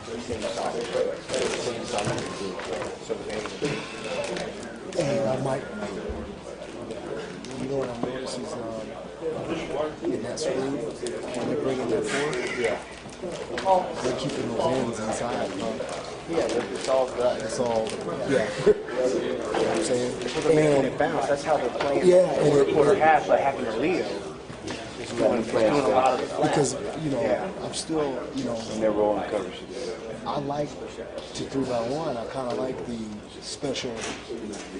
And I might, you know what I noticed is in that school, when they're bringing that forward, they're keeping those ends inside. Yeah, it's all good. It's all, yeah. You know what I'm saying? And it bounce. That's how they're playing. Yeah, and quarter half by having a Leo. Is doing a lot of the flat. because, you know, I'm still, you know, And they're rolling coverage. I like to 3x1. I kind of like the special,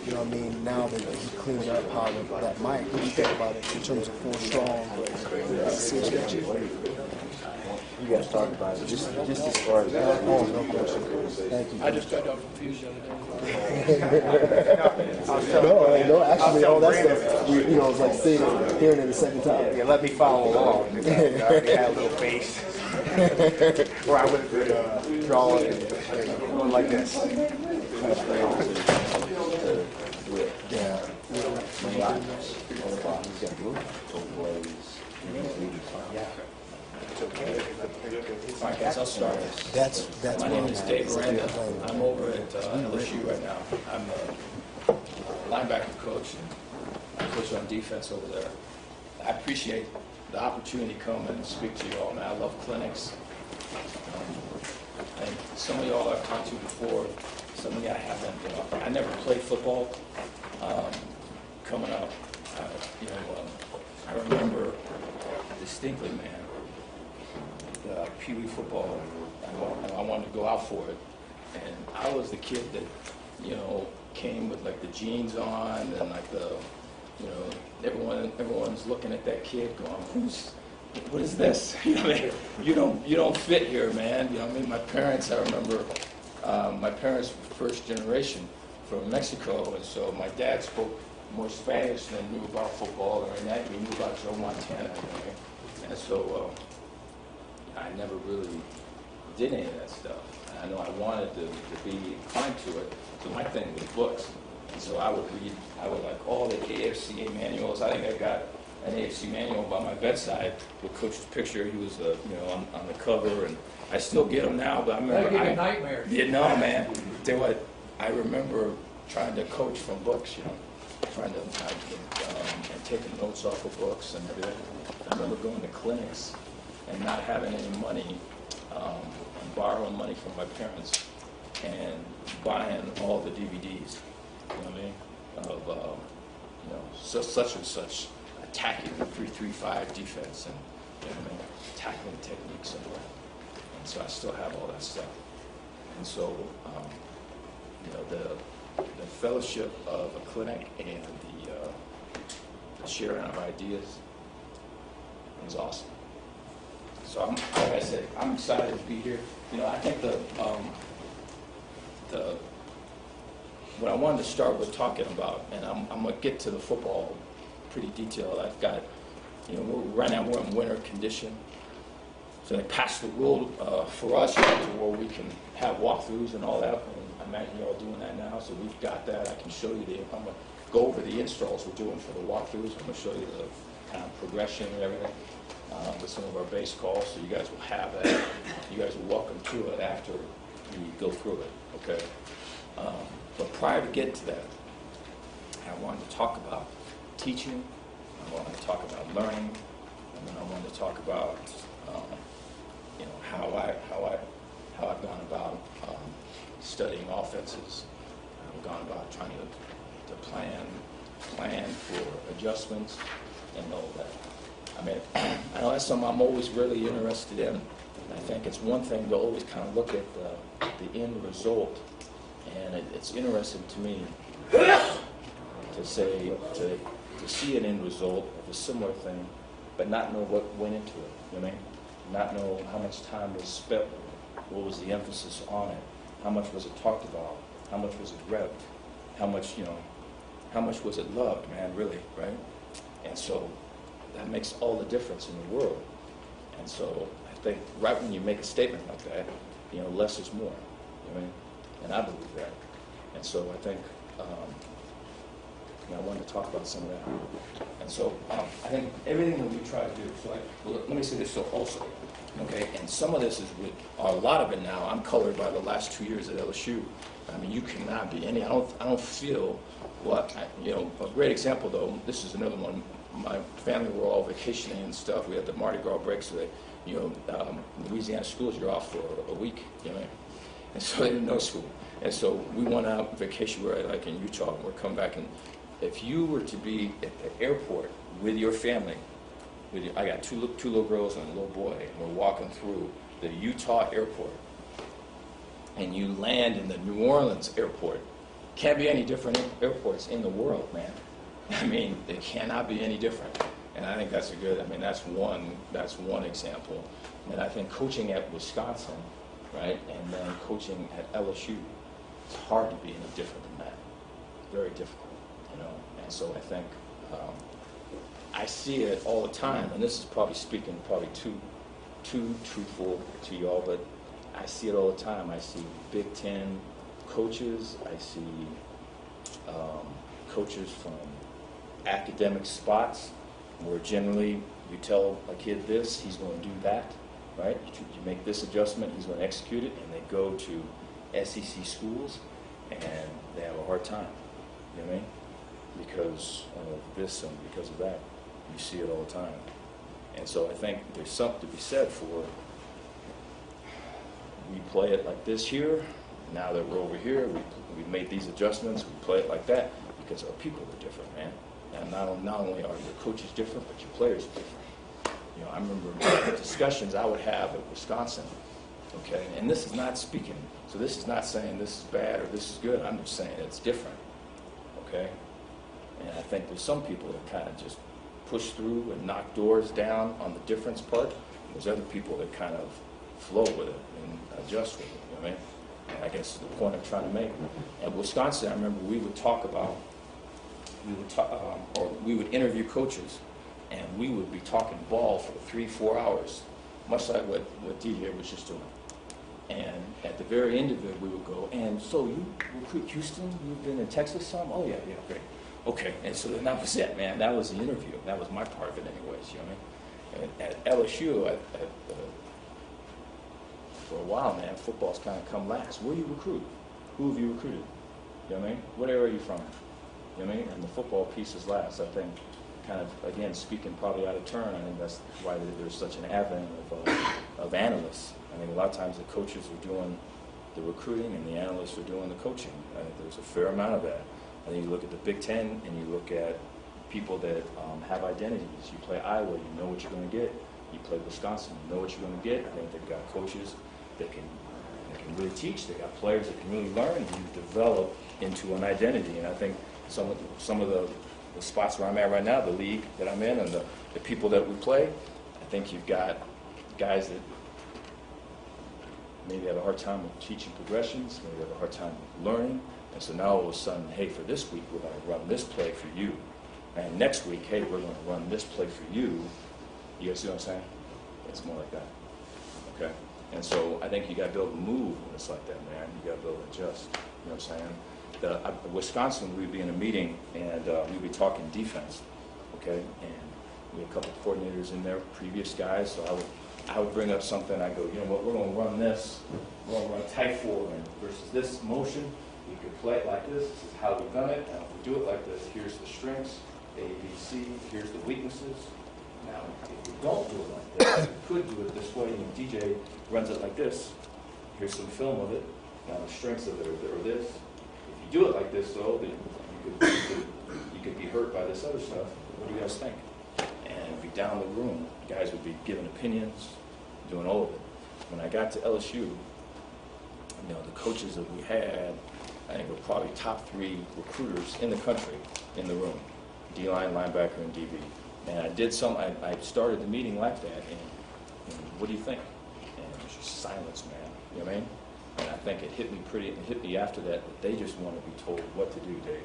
you know what I mean, now that he cleaned up how that mic. What do you think about it in terms of 4 strong? See sketchy? You guys talked about it. Just as far as that. Oh, no question. Thank you. I just got done confused the other day. No, actually, all that stuff, you know, it's like hearing it the second time. Yeah, let me follow along. Because I already had a little base. Where I would have drawn it going like this. Yeah. All right, guys, I'll start. That's My name is Dave Aranda. I'm over at LSU right now. I'm a linebacker coach. I coach on defense over there. I appreciate the opportunity to come and speak to you all, man. I love clinics. And some of y'all I've talked to before. Some of you I haven't. You know, I never played football coming up. I remember distinctly, man. Pee Wee football, I wanted to go out for it, and I was the kid that, you know, came with like the jeans on and like the, you know, everyone's looking at that kid going, what is this? You know what I mean? You don't fit here, man. You know what I mean? My parents, I remember, my parents were first generation from Mexico, and so my dad spoke more Spanish than knew about football or anything. He knew about Joe Montana, you know, and so. I never really did any of that stuff. I know I wanted to be inclined to it, so my thing was books. And so I would like all the AFCA manuals. I think I got an AFC manual by my bedside with Coach's picture. He was, you know, on the cover, and I still get them now. But I remember, nightmares. Yeah, no, man. Tell you what, I remember trying to coach from books. You know, trying to and taking notes off of books and everything. I remember going to clinics and not having any money, borrowing money from my parents, and buying all the DVDs, you know what I mean, of, you know, such and such, attacking the 3-3-5 defense, and, you know what I mean, tackling techniques and all that. And so I still have all that stuff. And so, you know, the fellowship of a clinic and the sharing of ideas is awesome. So like I said, I'm excited to be here. You know, I think what I wanted to start with talking about, and I'm gonna get to the football pretty detailed. I've got, you know, right now we're in winter condition. So they passed the rule for us, you know, to where we can have walkthroughs and all that. And I imagine you're all doing that now, so we've got that. I can show you I'm gonna go over the installs we're doing for the walkthroughs. I'm gonna show you the kind of progression and everything. With some of our base calls, so you guys will have that. You guys are welcome to it after we go through it, okay? But prior to getting to that, I wanted to talk about teaching, I wanted to talk about learning, and then I wanted to talk about, you know, how I've gone about studying offenses. I've gone about trying to plan for adjustments and all that. I mean, I know that's something I'm always really interested in. I think it's one thing to always kind of look at the end result, and it's interesting to me to see an end result of a similar thing, but not know what went into it. You know what I mean? Not know how much time was spent, what was the emphasis on it, how much was it talked about, how much was it repped, how much, you know, how much was it loved, man, really, right? And so that makes all the difference in the world. And so I think right when you make a statement like that, you know, less is more. You know what I mean? And I believe that. And so I think, you know, I wanted to talk about some of that. And so I think everything that we try to do, so well, let me say this so also, Okay, and some of this is with, or a lot of it now, I'm colored by the last 2 years at LSU. I mean, you cannot be any, I don't feel what, you know, a great example though, this is another one. My family were all vacationing and stuff. We had the Mardi Gras break, so they, you know, Louisiana schools, you're off for a week, you know, and so they didn't know school. And so we went out vacation, we were like in Utah, and we're coming back, and if you were to be at the airport with your family, I got two little girls and a little boy, and we're walking through the Utah airport, and you land in the New Orleans airport. Can't be any different airports in the world, man. I mean, they cannot be any different. And I think that's a good, I mean, that's one example. And I think coaching at Wisconsin, right, and then coaching at LSU, it's hard to be any different than that. Very difficult, you know. And so I think I see it all the time, and this is probably speaking too truthful to y'all, but I see it all the time. I see Big Ten coaches. I see coaches from academic spots where generally you tell a kid this, he's going to do that, right? You make this adjustment, he's going to execute it, and they go to SEC schools and they have a hard time, you know what I mean? Because of this and because of that. You see it all the time. And so I think there's something to be said for, we play it like this here, now that we're over here, we've made these adjustments, we play it like that, because our people are different, man. And not only are your coaches different, but your players are different. You know, I remember the discussions I would have at Wisconsin, okay? And this is not speaking, so this is not saying this is bad or this is good, I'm just saying it's different, okay? And I think there's some people that kind of just push through and knock doors down on the difference part. There's other people that kind of flow with it and adjust with it, you know what I mean? And I guess the point I'm trying to make. At Wisconsin, I remember we would interview coaches, and we would be talking ball for 3-4 hours, much like what DJ was just doing. And at the very end of it, we would go, and so you recruit Houston? You've been in Texas some? Oh, yeah, great. Okay, and so then that was it, man. That was the interview. That was my part of it anyways, you know what I mean? And at LSU, for a while, man, football's kind of come last. Where do you recruit? Who have you recruited? You know what I mean? What area are you from? You know what I mean? And the football piece is last. I think, kind of, again, speaking probably out of turn, I think that's why there's such an advent of analysts. I think a lot of times the coaches are doing the recruiting and the analysts are doing the coaching. I think there's a fair amount of that. I think you look at the Big Ten and you look at people that have identities. You play Iowa, you know what you're going to get. You play Wisconsin, you know what you're going to get. I think they've got coaches that can really teach. They've got players that can really learn, and you develop into an identity. And I think some of the spots where I'm at right now, the league that I'm in, and the people that we play, I think you've got guys that maybe have a hard time with teaching progressions, maybe have a hard time with learning. And so now all of a sudden, hey, for this week, we're going to run this play for you. And next week, hey, we're going to run this play for you. You guys see what I'm saying? It's more like that. Okay? And so I think you got to be able to move when it's like that, man. You got to be able to adjust. You know what I'm saying? Wisconsin, we'd be in a meeting, and we'd be talking defense. Okay? And we had a couple of coordinators in there, previous guys, so I would bring up something. I go, you know what, we're going to run this. We're going to run tight forward versus this motion. We could play it like this. This is how we've done it. Now, if we do it like this, here's the strengths, A, B, C. Here's the weaknesses. Now, if we don't do it like this, we could do it this way. And DJ runs it like this. Here's some film of it. Now, the strengths of it are this. If you do it like this, though, then you could be hurt by this other stuff. What do you guys think? And it'd be down the room. Guys would be giving opinions, doing all of it. When I got to LSU, you know, the coaches that we had, I think, were probably top 3 recruiters in the country in the room, D-line, linebacker, and DB. And I started the meeting like that, and what do you think? And it was just silence, man. You know what I mean? And I think it hit me after that they just want to be told what to do, Dave.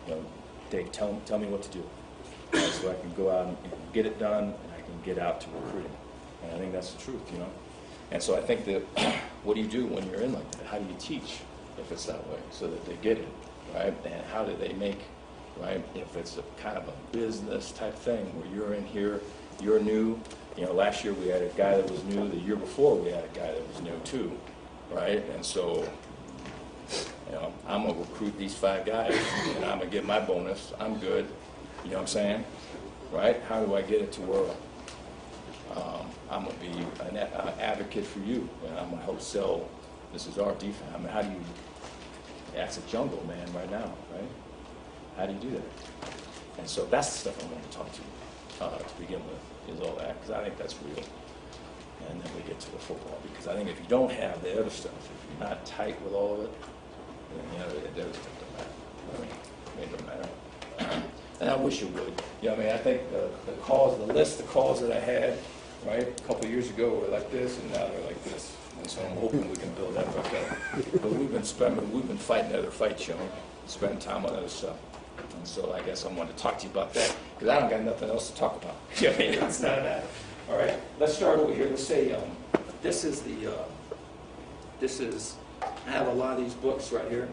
You know, Dave, tell me what to do, so I can go out and get it done, and I can get out to recruiting. And I think that's the truth, you know. And so I think that what do you do when you're in like that? How do you teach if it's that way, so that they get it, right? And how do they make, right, if it's a kind of a business type thing where you're in here you're new. You know, last year we had a guy that was new. The year before we had a guy that was new too, right? And so, you know, I'm gonna recruit these 5 guys, and I'm gonna get my bonus. I'm good. You know what I'm saying? Right? How do I get it to where I'm gonna be an advocate for you, and I'm gonna help sell? This is our defense. I mean, how do you? That's a jungle, man, right now, right? How do you do that? And so that's the stuff I want to talk to you to begin with, is all that, because I think that's real. And then we get to the football, because I think if you don't have the other stuff, if you're not tight with all of it, then the other stuff don't matter. I mean, it don't matter. And I wish it would. You know, I mean, I think the list of calls that I had, right, a couple of years ago were like this, and now they're like this. And so I'm hoping we can build that back up. But we've been fighting other fights, you know, spending time on other stuff. And so I guess I want to talk to you about that, because I don't got nothing else to talk about. You know, I mean, it's not that. All right, let's start over here. Let's say I have a lot of these books right here.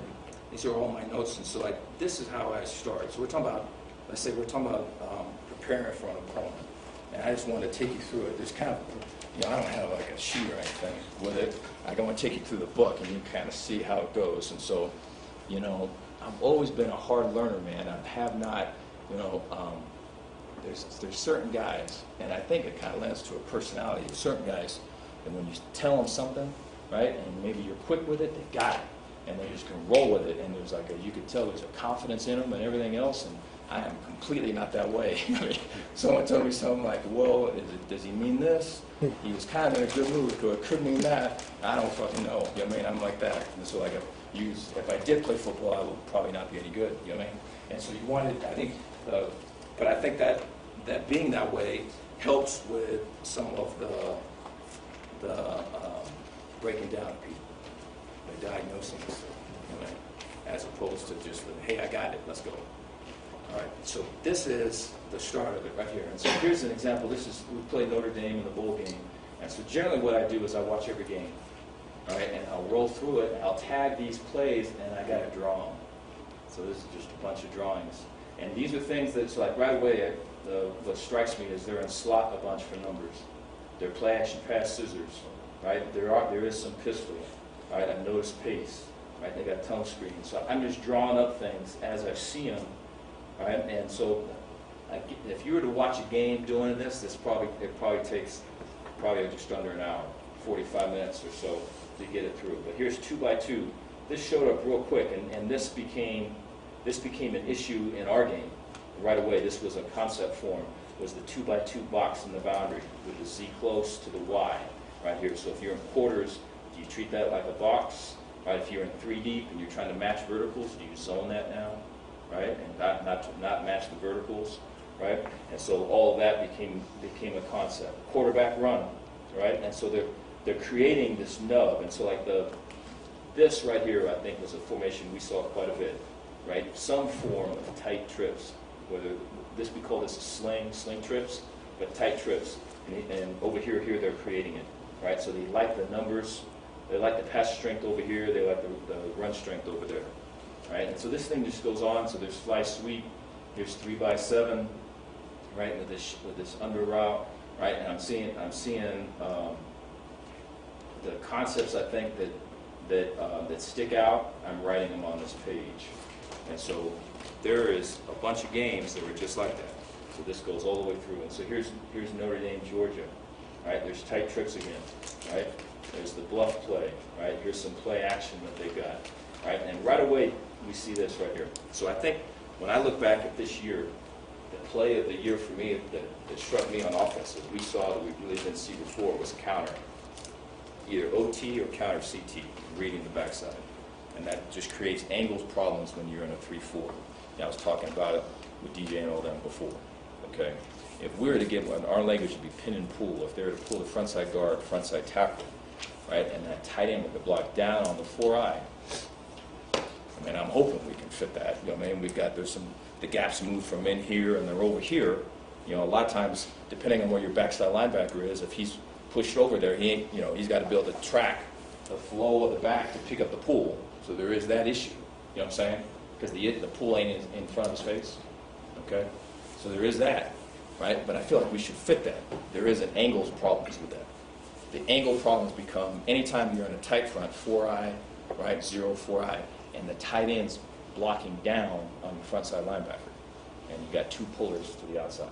These are all my notes, and so like this is how I start. So we're talking about, let's say we're talking about preparing for an opponent, and I just want to take you through it. There's kind of, you know, I don't have like a sheet or anything with it. I want to take you through the book, and you kind of see how it goes. And so, you know, I've always been a hard learner, man. I have not, you know, there's certain guys, and I think it kind of lends to a personality of certain guys, and when you tell them something, right, and maybe you're quick with it, they got it, and they just can roll with it, and there's like you could tell there's a confidence in them and everything else, and I am completely not that way. Someone told me something like, well, does he mean this? He was kind of in a good mood, or it could mean that. I don't fucking know. You know what I mean? I'm like that. And so like if I did play football, I would probably not be any good. You know what I mean? And so you wanted, I think, but I think that being that way helps with some of the breaking down of people, the diagnosing, you know what I mean? As opposed to just, hey, I got it, let's go. All right, so this is the start of it right here. And so here's an example. We played Notre Dame in the bowl game. And so generally what I do is I watch every game. All right, and I'll roll through it, and I'll tag these plays, and I got to draw them. So this is just a bunch of drawings. And these are things that's like right away, what strikes me is they're in slot a bunch for numbers. They're play action pass scissors, right? There is some pistol, right? I've noticed pace, right? They got tongue screen. So I'm just drawing up things as I see them. All right, and so if you were to watch a game doing this, it probably takes just under an hour, 45 minutes or so to get it through. But here's 2x2. This showed up real quick, and this became an issue in our game right away. This was a concept form. Was the 2x2 box in the boundary with the Z close to the Y right here. So if you're in quarters, do you treat that like a box? Right. If you're in 3 deep and you're trying to match verticals, do you zone that now? Right, and not match the verticals, right? And so all of that became a concept. Quarterback run, right? And so they're creating this nub, and so like this right here, I think, was a formation we saw quite a bit, right? Some form of tight trips, whether we call this a sling trips, but tight trips, and over here they're creating it, right? So they like the numbers, they like the pass strength over here, they like the run strength over there. Right, and so this thing just goes on. So there's fly sweep, here's 3x7, right, with this under route, right, and I'm seeing the concepts I think that stick out. I'm writing them on this page, and so there is a bunch of games that were just like that. So this goes all the way through, and so here's Notre Dame, Georgia, right. There's tight trips again, right. There's the bluff play, right. Here's some play action that they got, right, and right away. We see this right here. So I think when I look back at this year, the play of the year for me that struck me on offense that we saw that we really didn't see before was counter. Either OT or counter CT, reading the backside. And that just creates angles problems when you're in a 3-4. I was talking about it with DJ and all them before. Okay? If we were to get, our language would be pin and pull. If they were to pull the frontside guard, frontside tackle, right, and that tight end with the block down on the 4-eye, I mean, I'm hoping we can fit that. You know what I mean? The gaps move from in here and they're over here. You know, a lot of times, depending on where your backside linebacker is, if he's pushed over there, he's got to be able to track the flow of the back to pick up the pull. So there is that issue. You know what I'm saying? Because the pull ain't in front of his face. Okay? So there is that. right? But I feel like we should fit that. There is an angles problems with that. The angle problems become anytime you're in a tight front, 4-eye, right, 0-4-eye, and the tight end's blocking down on the front side linebacker, and you got 2 pullers to the outside.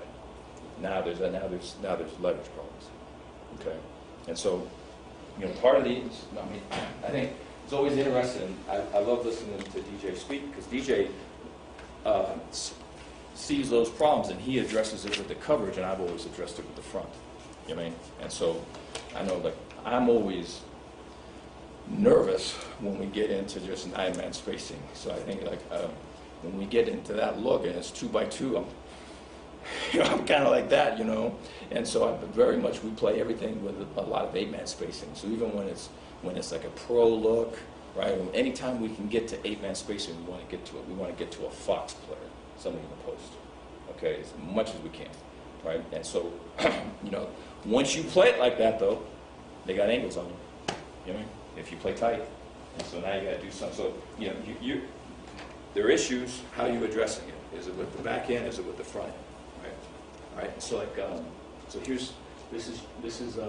Now there's leverage problems. Okay, and so part of these, I think it's always interesting. I love listening to DJ speak because DJ sees those problems and he addresses it with the coverage, and I've always addressed it with the front. You know what I mean? And so I know, like, I'm always nervous when we get into just 9-man spacing. So I think, like, when we get into that look and it's 2-by-2, I'm kind of like that, And so we play everything with a lot of 8-man spacing. So even when it's like a pro look, right? Anytime we can get to 8-man spacing, we want to get to it. We want to get to a fox player, somebody in the post, okay, as much as we can, right? And so, once you play it like that, though, they got angles on you. You know what I mean? If you play tight, and so now you got to do something. So there are issues. How are you addressing it? Is it with the back end? Is it with the front end? Right. So like, so this is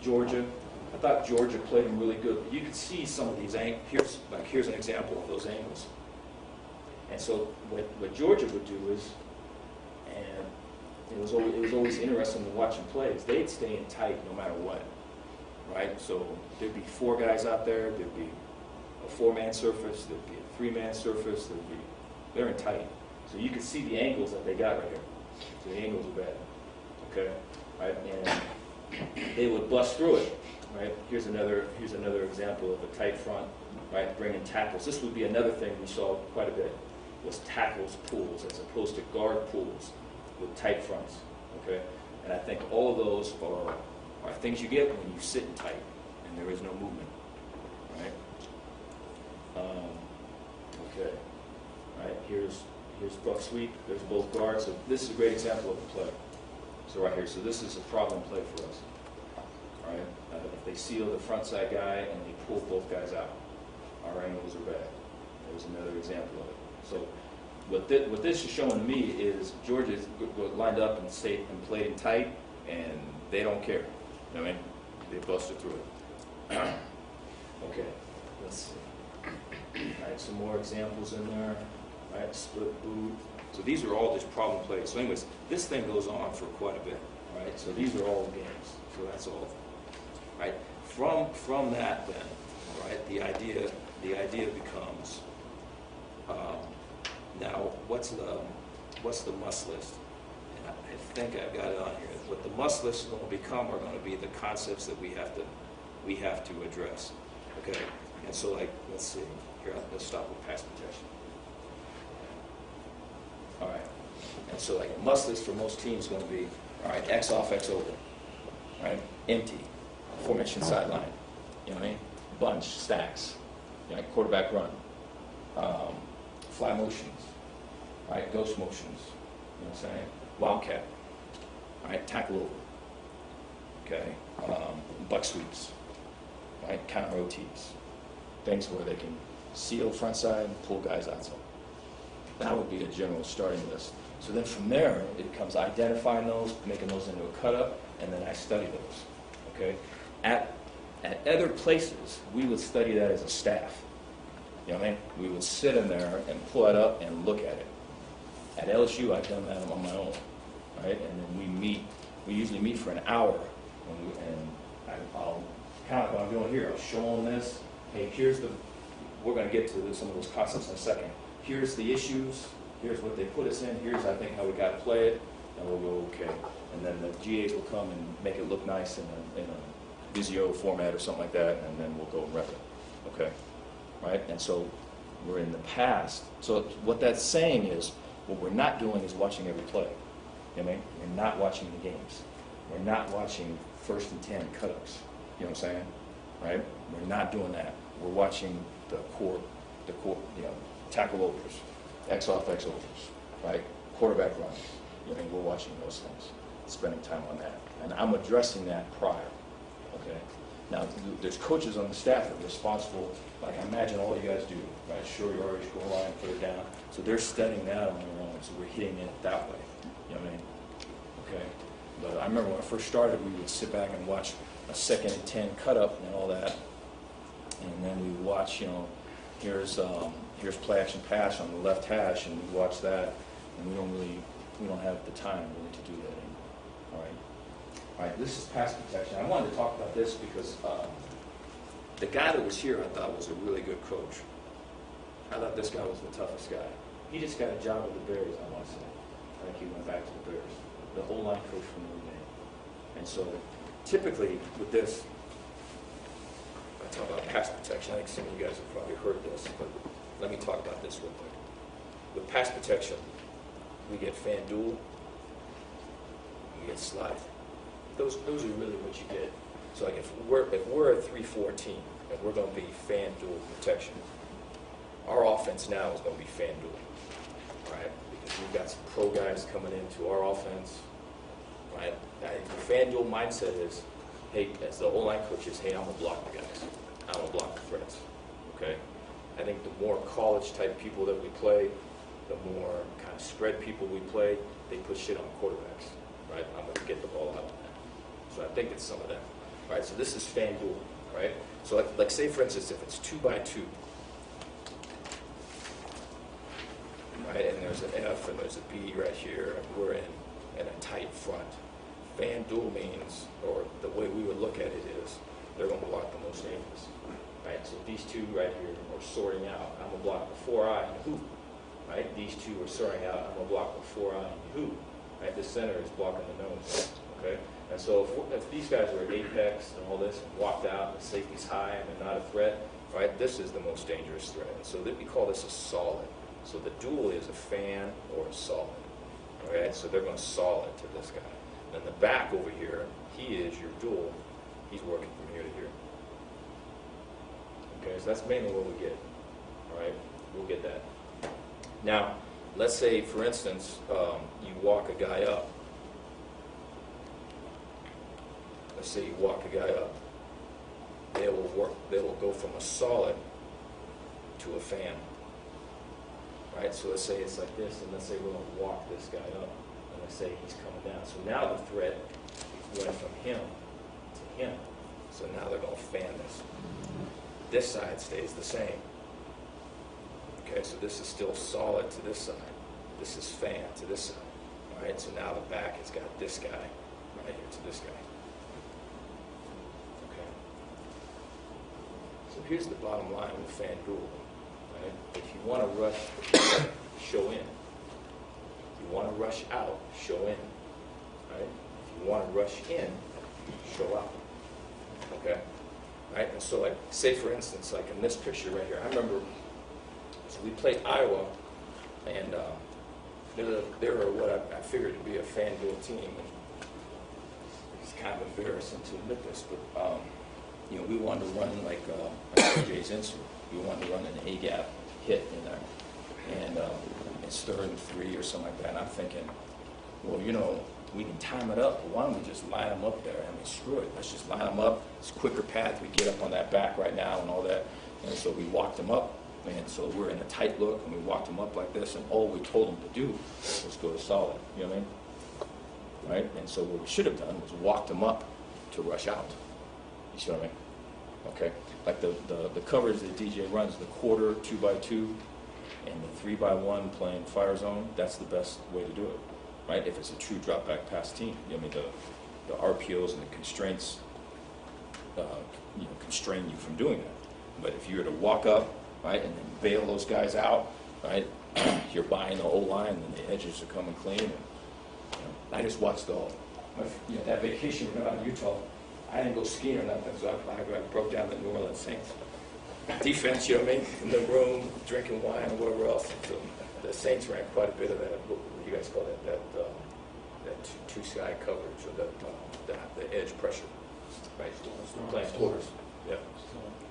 Georgia. I thought Georgia played them really good. But you could see some of these angles. Here's an example of those angles. And so what Georgia would do is, and it was always interesting to watch them play, is they'd stay in tight no matter what. Right? So there'd be 4 guys out there. There'd be a 4-man surface. There'd be a 3-man surface. They're in tight. So you could see the angles that they got right here. So the angles are bad, okay, right? And they would bust through it, right? Here's another example of a tight front, right? Bringing tackles. This would be another thing we saw quite a bit, was tackles pulls as opposed to guard pulls with tight fronts, okay? And I think all of those are things you get when you sit in tight and there is no movement, right? Okay, right, here's buck sweep, there's both guards, so this is a great example of a play. So right here, so this is a problem play for us. All right, if they seal the front side guy and they pull both guys out, our angles are bad. There's another example of it. So what this is showing me is Georgia's lined up and stayed and played in tight, and they don't care. You know what I mean? They busted through it. Okay, let's see. All right, some more examples in there. Right, split boot. So these are all just problem plays. So anyways, this thing goes on for quite a bit, right? So these are all games. So that's all, right? From that then, right? The idea becomes now what's the must list? And I think I've got it on here. What the must list is going to become are going to be the concepts that we have to address. Okay, and so like let's see here. Let's stop with pass protection. All right, and so like a must list for most teams is going to be, all right, X off, X over, right, empty, formation sideline, you know what I mean, bunch, stacks, quarterback run, fly motions, right, ghost motions, you know what I'm saying, wildcat, all right, tackle over, okay, buck sweeps, right, counter OTs, things where they can seal front side and pull guys outside. That would be a general starting list. So then from there, it becomes identifying those, making those into a cut-up, and then I study those, okay? At other places, we would study that as a staff. You know what I mean? We would sit in there and pull it up and look at it. At LSU, I've done that on my own, right? And then we usually meet for an hour, I'll kind of what I'm doing here. I'll show them this. Hey, we're going to get to some of those concepts in a second. Here's the issues, here's what they put us in, here's I think how we got to play it, and we'll go okay. And then the GAs will come and make it look nice in a Visio format or something like that, and then we'll go and rep it, okay? Right, and so we're in the past. So what that's saying is, what we're not doing is watching every play. You know what I mean? We're not watching the games. We're not watching 1st and 10 cut-ups. You know what I'm saying? Right? We're not doing that. We're watching the core, tackle overs, X off, X overs, right? Quarterback runs. You know, we're watching those things, spending time on that. And I'm addressing that prior, okay? Now, there's coaches on the staff that are responsible, like I imagine all you guys do, right? Sure, you already go line, put it down. So they're studying that on their own, so we're hitting it that way. You know what I mean? Okay, but I remember when I first started, we would sit back and watch a 2nd and 10 cut up and all that, and then we would watch, you know, here's play action pass on the left hash, and we watch that, and we don't have the time really to do that anymore. All right, this is pass protection. I wanted to talk about this because the guy that was here, I thought, was a really good coach. I thought this guy was the toughest guy. He just got a job with the Bears, I want to say. I think he went back to the Bears. The whole line coach from Notre Dame. And so, typically, with this, I talk about pass protection. I think some of you guys have probably heard this, but let me talk about this real quick. With pass protection, we get fan duel, we get slide. Those are really what you get. So like if we're a 3-4 team and we're going to be fan duel protection, our offense now is going to be fan duel, right? Because we've got some pro guys coming into our offense, right? The fan duel mindset is, hey, as the O-line coach is, hey, I'm going to block the guys. I'm going to block the threats, okay? I think the more college-type people that we play, the more kind of spread people we play, they put shit on quarterbacks, right? I'm going to get the ball out of that. So I think it's some of that. All right, so this is fan duel, right? So like say, for instance, if it's 2x2, right, and there's an F and there's a B right here, and we're in a tight front. Fan duel means, or the way we would look at it is, they're going to block the most dangerous, right? So these two right here are sorting out. I'm going to block the 4-eye and the hoop, right? These two are sorting out. I'm going to block the 4-eye and the hoop, right? The center is blocking the nose, okay? And so if these guys are at apex and all this and walked out, the safety's high and they're not a threat, right? This is the most dangerous threat. And so we call this a solid. So the duel is a fan or a solid, all right? So they're going to solid to this guy. And the back over here, he is your duel. He's working from here to here. Okay, so that's mainly what we get, all right? We'll get that. Now, let's say, for instance, you walk a guy up. Let's say you walk a guy up. They will go from a solid to a fan, right? So let's say it's like this, and let's say we're going to walk this guy up, and let's say he's coming down. So now the threat went from him to him. So now they're going to fan this. This side stays the same. Okay, so this is still solid to this side. This is fan to this side. All right, so now the back has got this guy right here to this guy. Okay. So here's the bottom line with fan duel. Right? If you want to rush, show in. If you want to rush out, show in. Right? If you want to rush in, show out. Okay? Right? And so, like, say for instance, like in this picture right here, I remember, so we played Iowa, and they were what I figured to be a fan duel team. And it's kind of embarrassing to admit this, but you know, we wanted to run like Jay's insert. We wanted to run an A-gap hit in there, and it's 3rd and 3 or something like that. And I'm thinking, well, you know, we can time it up, but why don't we just line them up there? I mean, screw it. Let's just line them up. It's a quicker path. We get up on that back right now and all that. And so we walked them up. And so we're in a tight look, and we walked them up like this, and all we told them to do was go to solid. You know what I mean? Right? And so what we should have done was walked them up to rush out. You see what I mean? Okay? Like the coverage that DJ runs, the quarter 2x2 and the 3x1 playing fire zone, that's the best way to do it. Right? If it's a true drop back pass team. You know, I mean, the RPOs and the constraints you know, constrain you from doing that. But if you were to walk up, right, and then bail those guys out, right, you're buying the O-line, and the edges are coming clean. And, you know, I just watched that vacation we went out in Utah. I didn't go skiing or nothing, so I broke down the New Orleans Saints defense, you know what I mean, in the room, drinking wine or whatever else. So the Saints ran quite a bit of that, what do you guys call that two-sky coverage, or the edge pressure, right, playing quarters. Yeah,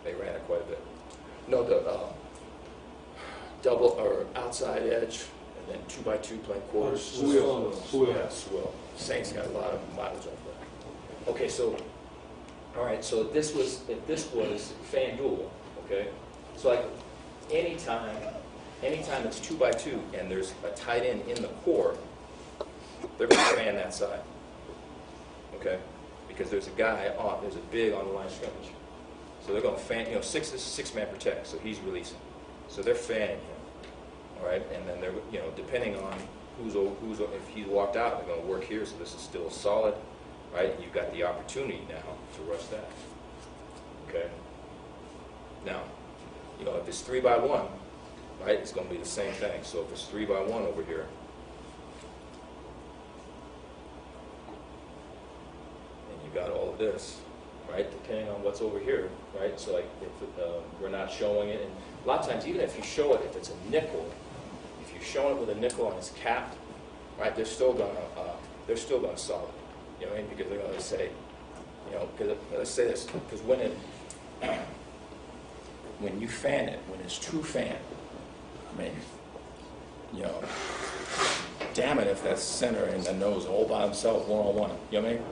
they ran it quite a bit. No, the double or outside edge, and then 2x2 playing quarters. Swill. Yeah, swill. Saints got a lot of mileage off that. Okay, so, all right, so if this was fan duel, okay? So like anytime it's 2x2 and there's a tight end in the core, they're going to fan that side, okay? Because there's a guy on, there's a big on the line of scrimmage. So they're going to fan, six-man protect, so he's releasing. So they're fanning him, all right? And then they're, depending on if he walked out, they're going to work here, so this is still solid, right? You've got the opportunity now to rush that, okay? Now, if it's 3-by-1, right, it's going to be the same thing. So if it's 3-by-1 over here, and you got all of this, right, depending on what's over here, right? So like if we're not showing it, and a lot of times even if you show it, if it's a nickel, if you're showing it with a nickel and it's capped, right, they're still gonna solid, because they're gonna say, because let's say this, because when you fan it, when it's true fan, I mean, damn it if that's center and the nose all by himself, one-on-one, you know what I mean?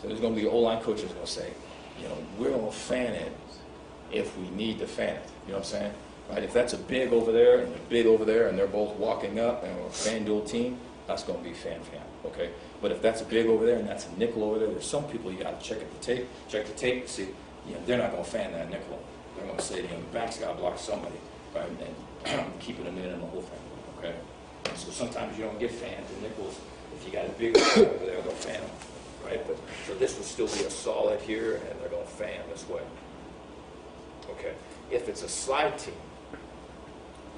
So there's going to be O-line coaches going to say, we're going to fan it if we need to fan it, you know what I'm saying? Right? If that's a big over there and a big over there and they're both walking up and we're a fan dual team, that's going to be fan, okay? But if that's a big over there and that's a nickel over there, there's some people you got to check the tape to see, they're not going to fan that nickel. They're going to say, the back's got to block somebody, right? And keeping them in the whole thing, okay? And so sometimes you don't get fanned to nickels. If you got a big over there, they'll fan them, right? But so this would still be a solid here, and they're going to fan this way, okay? If it's a slide team,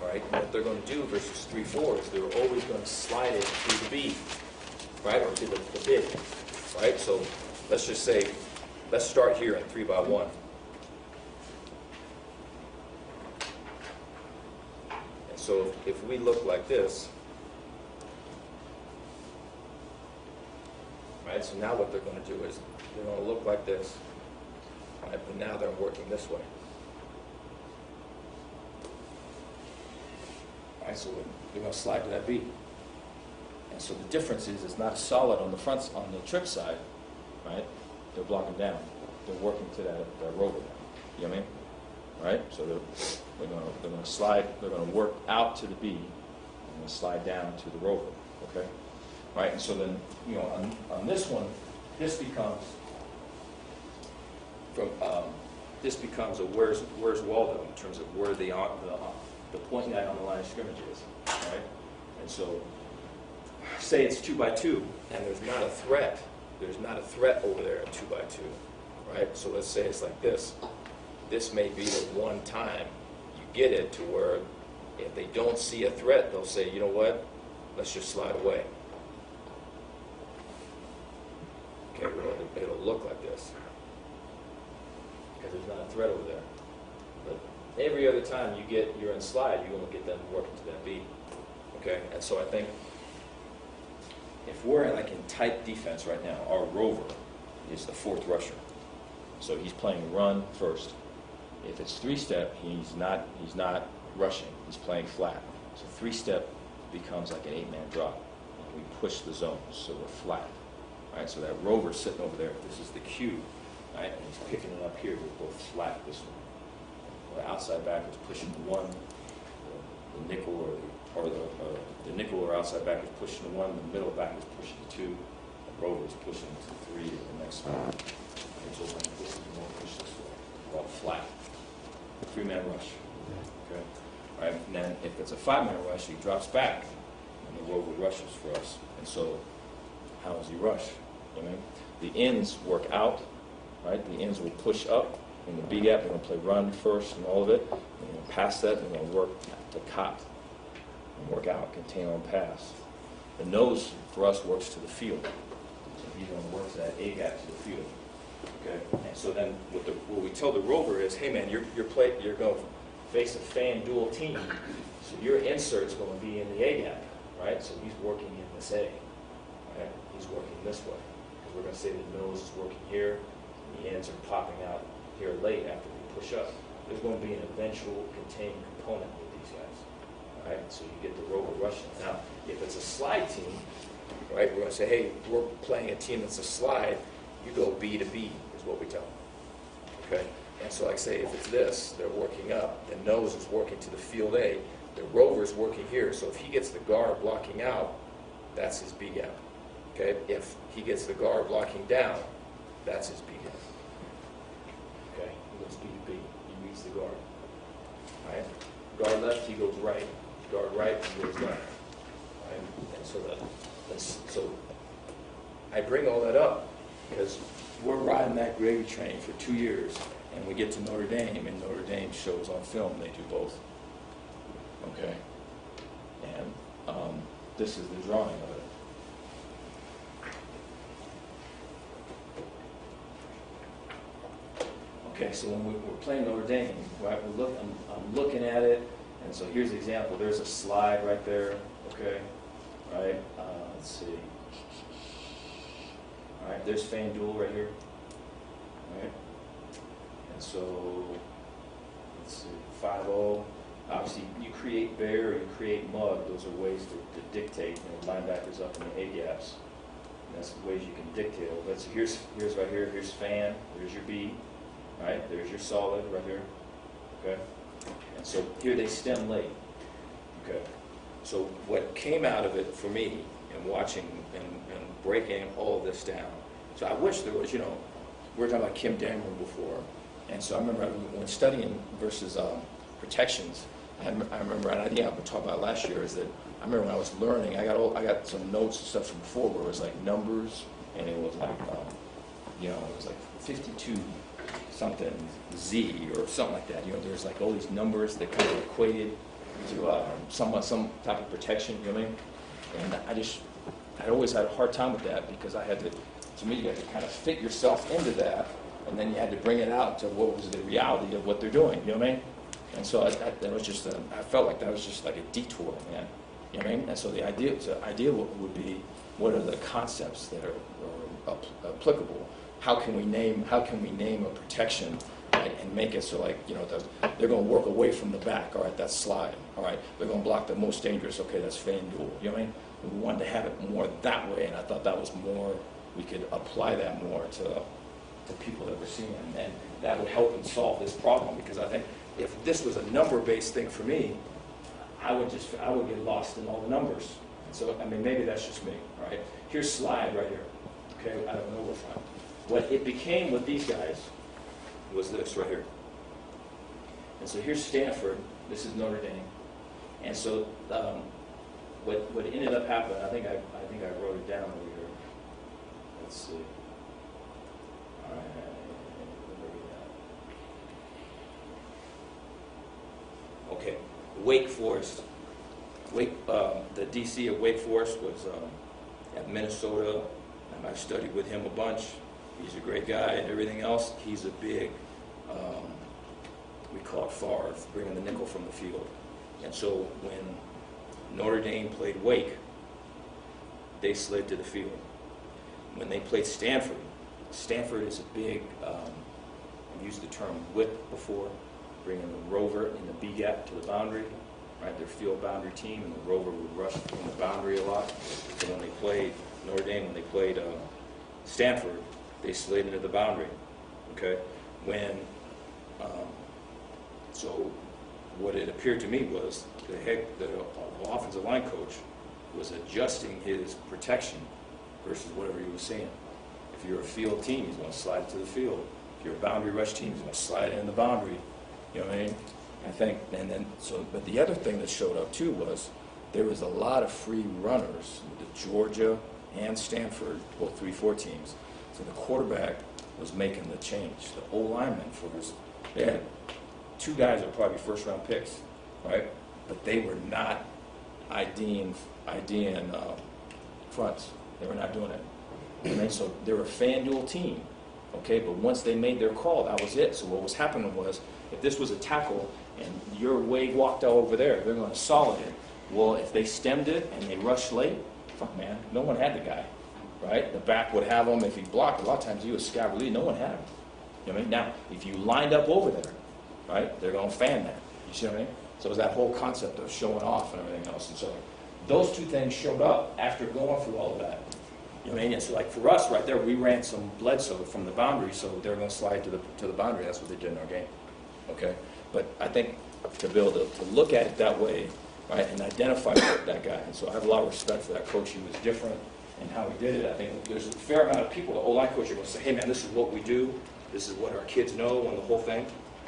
right, what they're going to do versus 3-4 is they're always going to slide it to the B, right, or to the big, right? So let's just say, let's start here in 3-by-1. So if we look like this, right, so now what they're going to do is they're going to look like this, right, but now they're working this way. Right, so they're going to slide to that B. And so the difference is it's not solid on the front, on the trip side, right? They're blocking down. They're working to that rover now. You know what I mean? Right? So they're going to slide, they're going to work out to the B, and then slide down to the rover, okay? Right, and so then, on this one, this becomes a where's Waldo in terms of where the point guy on the line of scrimmage is, right? And so, say it's 2-by-2, and there's not a threat over there at 2-by-2, right? So let's say it's like this. This may be the one time you get it to where if they don't see a threat, they'll say, you know what, let's just slide away. Okay, it'll look like this because there's not a threat over there. But every other time you're in slide, you're going to get them working to that B. Okay, and so I think if we're in tight defense right now, our rover is the fourth rusher. So he's playing run first. If it's 3-step, he's not rushing. He's playing flat. So 3-step becomes like an 8-man drop. And we push the zones, so we're flat. Right? So that rover's sitting over there. This is the Q, right? And he's picking it up here. We're both flat this one. The outside back is pushing the 1. The nickel or the nickel or outside back is pushing the 1. The middle back is pushing the 2. The rover is pushing the 3 to the next one. And so when this is more push this way. We're all flat. 3-man rush. Okay. All right. And then if it's a 5-man rush, he drops back, and the rover rushes for us. And so, how does he rush? You know, the ends work out, right? The ends will push up in the B gap. They're going to play run first and all of it. They're going to pass that. They're going to work to cop and work out, contain on pass. The nose for us works to the field. So he's going to work that A gap to the field. Okay, and so then what we tell the rover is, hey man, you're going to face a fan dual team, so your insert's going to be in the A gap, right? So he's working in this A, right? He's working this way, because we're going to say the nose is working here, and the ends are popping out here late after we push up. There's going to be an eventual contained component with these guys, all right? So you get the rover rushing. Now, if it's a slide team, right, we're going to say, hey, we're playing a team that's a slide. You go B to B is what we tell them. Okay? And so like say if it's this, they're working up, the nose is working to the field A, the rover's working here. So if he gets the guard blocking out, that's his B gap. Okay, if he gets the guard blocking down, that's his B gap. Okay, he goes B to B. He reads the guard. Right? Guard left, he goes right. Guard right, he goes left. Right? And so I bring all that up because we're riding that gravy train for 2 years, and we get to Notre Dame, and Notre Dame shows on film they do both. Okay, and this is the drawing of it. Okay, so when we're playing Notre Dame, right, I'm looking at it, and so here's the example. There's a slide right there, okay, right? Let's see. All right, there's FanDuel right here, right? And so, let's see, 5-0. Obviously, you create bear or you create mug. Those are ways to dictate, linebackers up in the A-gaps. And that's the ways you can dictate it. But so here's right here, here's fan, there's your B. Right, there's your solid right here, okay? And so here they stem late, okay? So what came out of it for me in watching and breaking all of this down, so I wish there was, we were talking about Kim Daniel before, and so I remember when studying versus protections, I remember, and I think I talked about last year, is that I remember when I was learning, I got some notes and stuff from before where it was like numbers, and it was like, it was like 52 something Z or something like that. There's like all these numbers that kind of equated to some type of protection, you know what I mean? And I always had a hard time with that because to me, you had to kind of fit yourself into that, and then you had to bring it out to what was the reality of what they're doing, you know what I mean? And so that was just, I felt like that was just like a detour, man. You know what I mean? And so the idea would be, what are the concepts that are applicable? How can we name a protection, right, and make it so, like, they're going to work away from the back. All right, that's slide. All right, they're going to block the most dangerous. Okay, that's FanDuel. You know what I mean? We wanted to have it more that way, and I thought that was more, we could apply that more to people that we're seeing, and that would help them solve this problem. Because I think if this was a number-based thing for me, I would get lost in all the numbers. So I mean, maybe that's just me. All right, here's slide right here. Okay, I don't know what's on. What it became with these guys was this right here. And so here's Stanford. This is Notre Dame. And so what ended up happening, I think I wrote it down over here. Let's see. All right. Okay. Wake Forest. The DC of Wake Forest was at Minnesota, and I studied with him a bunch. He's a great guy and everything else. He's a big, we call it Favre, bringing the nickel from the field. And so when Notre Dame played Wake, they slid to the field. When they played Stanford is a big, I've used the term whip before, bringing the rover in the B gap to the boundary, right? Their field boundary team, and the rover would rush from the boundary a lot. So when they played Notre Dame, when they played Stanford, they slid into the boundary, okay? So what it appeared to me was the offensive line coach was adjusting his protection versus whatever he was saying. If you're a field team, he's going to slide it to the field. If you're a boundary rush team, he's going to slide it in the boundary. You know what I mean? I think, but the other thing that showed up too was there was a lot of free runners with the Georgia and Stanford, both 3-4 teams. So the quarterback was making the change. The O-linemen they had 2 guys that were probably first-round picks, right? But they were not IDing fronts. They were not doing it. And so they were a FanDuel team, okay? But once they made their call, that was it. So what was happening was, if this was a tackle and your wave walked over there, they're going to solid it. Well, if they stemmed it and they rushed late, fuck, man, no one had the guy. Right? The back would have him. If he blocked, a lot of times he was scav relief. No one had him. You know what I mean? Now, if you lined up over there, right, they're going to fan that. You see what I mean? So it was that whole concept of showing off and everything else. And so those 2 things showed up after going through all of that. You know what I mean? And so, like, for us right there, we ran some Bledsoe from the boundary, so they're going to slide to the boundary. That's what they did in our game. Okay? But I think to be able to look at it that way, right, and identify that guy. And so I have a lot of respect for that coach. He was different. and how we did it, I think there's a fair amount of people, the O-line coach are going to say, hey man, this is what we do, this is what our kids know, and the whole thing,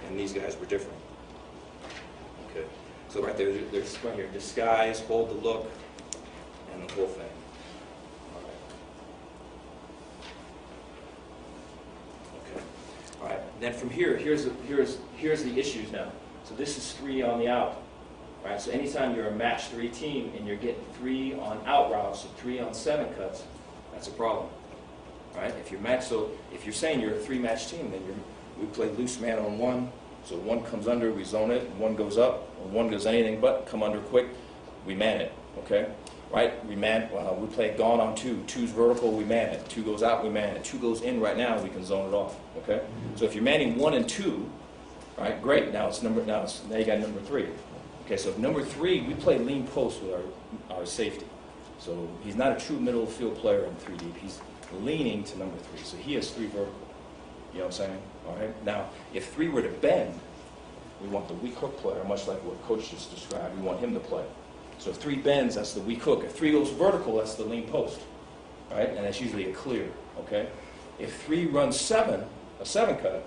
and these guys were different. Okay, so right there's right here, disguise, hold the look, and the whole thing. All right, then from here, here's the issues now. So this is 3 on the out. Right, so anytime you're a match 3 team and you're getting 3 on out routes, so 3 on 7 cuts, that's a problem. Right? If you're saying you're a 3-match team, then we play loose man on 1. So 1 comes under, we zone it, and 1 goes up, or 1 goes anything but come under quick, we man it. Okay? Right? We play gone on 2. 2's vertical, we man it. 2 goes out, we man it. 2 goes in right now, we can zone it off. Okay? So if you're manning 1 and 2, right? Great. Now you got number 3. Okay, so number 3, we play lean post with our safety. So he's not a true middle field player in 3 deep. He's leaning to number 3. So he has 3 vertical. You know what I'm saying? All right. Now, if 3 were to bend, we want the weak hook player, much like what Coach just described. We want him to play. So if 3 bends, that's the weak hook. If 3 goes vertical, that's the lean post. Right? And that's usually a clear. Okay? If 3 runs 7, a 7 cut,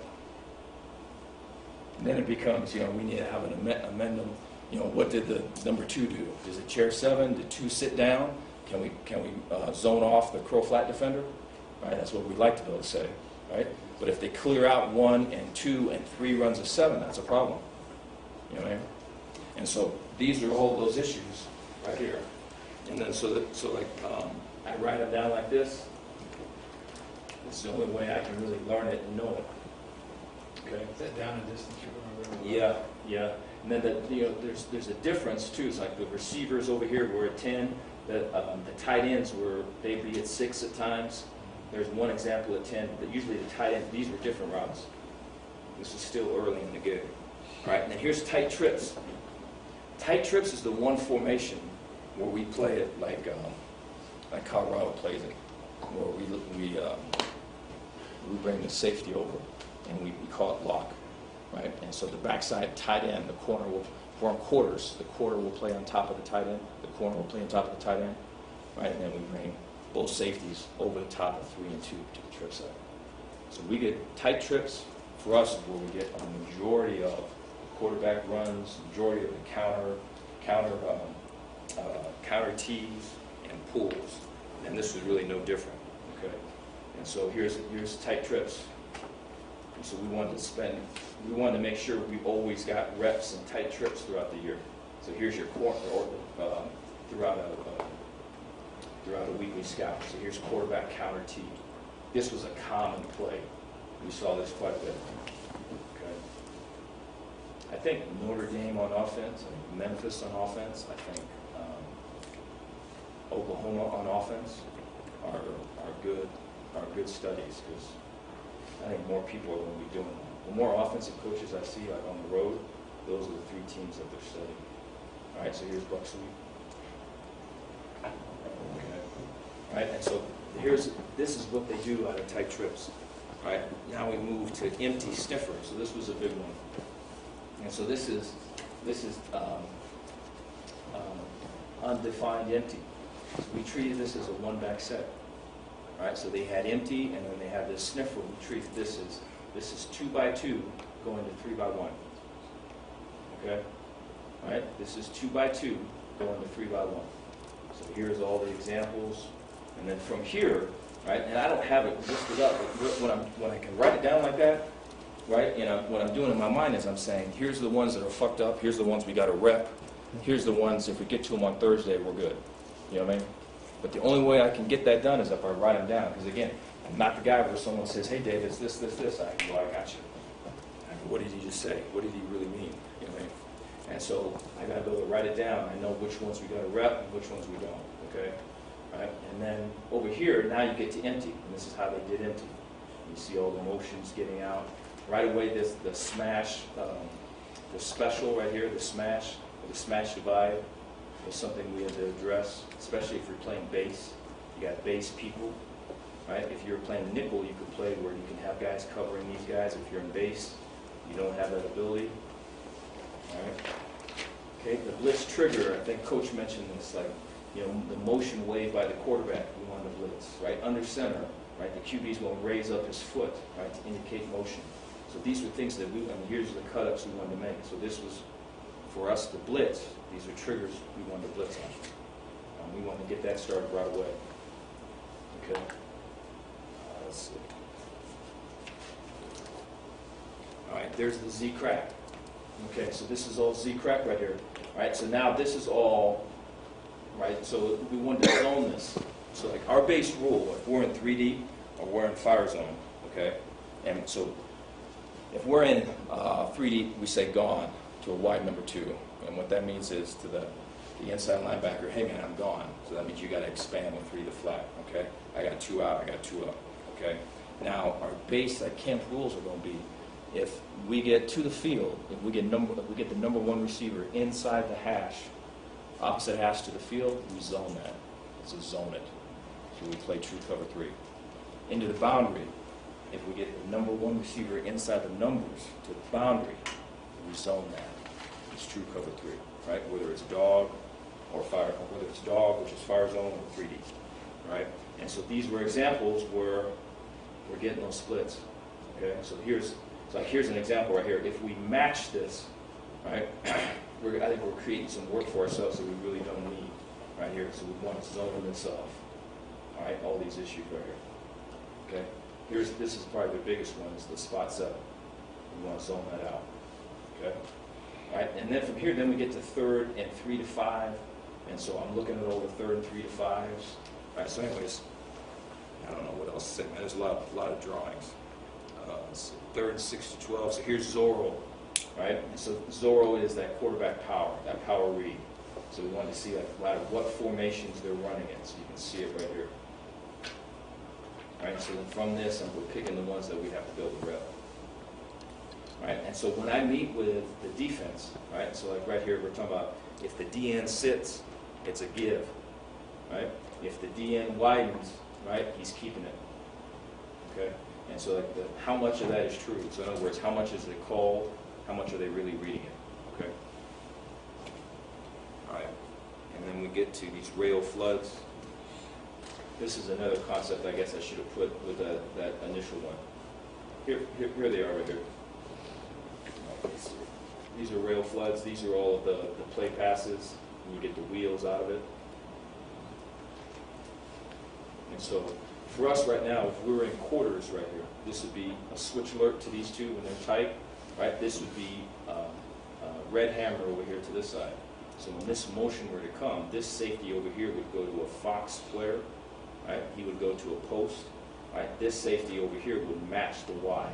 then it becomes, we need to have an amendment. What did the number 2 do? Does it chair 7? Did 2 sit down? Can we zone off the crow flat defender? Right, that's what we like to be able to say, right? But if they clear out 1 and 2 and 3 runs of 7, that's a problem. You know what I mean? And so these are all those issues right here. And then I write them down like this. It's the only way I can really learn it and know it. Okay. Is that down and distance you're going to remember? Yeah. And then there's a difference too. It's like the receivers over here were at 10. The tight ends they'd be at 6 at times. There's one example at 10. But usually the tight ends, these were different routes. This is still early in the game. All right. And then here's tight trips. Tight trips is the one formation where we play it like Colorado plays it, where we bring the safety over and we call it lock. Right, and so the backside tight end, the corner will form quarters. The quarter will play on top of the tight end. The corner will play on top of the tight end. Right, and then we bring both safeties over the top of 3 and 2 to the trip side. So we get tight trips. For us, is where we get a majority of quarterback runs, majority of the counter tees and pulls. And this was really no different. Okay, and so here's tight trips. And so we wanted to make sure we always got reps and tight trips throughout the year. So here's your throughout a weekly scout. So here's quarterback counter tee. This was a common play. We saw this quite a bit. Okay. I think Notre Dame on offense, I think Memphis on offense, I think Oklahoma on offense are good studies because I think more people are going to be doing that. The more offensive coaches I see like on the road, those are the 3 teams that they're studying. All right, so here's Buck Sweep. Okay. All right, and so this is what they do out of tight trips. All right, now we move to empty sniffer. So this was a big one. And so this is undefined empty. So we treated this as a 1-back set. All right, so they had empty, and then they had this sniffer. We treat this is 2x2 going to 3x1. Okay, all right. This is 2x2 going to 3x1. So here's all the examples, and then from here, right. And I don't have it listed up, but when I can write it down like that, right. What I'm doing in my mind is I'm saying, here's the ones that are fucked up. Here's the ones we got to rep. Here's the ones if we get to them on Thursday, we're good. You know what I mean? But the only way I can get that done is if I write them down. Because again, I'm not the guy where someone says, hey, Dave, it's this. I go, I got you. I go, what did he just say? What did he really mean? You know what I mean? And so I got to be able to write it down. I know which ones we got to rep and which ones we don't. Okay? All right? And then over here, now you get to empty. And this is how they did empty. You see all the motions getting out. Right away, the smash, the special right here, the smash divide. Was something we had to address, especially if you're playing base. You got base people, right? If you're playing nickel, you could play where you can have guys covering these guys. If you're in base, you don't have that ability. All right. Okay, the Blitz Trigger, I think Coach mentioned this, like you know, the motion wave by the quarterback, we want to blitz, right? Under center, right? The QB is going to raise up his foot, right, to indicate motion. So these were things that here's the cut-ups we wanted to make. So this was, for us to blitz, these are triggers we wanted to blitz on. We wanted to get that started right away. Okay? Let's see. All right, there's the Z crack. Okay, so this is all Z crack right here. All right, so now this is all, right, so we wanted to zone this. So like our base rule, if we're in 3D or we're in fire zone, okay, and so if we're in 3D, we say gone to a wide number 2. And what that means is to the inside linebacker, hey man, I'm gone. So that means you got to expand with 3 to flat, okay? I got 2 out, I got 2 up, okay? Now our base, like camp rules are going to be, if we get to the field, if we get the number 1 receiver inside the hash, opposite hash to the field, we zone that. So zone it. So we play true cover 3. Into the boundary, if we get the number 1 receiver inside the numbers to the boundary, we zone that. It's true cover 3, right? Whether it's dog or fire, or whether it's dog, which is fire zone, or 3D, right? And so these were examples where we're getting those splits. Okay, so here's an example right here. If we match this, right, I think we're creating some work for ourselves that we really don't need right here. So we want to zone this off. All right, all these issues right here. Okay, this is probably the biggest one, is the spot 7. We want to zone that out. Okay, all right, and then from here, then we get to 3rd and 3 to 5, and so I'm looking at all the 3rd and 3 to 5s. All right, so anyways, I don't know what else to say, man. There's a lot of drawings. 3rd and 6 to 12. So here's Zorro, right? And so Zorro is that quarterback power, that power read. So we wanted to see what formations they're running in, so you can see it right here. All right, so then from this, we're picking the ones that we have to build the rep. All right, and so when I meet with the defense, right, so like right here, we're talking about if the DN sits, it's a give, right? If the DN widens, right, he's keeping it, okay? And so like how much of that is true? So in other words, how much is it called? How much are they really reading it, okay? All right, and then we get to these rail floods. This is another concept I guess I should have put with that initial one. Here they are right here. These are rail floods. These are all of the play passes, and you get the wheels out of it. And so for us right now, if we were in quarters right here, this would be a switch alert to these two when they're tight, right? This would be red hammer over here to this side. So when this motion were to come, this safety over here would go to a Fox player, right? He would go to a post, right? This safety over here would match the Y,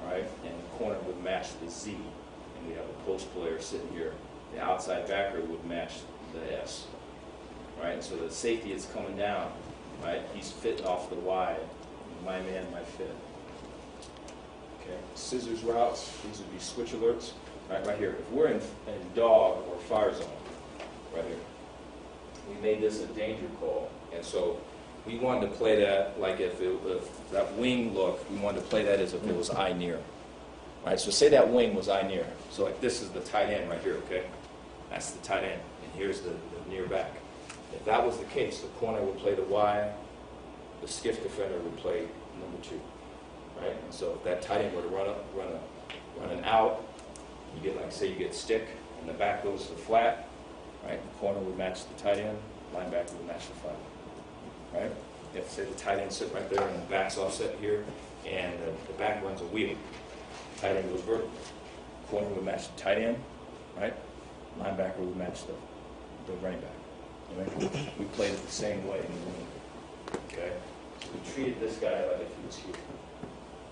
right? And the corner would match the Z. And we have a post player sitting here. The outside backer would match the S, right? And so the safety is coming down, right? He's fitting off the Y. My man, my fit. Okay, scissors routes, these would be switch alerts. Right here. If we're in dog or fire zone, right here, we made this a danger call. And so we wanted to play that like if that wing look, we wanted to play that as if it was eye near. Right, so say that wing was eye near. So like this is the tight end right here, okay? That's the tight end, and here's the near back. If that was the case, the corner would play the Y, the skiff defender would play number 2, right? And so if that tight end were to run an out, you get like, say you get stick, and the back goes to flat, right? The corner would match the tight end, linebacker would match the flat, right? If, say, the tight end sit right there, and the back's offset here, and the back runs a wheel, tight end goes vertical, corner would match the tight end, right? Linebacker would match the running back, right? We played it the same way in the room, okay? So we treated this guy like if he was here.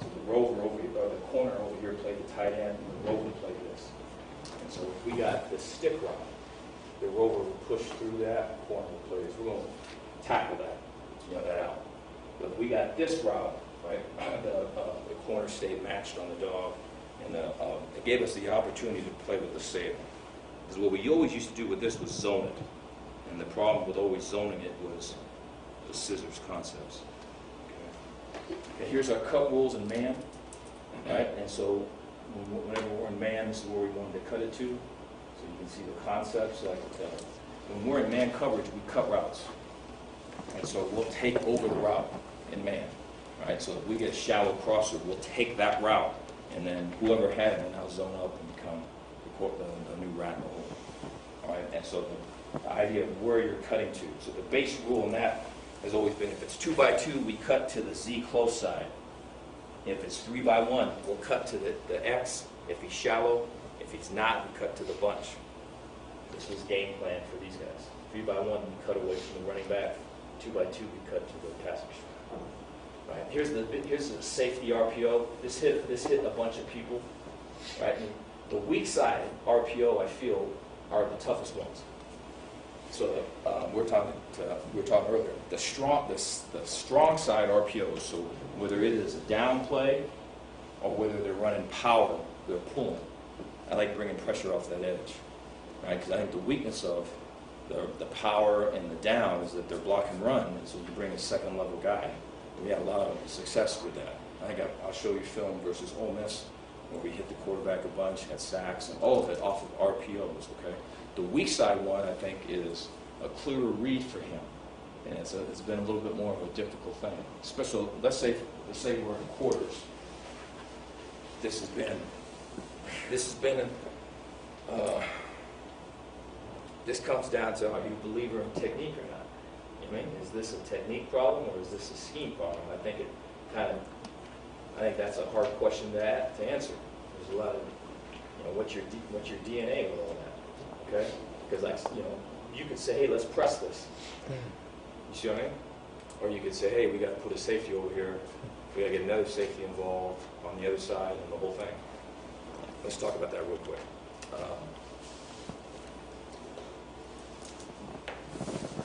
So the rover over here, or the corner over here played the tight end, and the rover played this. And so if we got the stick route, the rover would push through that, the corner would play this. We're going to tackle that, that out. But if we got this route, right, the corner stayed matched on the dog, and it gave us the opportunity to play with the save. Because what we always used to do with this was zone it. And the problem with always zoning it was the scissors concepts. Okay, here's our cut rules in man, right? And so whenever we're in man, this is where we wanted to cut it to. So you can see the concepts, like when we're in man coverage, we cut routes. And so we'll take over the route in man, right? So if we get a shallow crosser, we'll take that route, and then whoever had it will now zone up and become the new rat in the hole. All right, and so the idea of where you're cutting to. So the base rule in that has always been, if it's 2 by 2, we cut to the Z close side. If it's 3 by 1, we'll cut to the X. If he's shallow, if he's not, we cut to the bunch. This was game plan for these guys. 3 by 1, we cut away from the running back. 2 by 2, we cut to the passing. Right. Here's the safety RPO. This hit a bunch of people. Right. And the weak side RPO, I feel, are the toughest ones. So we were talking earlier. The strong side RPOs. So whether it is a down play or whether they're running power, they're pulling. I like bringing pressure off that edge, right? Because I think the weakness of the power and the down is that they're block and run, and so you bring a second level guy. We had a lot of success with that. I think I'll show you film versus Ole Miss where we hit the quarterback a bunch, had sacks, and all of it off of RPOs. Okay. The weak side one, I think, is a clearer read for him, and it's been a little bit more of a difficult thing. Especially, let's say we're in quarters. This has been this comes down to, are you a believer in technique or not? You know what I mean? Is this a technique problem or is this a scheme problem? I think that's a hard question to answer. There's a lot of, what's your DNA with all that? Okay? Because you could say, hey, let's press this. You see what I mean? Or you could say, hey, we got to put a safety over here. We got to get another safety involved on the other side and the whole thing. Let's talk about that real quick.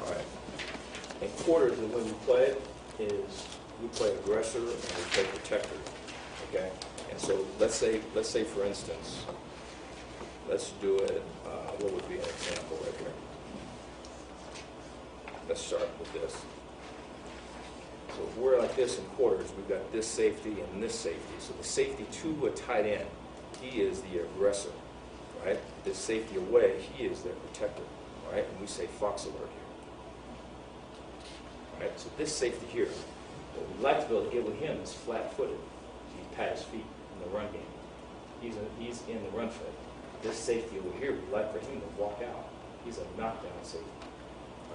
All right. In quarters, the way we play it is we play aggressor and we play protector. Okay. And so let's say for instance, let's do it. What would be an example right here? Let's start with this. So if we're like this in quarters, we've got this safety and this safety. So the safety to a tight end, he is the aggressor, right? This safety away, he is the protector, right? And we say fox alert here. Right? So this safety here, what we'd like to be able to get with him is flat-footed. He pat his feet in the run game. He's in the run fit. This safety over here, we'd like for him to walk out. He's a knockdown safety,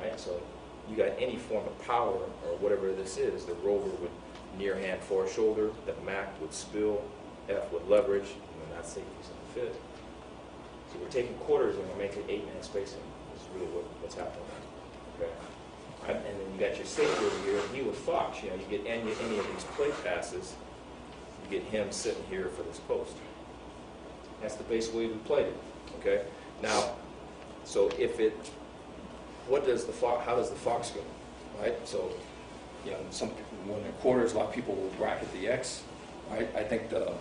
right? So you got any form of power or whatever this is, the rover would near hand far shoulder, the Mac would spill, F would leverage, and then that safety's in the fit. So we're taking quarters and we're making 8-man spacing. That's really what's happening. Okay. Right? And then you got your safety over here, and he would fox. You get any of these play passes, you get him sitting here for this post. That's the base way we played it. Okay. Now, so how does the fox go? Right. So, when in quarters, a lot of people will bracket the X. Right. I think I don't know.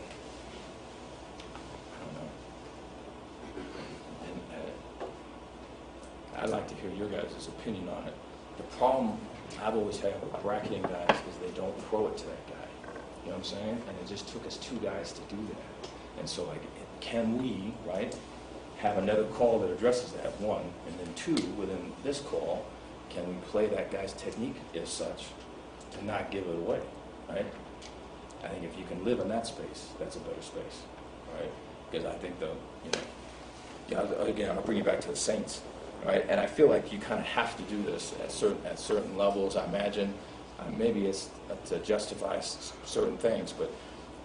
And I'd like to hear your guys' opinion on it. The problem I've always had with bracketing guys is they don't throw it to that guy. You know what I'm saying? And it just took us 2 guys to do that. And so, can we, right, have another call that addresses that, 1, and then 2, within this call, can we play that guy's technique as such to not give it away, right? I think if you can live in that space, that's a better space, right? Because I think again, I'll bring you back to the Saints, right? And I feel like you kind of have to do this at certain levels, I imagine. Maybe it's to justify certain things, but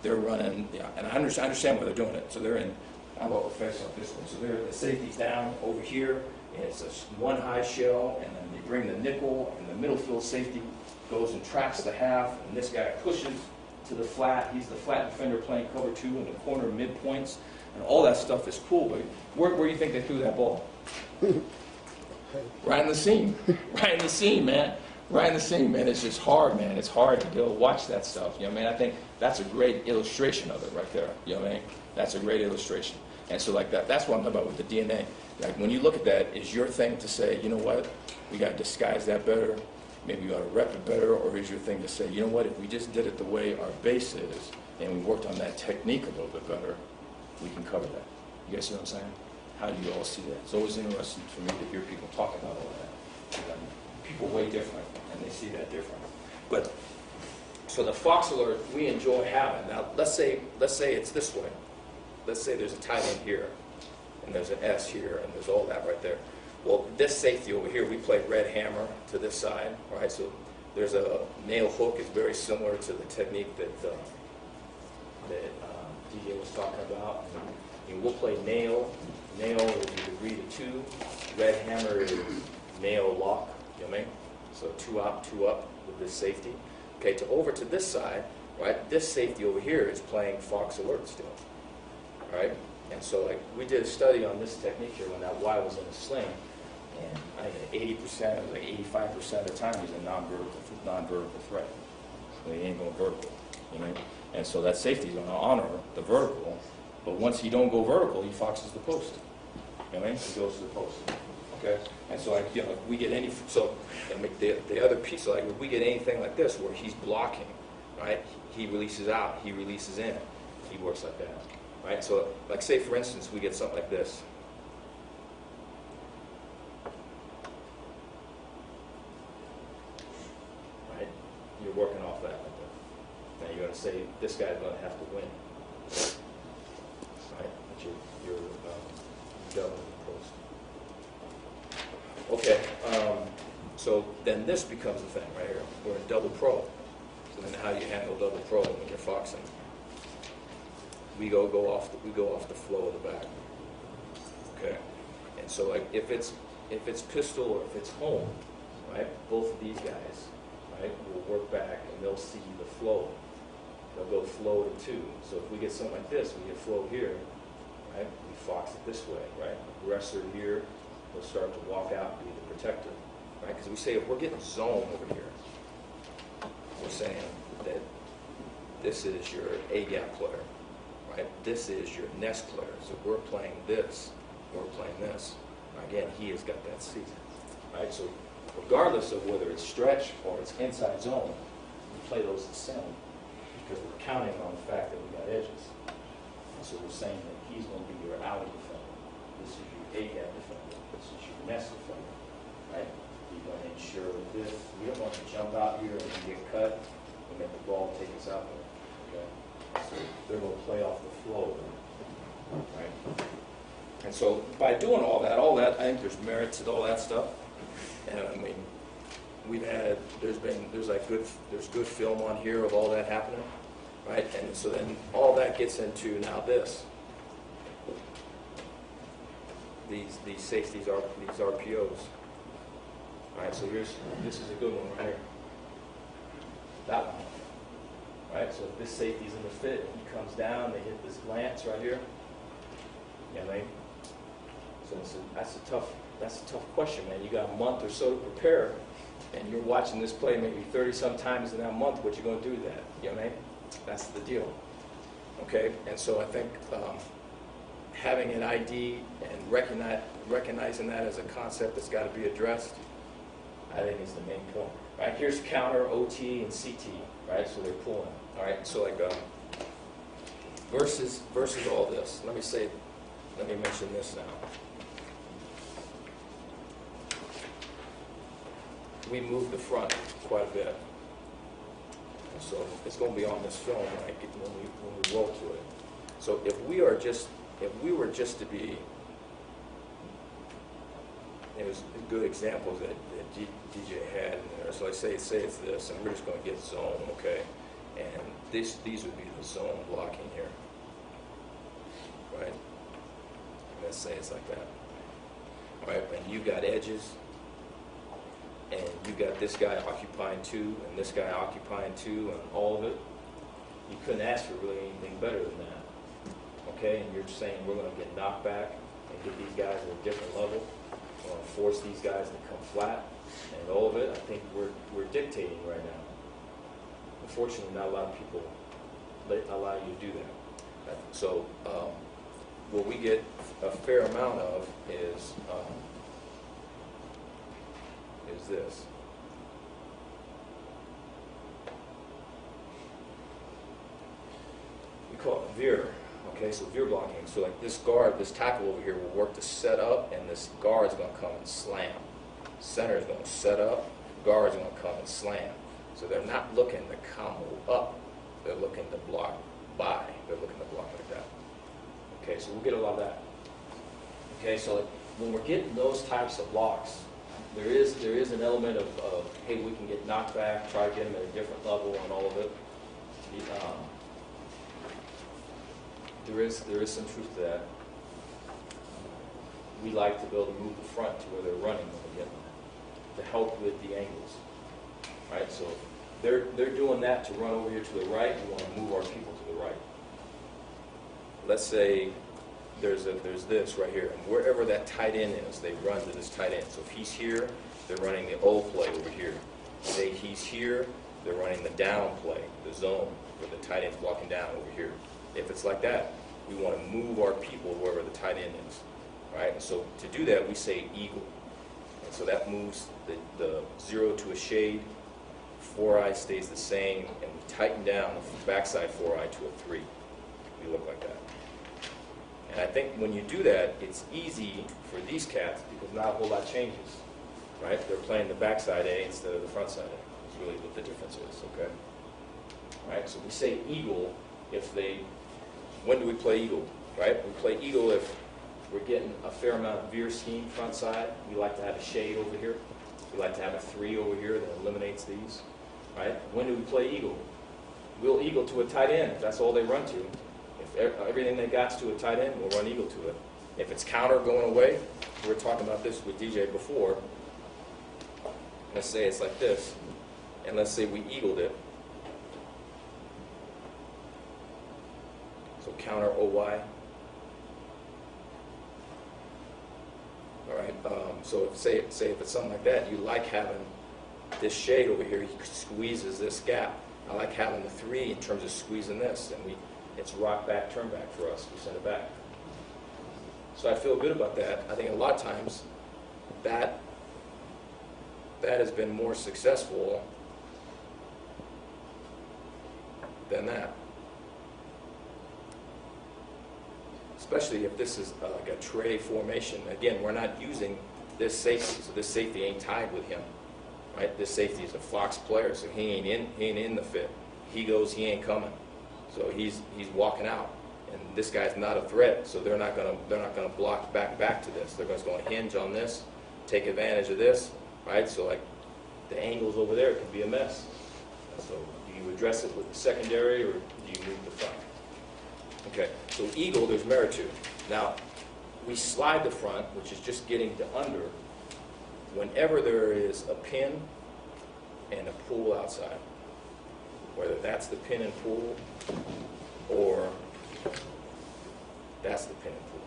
they're running, and I understand why they're doing it. So they're in, I'm going to fix up this one. So the safety's down over here, and it's one high shell, and then they bring the nickel, and the middle field safety goes and tracks the half, and this guy pushes to the flat. He's the flat defender playing cover 2 in the corner midpoints, and all that stuff is cool, but where do you think they threw that ball? Right in the seam. Right in the seam, man. Right in the seam, man. It's just hard, man. It's hard to go watch that stuff. You know what I mean? I think that's a great illustration of it right there. You know what I mean? That's a great illustration. And so that's what I'm talking about with the DNA. Like when you look at that, is your thing to say, you know what, we got to disguise that better, maybe you ought to rep it better, or is your thing to say, you know what, if we just did it the way our base is, and we worked on that technique a little bit better, we can cover that. You guys see what I'm saying? How do you all see that? It's always interesting for me to hear people talk about all that. People way different, and they see that different. But so the Fox alert we enjoy having. Now let's say it's this way. Let's say there's a tight end here, and there's an S here, and there's all that right there. Well, this safety over here, we play red hammer to this side, right? So there's a nail hook is very similar to the technique that DJ was talking about. And we'll play nail. Nail is a degree to 2. Red hammer is nail lock. You know what I mean? So 2 out, 2 up with this safety. Okay, over to this side, right? This safety over here is playing Fox alert still, right? And so like we did a study on this technique here when that Y was in a sling, and I think 80%, like 85% of the time he's a non-vertical threat. So he ain't going vertical, you know? And so that safety is going to honor the vertical, but once he don't go vertical, he foxes the post. You know what I mean? He goes to the post. Okay? And so like, you know, if we get any, so I mean, the other piece, like if we get anything like this where he's blocking, right? He releases out, he releases in. He works like that. Right? So like say for instance we get something like this. Right? You're working off that like that. Now you're going to say this guy's going to have to win. Right? But you're double the post. Okay, so then this becomes a thing right here. We're in double pro. So then how do you handle double pro when you're foxing? We go off the flow of the back. Okay, and so like if it's pistol or if it's home, right? Both of these guys, right, will work back and they'll see the flow. They'll go flow to 2. So if we get something like this, we get flow here, right? We fox it this way, right? Aggressor here. Will start to walk out and be the protector, right? Because we say if we're getting zone over here, we're saying that this is your A-gap player, right? This is your nest player. So we're playing this, we're playing this. Again, he has got that season, right? So regardless of whether it's stretch or it's inside zone, we play those the same because we're counting on the fact that we got edges. And so we're saying that he's going to be your alley defender. This is your A-gap defender. This is your nest defender, right? You're going to ensure that this, we don't want to jump out here and get cut and make the ball take us out there, okay? So they're going to play off the flow, right? And so by doing all that, I think there's merit to all that stuff. And I mean, there's good film on here of all that happening, right? And so then all that gets into now this. These safeties are these RPOs. All right, so this is a good one right here. That one. Right, so if this safety's in the fit, he comes down, they hit this glance right here. You know what I mean? So that's a tough question, man. You got a month or so to prepare, and you're watching this play maybe 30-some times in that month. What you gonna do with that? You know what I mean? That's the deal. Okay, and so I think. Having an ID and recognizing that as a concept that's got to be addressed, I think is the main point. Right, here's counter, OT, and CT, right? So they're pulling. All right, so like versus all this. Let me mention this now. We moved the front quite a bit. And so it's going to be on this film when we roll to it. So if we were just to be, it was good examples that DJ had in there. So I say it's this, and we're just going to get zone, okay? And these would be the zone blocking here, right? Let's say it's like that. All right, and you got edges, and you got this guy occupying 2, and this guy occupying 2, and all of it. You couldn't ask for really anything better than that. Okay, and you're saying we're going to get knocked back and get these guys at a different level. We're going to force these guys to come flat, and all of it, I think we're dictating right now. Unfortunately, not a lot of people allow you to do that. So what we get a fair amount of is this. We call it veer. Okay, so veer blocking. So like this guard, this tackle over here will work to set up, and this guard is going to come and slam. Center is going to set up, guard is going to come and slam. So they're not looking to combo up. They're looking to block by. They're looking to block like that. Okay, so we'll get a lot of that. Okay, so like when we're getting those types of blocks, there is an element of hey, we can get knocked back, try to get them at a different level and all of it. There is some truth to that. We like to be able to move the front to where they're running when we get them, to help with the angles. Right? So they're doing that to run over here to the right. We want to move our people to the right. Let's say there's this right here, and wherever that tight end is, they run to this tight end. So if he's here, they're running the O play over here. Say he's here, they're running the down play, the zone, where the tight end's blocking down over here. If it's like that, we want to move our people wherever the tight end is. Right? And so to do that, we say eagle. And so that moves the 0 to a shade, 4-eye stays the same, and we tighten down the backside 4-eye to a 3. We look like that. And I think when you do that, it's easy for these cats because not a whole lot changes. Right? They're playing the backside A instead of the front side A. That's really what the difference is, okay? Right? So we say eagle if they, when do we play eagle? Right? We play eagle if we're getting a fair amount of veer scheme front side. We like to have a shade over here. We like to have a 3 over here that eliminates these. Right? When do we play eagle? We'll eagle to a tight end if that's all they run to. If everything they got's to a tight end, we'll run eagle to it. If it's counter going away, we were talking about this with DJ before. Let's say it's like this, and let's say we eagled it. So counter OY. All right. So if, say if it's something like that, you like having this shade over here. He squeezes this gap. I like having the 3 in terms of squeezing this, and it's rock back, turn back for us. We send it back. So I feel good about that. I think a lot of times that has been more successful than that. Especially if this is like a tray formation. Again, we're not using this safety, so this safety ain't tied with him. Right? This safety is a Fox player, so he ain't in the fit. He goes, he ain't coming. So he's walking out. And this guy's not a threat, so they're not gonna block back to this. They're just gonna hinge on this, take advantage of this, right? So like the angles over there can be a mess. So do you address it with the secondary or do you move the front? Okay, so eagle, there's merit to. Now, we slide the front, which is just getting to under, whenever there is a pin and a pull outside. Whether that's the pin and pull or that's the pin and pull.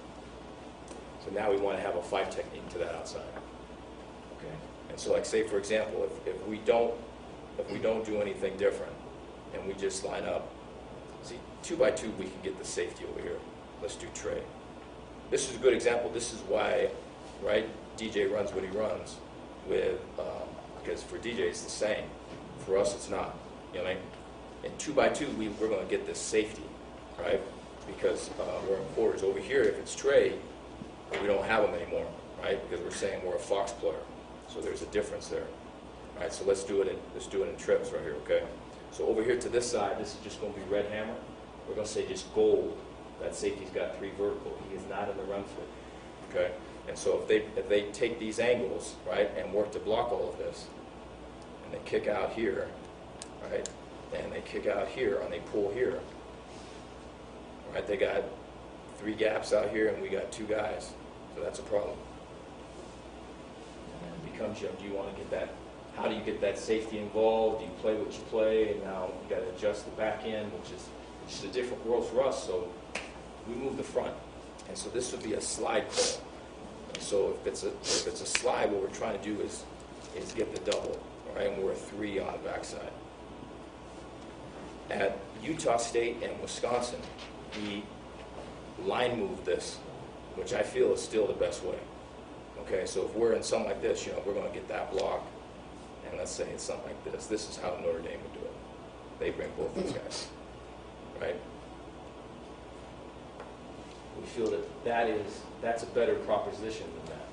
So now we want to have a 5 technique to that outside. Okay. And so like say for example, if we don't do anything different and we just line up, see 2x2 we can get the safety over here. Let's do tray. This is a good example. This is why, right, DJ runs what he runs with, because for DJ it's the same. For us it's not. You know what I mean? In 2x2 we're going to get this safety, right? Because we're in quarters. Over here, if it's tray, we don't have them anymore, right? Because we're saying we're a Fox player. So there's a difference there. All right, so let's do it in trips right here, okay? So over here to this side, this is just going to be red hammer. We're going to say just gold. That safety's got 3 vertical. He is not in the run fit, okay? And so if they take these angles, right, and work to block all of this, and they kick out here, right, and they kick out here, and they pull here, right, they got 3 gaps out here, and we got 2 guys. So that's a problem. And it becomes, do you want to get that? How do you get that safety involved? Do you play what you play? And now you got to adjust the back end, which is a different world for us. So we move the front, and so this would be a slide call. And so if it's a slide, what we're trying to do is get the double, right? And we're a 3 on the backside. At Utah State and Wisconsin, we line move this, which I feel is still the best way. Okay, so if we're in something like this, we're going to get that block, and let's say it's something like this. This is how Notre Dame would do it. They bring both these guys, right? We feel that that's a better proposition than that.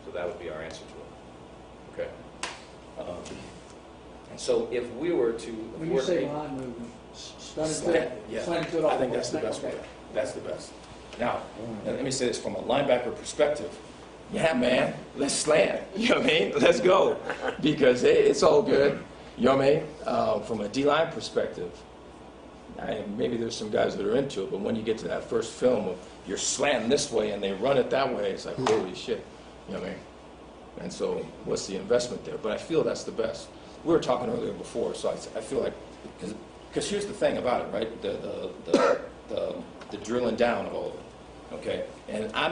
So that would be our answer to it. Okay. And so if we were to... When you say line movement, slant to it, yeah, slant to it all I think the way. that's the best way. That's the best. Now, let me say this from a linebacker perspective. Yeah, man, let's slant. You know what I mean? Let's go. Because it's all good. You know what I mean? From a D-line perspective, maybe there's some guys that are into it, but when you get to that first film of you're slanting this way and they run it that way, it's like, holy shit. You know what I mean? And so what's the investment there? But I feel that's the best. We were talking earlier before, so I feel like, because here's the thing about it, right? The drilling down of all of it. Okay, and I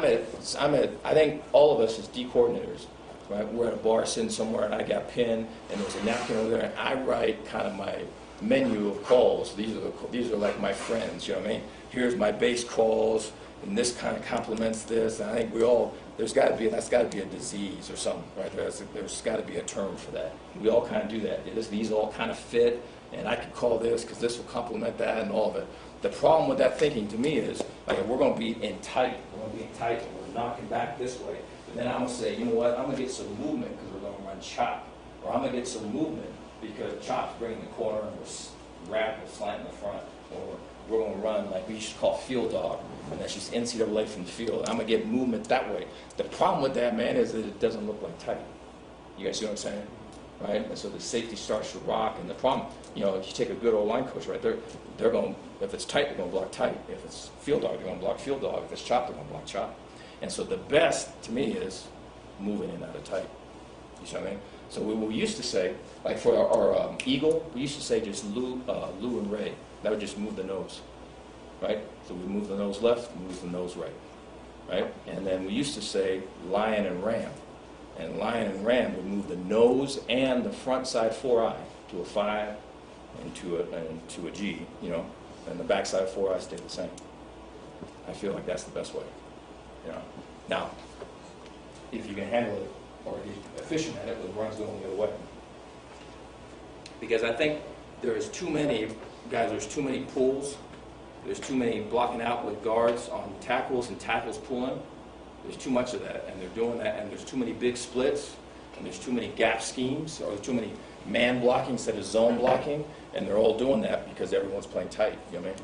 think all of us as D coordinators, right? We're at a bar sitting somewhere, and I got pinned, and there's a napkin over there, and I write kind of my menu of calls. These are like my friends. You know what I mean? Here's my base calls, and this kind of complements this. And I think that's got to be a disease or something, right? There's got to be a term for that. We all kind of do that. These all kind of fit, and I could call this because this will complement that and all of it. The problem with that thinking to me is, like, if we're going to be in tight, and we're knocking back this way, but then I'm going to say, you know what, I'm going to get some movement because we're going to run chop. Or I'm going to get some movement because chop's bringing the corner and we're wrapping the slant in the front. Or we're going to run like we used to call field dog, and that's just NCAA from the field. I'm going to get movement that way. The problem with that, man, is that it doesn't look like tight. You guys see what I'm saying? Right? And so the safety starts to rock, and the problem, if you take a good old line coach, right, they're going, if it's tight, they're going to block tight. If it's field dog, they're going to block field dog. If it's chop, they're going to block chop. And so the best, to me, is moving in and out of tight. You see what I mean? So we used to say, like for our eagle, we used to say just Lou and Ray. That would just move the nose, right? So we move the nose left, move the nose right, right? And then we used to say lion and ram. And lion and ram would move the nose and the front side 4-eye to a 5 and to a G, and the back side 4-eye stay the same. I feel like that's the best way. Now, if you can handle it or be efficient at it, the run's going the other way. Because I think there's too many pulls. There's too many blocking out with guards on tackles and tackles pulling. There's too much of that, and they're doing that, and there's too many big splits, and there's too many gap schemes, or there's too many man blocking instead of zone blocking, and they're all doing that because everyone's playing tight, you know what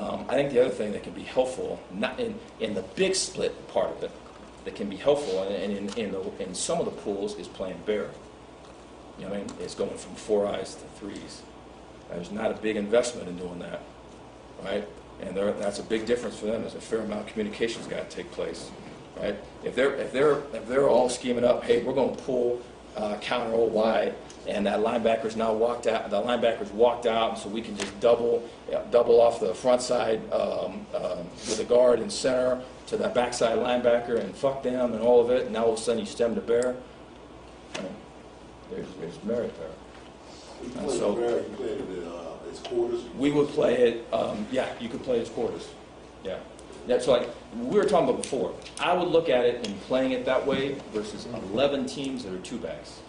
I mean? I think the other thing that can be helpful, not in the big split part of it, that can be helpful, and in some of the pools, is playing bear. You know what I mean? It's going from 4-eyes to 3s. There's not a big investment in doing that, right? And that's a big difference for them. There's a fair amount of communication's got to take place, right? If they're all scheming up, hey, we're going to pull counter all wide, and that linebacker's now walked out. The linebacker's walked out, and so we can just double off the front side with the guard and center to that backside linebacker and fuck them and all of it. And now all of a sudden you stem to bear. I mean, there's merit there. And so we would play it. You could play as quarters. Yeah. That's like we were talking about before. I would look at it and playing it that way versus 11 teams that are 2-backs.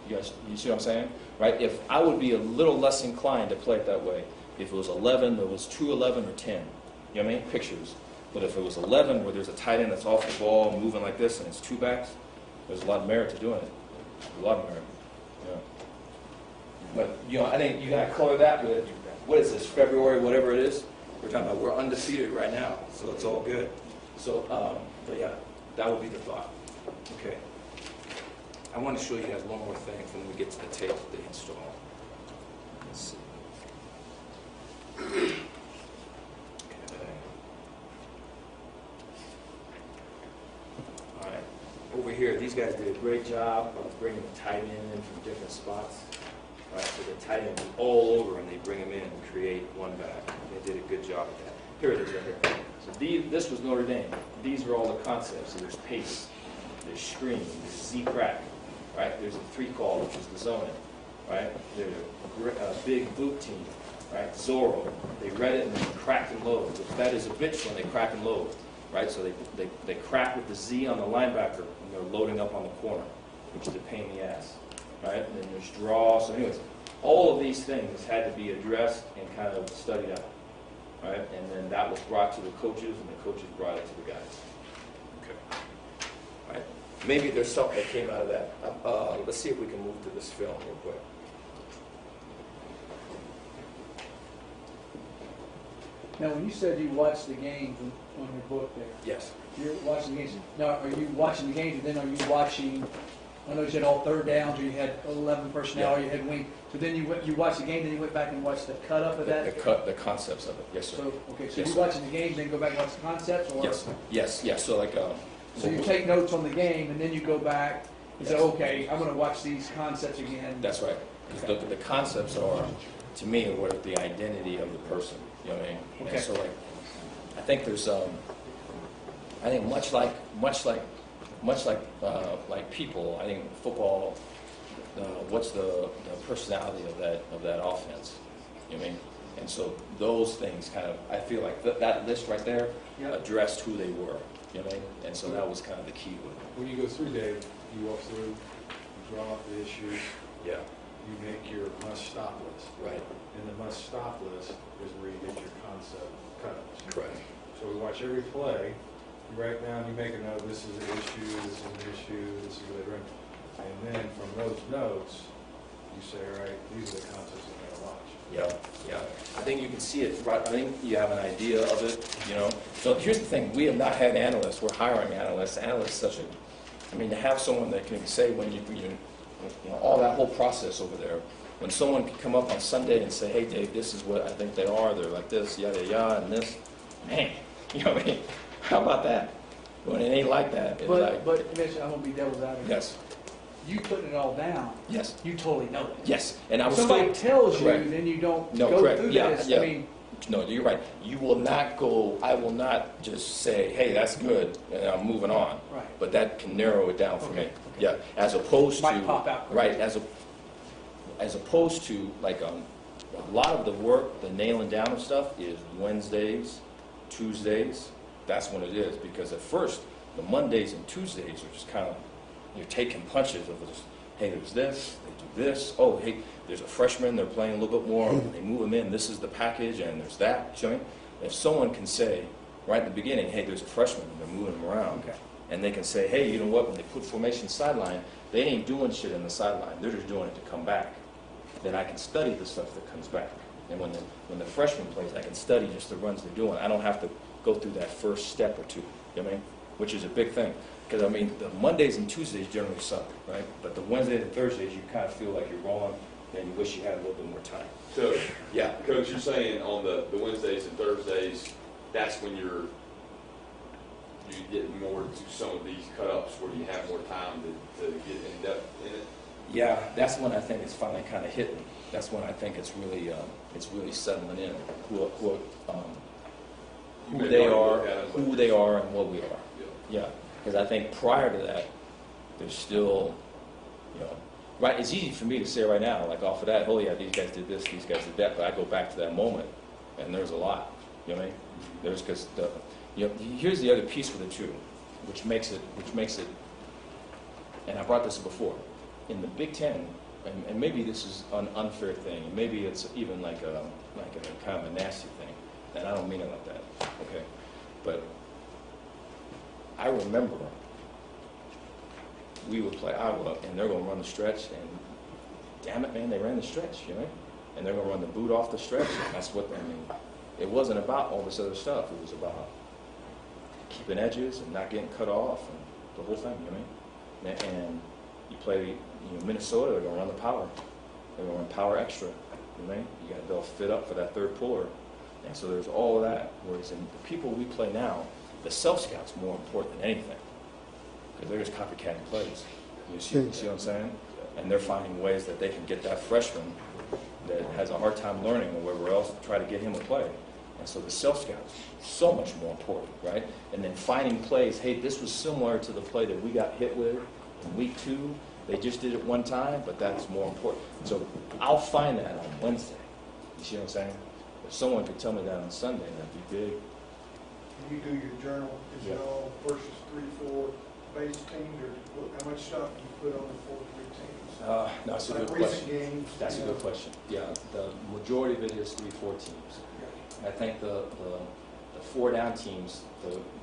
You see what I'm saying? Right? If I would be a little less inclined to play it that way, if it was 11, there was 2 11 or 10. You know what I mean? Pictures. But if it was 11 where there's a tight end that's off the ball moving like this and it's 2-backs, there's a lot of merit to doing it. A lot of merit. Yeah. But I think you got to color that with, what is this, February, whatever it is. We're talking about we're undefeated right now, so it's all good. So, but yeah, that would be the thought. Okay. I want to show you guys one more thing when we get to the tape that they install. Let's see. Okay. All right. Over here, these guys did a great job of bringing the tight end in from different spots. Right, so the tight end is all over, and they bring them in and create one back. They did a good job at that. Here it is right here. So this was Notre Dame. These are all the concepts. So there's pace, there's screen, there's Z-crack, right? There's a 3-call, which is the zoning, right? There's a big boot team, right? Zorro. They read it and they cracked and load. That is a bitch when they crack and load, right? So they crack with the Z on the linebacker, and they're loading up on the corner, which is a pain in the ass. Right? And then there's draw. So anyways, all of these things had to be addressed and kind of studied out. right? And then that was brought to the coaches, and the coaches brought it to the guys. Okay. Right. Maybe there's something that came out of that. Let's see if we can move to this film real quick. Now, when you said you watched the games on your book there, Yes. you're watching the games. Now, are you watching the games, and then are you watching? I know you had all third downs, or you had 11 personnel, or you had wing. So then you watched the game, then you went back and watched the cut up of that. The concepts of it. Yes, sir. So okay, so Yes, you're sir. watching the game, then go back and watch the concepts, or Yes. So like. So you take notes on the game, and then you go back and say, okay, I'm going to watch these concepts again. That's right. Because the concepts are, to me, what are the identity of the person. You know what I mean? Okay. And so like, I think there's, I think much like people, I think football. What's the personality of that offense? You know what I mean? And so those things kind of, I feel like that list right there addressed who they were. You know what I mean? And so that was kind of the key with it. When you go through, Dave, you walk through, you draw up the issues, Yeah. you make your must-stop list. Right. And the must-stop list is where you get your concept cuts. Correct. So we watch every play, you write down, you make a note, this is an issue, this is an issue, this is what they run. And then from those notes, you say, all right, these are the concepts I'm going to watch. Yeah. I think you can see it, right? I think you have an idea of it, you know. So here's the thing, we have not had analysts, we're hiring analysts. Analysts such a, I mean, to have someone that can say when you know, all that whole process over there, when someone can come up on Sunday and say, hey Dave, this is what I think they are, they're like this, yada yada, and this, man, you know what I mean? How about that? When it ain't like that, it's like, But Mitch, I'm going to be devil's advocate. yes, You putting it all down, yes, you totally know it. yes. And I If was somebody tells you, correct. then you don't No, go correct. through Yeah, this. yeah. I mean, No, you're right. You will not go, I will not just say, hey, that's good, and I'm moving on. Right. But that can narrow it down for me. Okay. Yeah, as opposed to. Might pop out quick. Right, as opposed to, like, a lot of the work, the nailing down of stuff is Wednesdays, Tuesdays. That's when it is, because at first, the Mondays and Tuesdays are just kind of, you're taking punches of just, hey, there's this, they do this, oh, hey, there's a freshman, they're playing a little bit more, they move them in, this is the package, and there's that, you know what I mean? If someone can say, right at the beginning, hey, there's a freshman, and they're moving them around, Okay. and they can say, hey, you know what, when they put formation sideline, they ain't doing shit in the sideline, they're just doing it to come back. Then I can study the stuff that comes back. And when the freshman plays, I can study just the runs they're doing. I don't have to go through that first step or two, you know what I mean? Which is a big thing. Because, I mean, the Mondays and Tuesdays generally suck, right? But the Wednesdays and Thursdays, you kind of feel like you're rolling, and you wish you had a little bit more time. So, Yeah. Coach, you're saying on the Wednesdays and Thursdays, that's when you get more to some of these cut-ups where you have more time to get in depth in it? Yeah, that's when I think it's finally kind of hitting. That's when I think it's really settling in who You've been they already are, looked at it, but- who they are, and what we are. Yeah. Yeah, because I think prior to that, there's still, you know, right, it's easy for me to say right now, like off of that, oh yeah, these guys did this, these guys did that, but I go back to that moment, and there's a lot, you know what I mean? There's, because, you know, here's the other piece with it too, which makes it, and I brought this up before, in the Big Ten, and maybe this is an unfair thing, maybe it's even like a kind of a nasty thing, and I don't mean it like that, okay? But I remember we would play Iowa, and they're going to run the stretch, and damn it, man, they ran the stretch, you know? And they're going to run the boot off the stretch, and that's what, I mean, it wasn't about all this other stuff. It was about keeping edges and not getting cut off, and the whole thing, you know what I mean? And you play, Minnesota, they're going to run the power. They're going to run power extra, you know what I mean? You got to be able to fit up for that third puller. And so there's all of that, whereas in the people we play now, the self-scout's more important than anything, because they're just copycatting plays. You see what I'm saying? And they're finding ways that they can get that freshman that has a hard time learning or wherever else to try to get him a play. And so the self-scout's so much more important, right? And then finding plays, hey, this was similar to the play that we got hit with in week 2. They just did it one time, but that's more important. So I'll find that on Wednesday. You see what I'm saying? If someone could tell me that on Sunday, that'd be big. You do your journal, is it all versus 3-4 base teams, or how much stuff do you put on the 4-3 teams? No, that's a Like good recent question. games, That's a you good know. question. Yeah, the majority of it is 3-4 teams. I think the 4 down teams,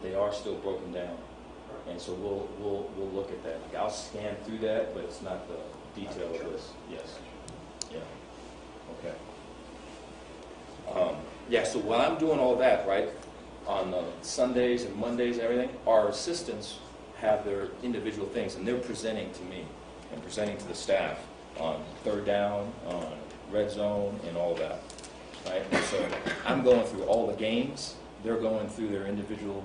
they are still broken down. And so we'll look at that. Like, I'll scan through that, but it's not the detail of this. Yes. Yeah. Okay. Yeah. So while I'm doing all that, right, on Sundays and Mondays and everything, our assistants have their individual things, and they're presenting to me and presenting to the staff on 3rd down, on red zone, and all that. Right. And so I'm going through all the games. They're going through their individual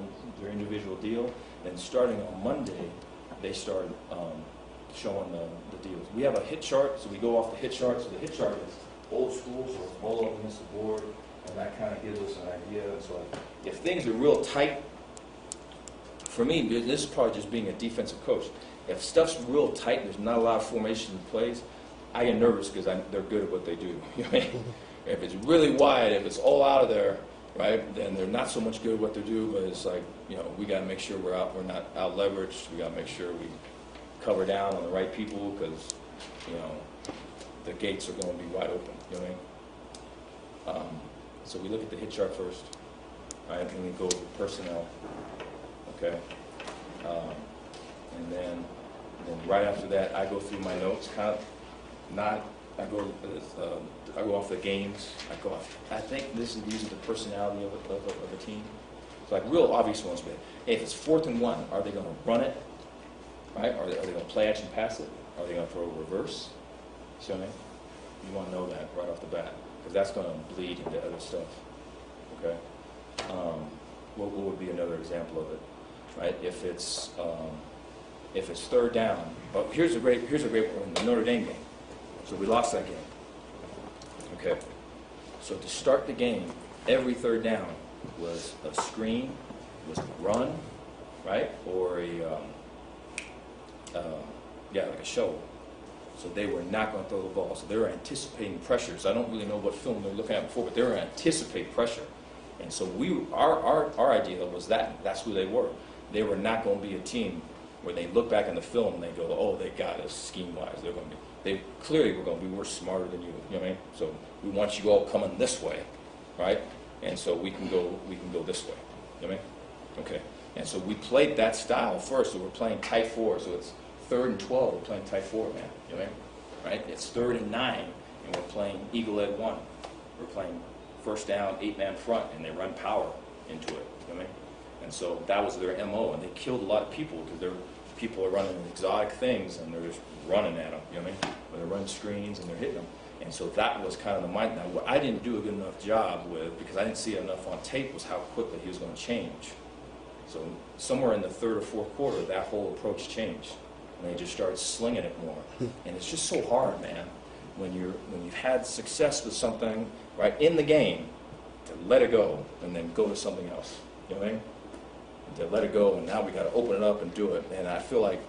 deal. And starting on Monday, they start showing the deals. We have a hit chart, so we go off the hit chart. So the hit chart is old school, so it's all up against the board, and that kind of gives us an idea. So if things are real tight, for me, this is probably just being a defensive coach. If stuff's real tight, there's not a lot of formation plays, I get nervous because they're good at what they do. You know what I mean? If it's really wide, if it's all out of there, right, then they're not so much good at what they do, but it's like, we got to make sure we're not out leveraged. We got to make sure we cover down on the right people because, the gates are going to be wide open. You know what I mean? So we look at the hit chart first, right, and we go over personnel, okay? And then right after that, I go through my notes, I go off the games. I think these are the personality of a team. It's like real obvious ones, but hey, if it's 4th and 1, are they going to run it? Right? Are they going to play action pass it? Are they going to throw a reverse? See what I mean? You want to know that right off the bat because that's going to bleed into other stuff. Okay. What would be another example of it? Right? If it's 3rd down, but here's a great one: the Notre Dame game. So we lost that game. Okay. So to start the game, every 3rd down was a screen, was a run, right, or like a show. So they were not going to throw the ball. So they were anticipating pressures. I don't really know what film they were looking at before, but they were anticipating pressure. And so our idea was that's who they were. They were not going to be a team where they look back in the film and they go, oh, they got us scheme-wise. They clearly were going to be, we're smarter than you. You know what I mean? So we want you all coming this way, right? And so we can go this way. You know what I mean? Okay. And so we played that style first. So we're playing tight 4. So it's 3rd and 12. We're playing tight 4, man. You know what I mean? Right? It's 3rd and 9, and we're playing Eagle Ed 1. We're playing 1st down, 8-man front, and they run power into it. You know what I mean? And so that was their MO, and they killed a lot of people because people are running exotic things and they're just running at them. You know what I mean? Or they're running screens and they're hitting them. And so that was kind of the mind. Now, what I didn't do a good enough job with, because I didn't see enough on tape, was how quickly he was going to change. So somewhere in the 3rd or 4th quarter, that whole approach changed, and they just started slinging it more. And it's just so hard, man, when you've had success with something right in the game, to let it go and then go to something else. You know what I mean? To let it go, and now we got to open it up and do it. And I feel like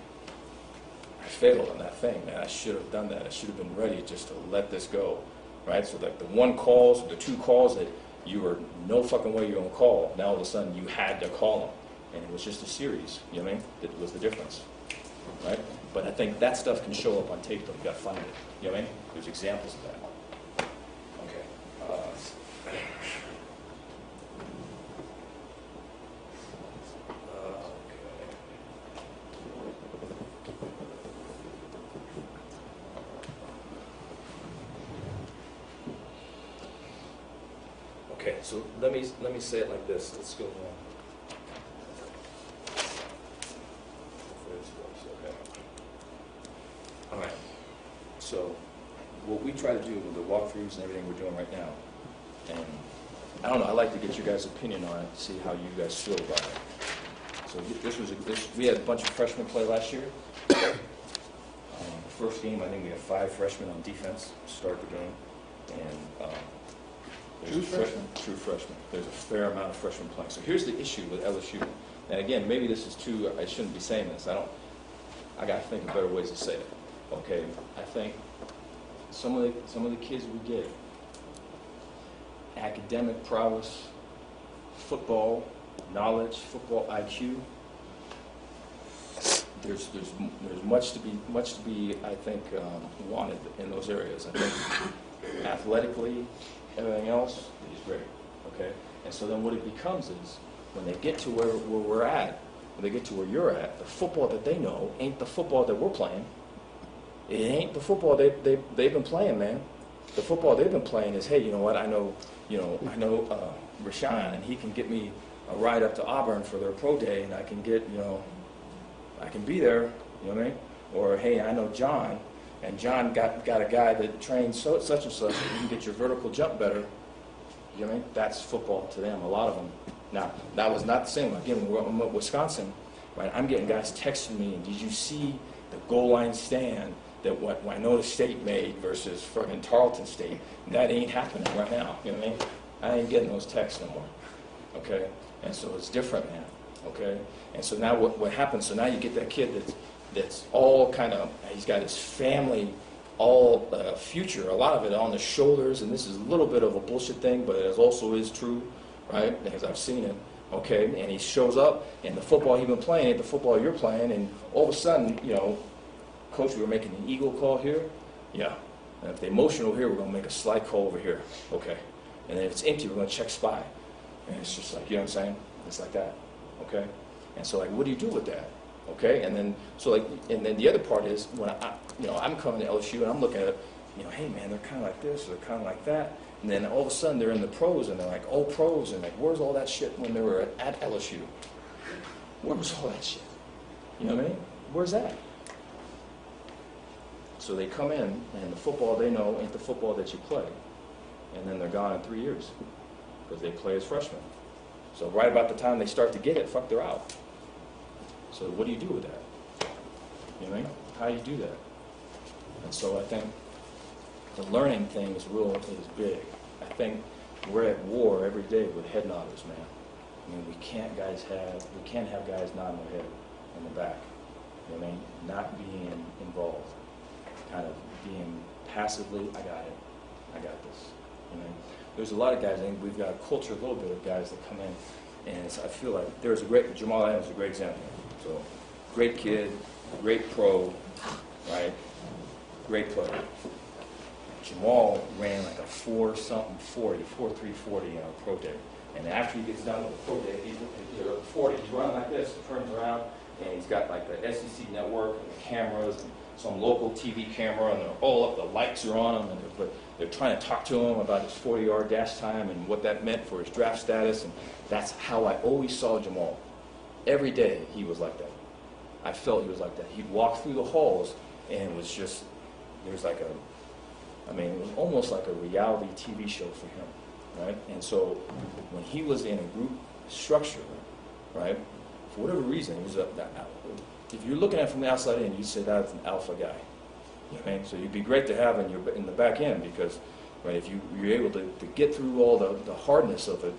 I failed on that thing, man. I should have done that. I should have been ready just to let this go, right? So like the 1 calls, the 2 calls that you were no fucking way you're going to call, now all of a sudden you had to call them. And it was just a series, you know what I mean? That was the difference, right? But I think that stuff can show up on tape, though. You got to find it, you know what I mean? There's examples of that. Okay. Okay, so let me say it like this. Let's go on. Okay. All right. So what we try to do with the walkthroughs and everything we're doing right now, and I don't know, I'd like to get your guys' opinion on it, see how you guys feel about it. So we had a bunch of freshmen play last year. First game, I think we had 5 freshmen on defense to start the game, and True freshmen? True freshmen. There's a fair amount of freshmen playing. So here's the issue with LSU. And again, maybe this is too, I shouldn't be saying this. I got to think of better ways to say it. Okay, I think some of the kids we get, academic prowess, football knowledge, football IQ, there's much to be I think wanted in those areas. I think athletically, everything else is great, okay? And so then what it becomes is, when they get to where we're at, when they get to where you're at, the football that they know ain't the football that we're playing. It ain't the football they've been playing, man. The football they've been playing is, hey, you know what, I know Rashawn, and he can get me a ride up to Auburn for their pro day, and I can get, I can be there, you know what I mean? Or, hey, I know John, and John got a guy that trains such and such, and you can get your vertical jump better. You know what I mean? That's football to them, a lot of them. Now, that was not the same. Again, I'm at Wisconsin, right? I'm getting guys texting me, did you see the goal line stand that what Winona State made versus fucking Tarleton State? That ain't happening right now, you know what I mean? I ain't getting those texts no more, okay? And so it's different, man, okay? And so now what happens, so now you get that kid that's all kind of, he's got his family, all future, a lot of it on his shoulders, and this is a little bit of a bullshit thing, but it also is true, right? Because I've seen it, okay? And he shows up, and the football he's been playing ain't the football you're playing, and all of a sudden, Coach, we were making an eagle call here, yeah. And if the emotional here, we're going to make a slide call over here, okay. And then if it's empty, we're going to check spy. And it's just like, you know what I'm saying? It's like that, okay? And so, like, what do you do with that, okay? And then, and then the other part is, when I'm coming to LSU and I'm looking at, hey, man, they're kind of like this, or they're kind of like that. And then all of a sudden, they're in the pros, and they're like, oh, pros, and like, where's all that shit when they were at LSU? Where was all that shit? You know what I mean? Where's that? So they come in, and the football they know ain't the football that you play. And then they're gone in 3 years because they play as freshmen. So right about the time they start to get it, fuck, they're out. So what do you do with that? You know what I mean? How do you do that? And so I think the learning thing is big. I think we're at war every day with head nodders, man. I mean, we can't have guys nodding their head in the back. You know what I mean? Not being involved. Kind of being passively, I got this. You know, there's a lot of guys, and we've got a culture, a little bit of guys that come in, and I feel like Jamal Adams is a great example. So, great kid, great pro, right? Great player. Jamal ran like a 4.340 on a pro day. And after he gets done with the pro day, he's 40, he's running like this, turns around, and he's got like the SEC network and the cameras and some local TV camera, and they're all up, the lights are on him, and they're trying to talk to him about his 40-yard dash time and what that meant for his draft status, and that's how I always saw Jamal. Every day he was like that. I felt he was like that. He'd walk through the halls, and it was just, it was almost like a reality TV show for him, right? And so when he was in a group structure, right, for whatever reason, he was if you're looking at it from the outside in, you'd say that's an alpha guy. You know what I mean? So you'd be great to have in the back end because, right, if you're able to get through all the hardness of it,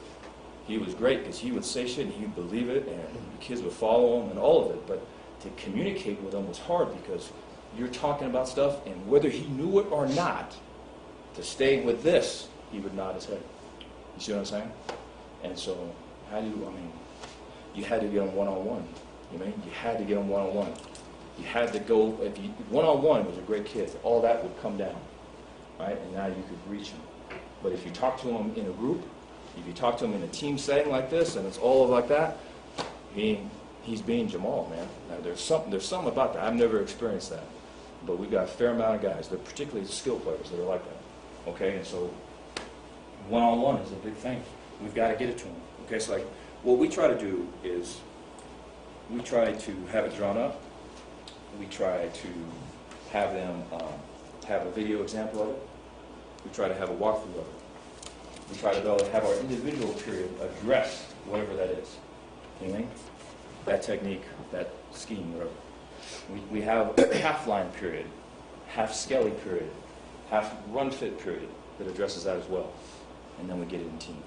he was great because he would say shit and he'd believe it and the kids would follow him and all of it. But to communicate with him was hard because you're talking about stuff and whether he knew it or not, to stay with this, he would nod his head. You see what I'm saying? And so, you had to get him one-on-one. You know what I mean? You had to get him one-on-one. You had to go, one-on-one was a great kid. All that would come down, right? And now you could reach him. But if you talk to him in a group, if you talk to him in a team setting like this, and it's all like that, he's being Jamal, man. Now, there's something about that. I've never experienced that. But we've got a fair amount of guys, particularly the skill players, that are like that. Okay, and so one-on-one is a big thing. We've got to get it to them. Okay, so like what we try to do is we try to have it drawn up. We try to have them have a video example of it. We try to have a walkthrough of it. We try to have our individual period address whatever that is. You know what I mean? That technique, that scheme, whatever. We have a half line period, half skelly period, half run fit period that addresses that as well. And then we get it in team.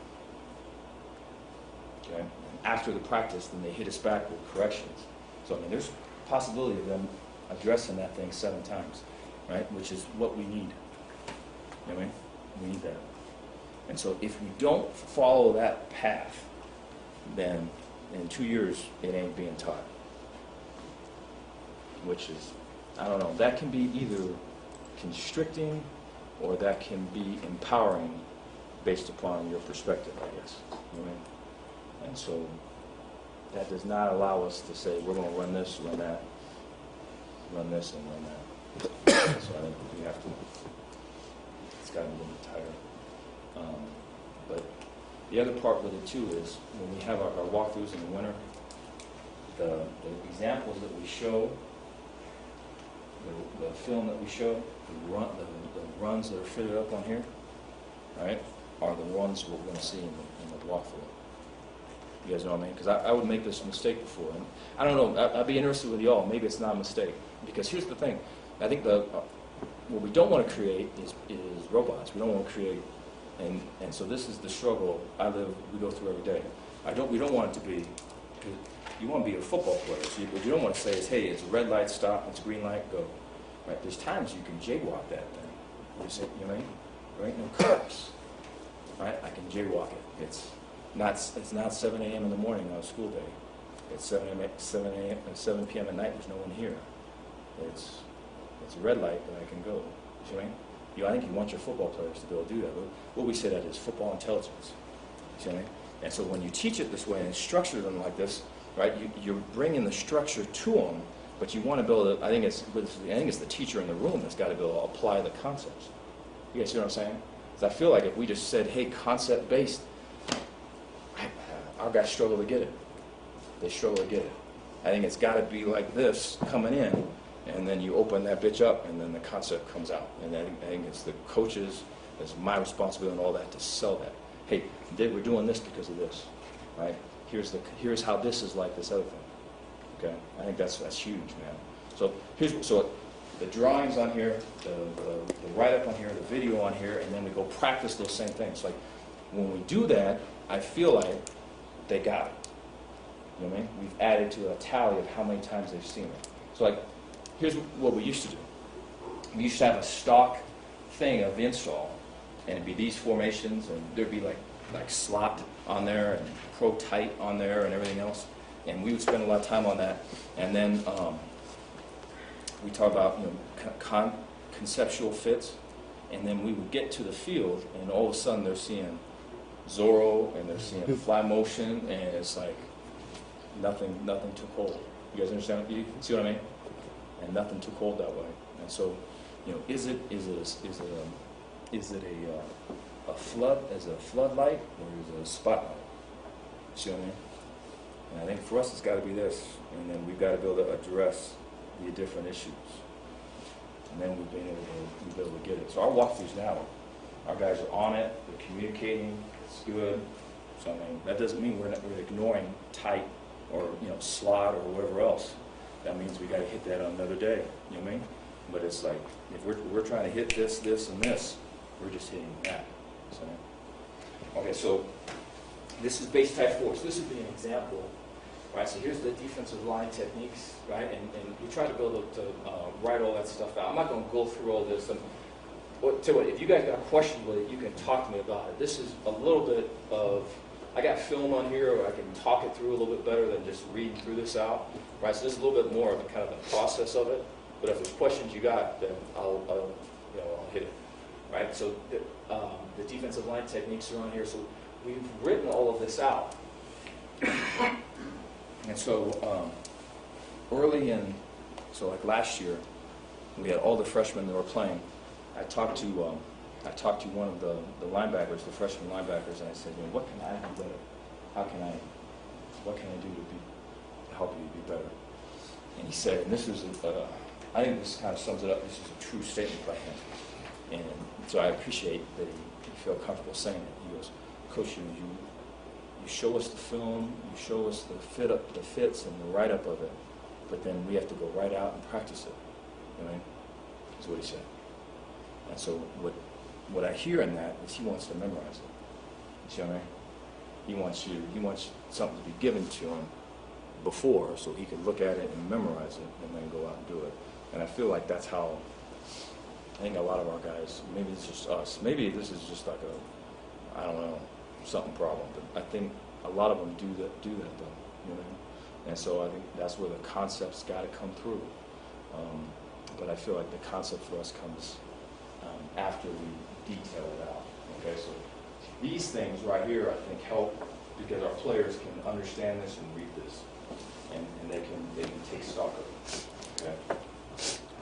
Okay? And after the practice, then they hit us back with corrections. So, I mean, there's a possibility of them addressing that thing 7 times, right? Which is what we need. You know what I mean? We need that. And so if we don't follow that path, then in 2 years, it ain't being taught. Which is, I don't know, that can be either constricting or that can be empowering based upon your perspective, I guess. You know what I mean? And so that does not allow us to say we're going to run this, run that, run this, and run that. So I think we have to. It's got to be a little tighter. But the other part with it too is when we have our walkthroughs in the winter, the examples that we show, the film that we show, the runs that are fitted up on here, all right, are the ones we're going to see in the walkthrough. You guys know what I mean? Because I would make this mistake before. And I don't know, I'd be interested with y'all. Maybe it's not a mistake. Because here's the thing. I think what we don't want to create is robots. We don't want to create, and so this is the struggle we go through every day. We don't want it to be, you want to be a football player. So what you don't want to say is, hey, it's red light, stop, it's green light, go. Right? There's times you can jaywalk that thing. You know what I mean? There ain't no cops. Right? I can jaywalk it. It's not 7 a.m. in the morning on a school day. It's 7 p.m. at night. There's no one here. It's a red light that I can go. You see what I mean? I think you want your football players to be able to do that. But what we say that is football intelligence. You see what I mean? And so when you teach it this way and structure them like this, right? You're bringing the structure to them, but you want to build it. I think it's the teacher in the room that's got to be able to apply the concepts. You guys see what I'm saying? Because I feel like if we just said, hey, concept based, our guys struggle to get it. They struggle to get it. I think it's got to be like this coming in, and then you open that bitch up, and then the concept comes out. And I think it's the coaches, it's my responsibility and all that to sell that. Hey, we're doing this because of this, right? Here's how this is like this other thing. Okay, I think that's huge, man. So the drawings on here, the write-up on here, the video on here, and then we go practice those same things. Like when we do that, I feel like they got it. You know what I mean? We've added to a tally of how many times they've seen it. So like, here's what we used to do. We used to have a stock thing of install, and it'd be these formations, and there'd be like slot on there and pro tight on there and everything else. And we would spend a lot of time on that. And then we talk about conceptual fits, and then we would get to the field, and all of a sudden they're seeing Zorro and they're seeing fly motion, and it's like nothing took hold. You guys understand? You see what I mean? And nothing took hold that way. And so, is it a floodlight or is it a spotlight? See what I mean? And I think for us it's got to be this, and then we've got to be able to address the different issues, and then we've been able to get it. So our walkthroughs now, our guys are on it, they're communicating, it's good. So I mean, that doesn't mean we're ignoring tight or slot or whatever else. That means we got to hit that on another day. You know what I mean? But it's like if we're trying to hit this, and this, we're just hitting that. So, okay, so this is base type 4. So this would be an example, right? So here's the defensive line techniques, right? And we try to build up to write all that stuff out. I'm not going to go through all this. Tell you what, if you guys got questions with it, you can talk to me about it. This is a little bit of, I got film on here, or I can talk it through a little bit better than just reading through this out, right? So this is a little bit more of a kind of the process of it. But if there's questions you got, then I'll hit it, right? So the defensive line techniques are on here. So we've written all of this out. And so like last year, we had all the freshmen that were playing. I talked to one of the linebackers, the freshman linebackers, and I said, what can I do better? What can I do to help you be better? And he said, and this is, I think this kind of sums it up. This is a true statement by him, and so I appreciate that he felt comfortable saying it. He goes, Coach, you show us the film, you show us the fits and the write-up of it, but then we have to go right out and practice it. You know what I mean? That's what he said. And so what I hear in that is he wants to memorize it. You see what I mean? He wants something to be given to him before, so he can look at it and memorize it, and then go out and do it. And I feel like that's how I think a lot of our guys. Maybe it's just us. Maybe this is just like I don't know, something problem. But I think a lot of them do that though. You know what I mean? And so I think that's where the concept's got to come through. But I feel like the concept for us comes after we detail it out. Okay, These things right here, I think, help because our players can understand this and read this, and they can take stock of it. Okay.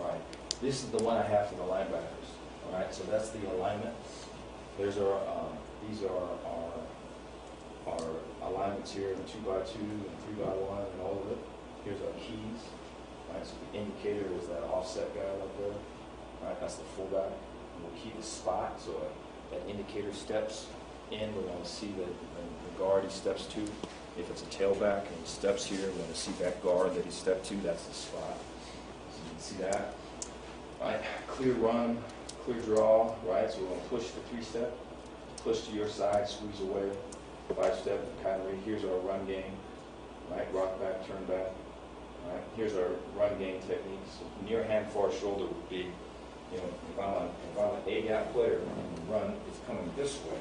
All right. This is the one I have for the linebackers. All right. So that's the alignment. There's our these are our alignments here, the 2x2 and 3x1 and all of it. Here's our keys. Right, so the indicator is that offset guy right there. Right, that's the fullback. And we'll keep the spot, so that indicator steps in. We're going to see that the guard he steps to. If it's a tailback and he steps here, we're going to see that guard that he stepped to. That's the spot. So you can see that. Right, clear run, clear draw. Right, so we're going to push the 3-step, push to your side, squeeze away. 5-step, kind of. Here's our run game. Right, rock back, turn back. All right, here's our run game techniques. Near hand, far shoulder would be, you know, if I'm an A-gap player and the run is coming this way,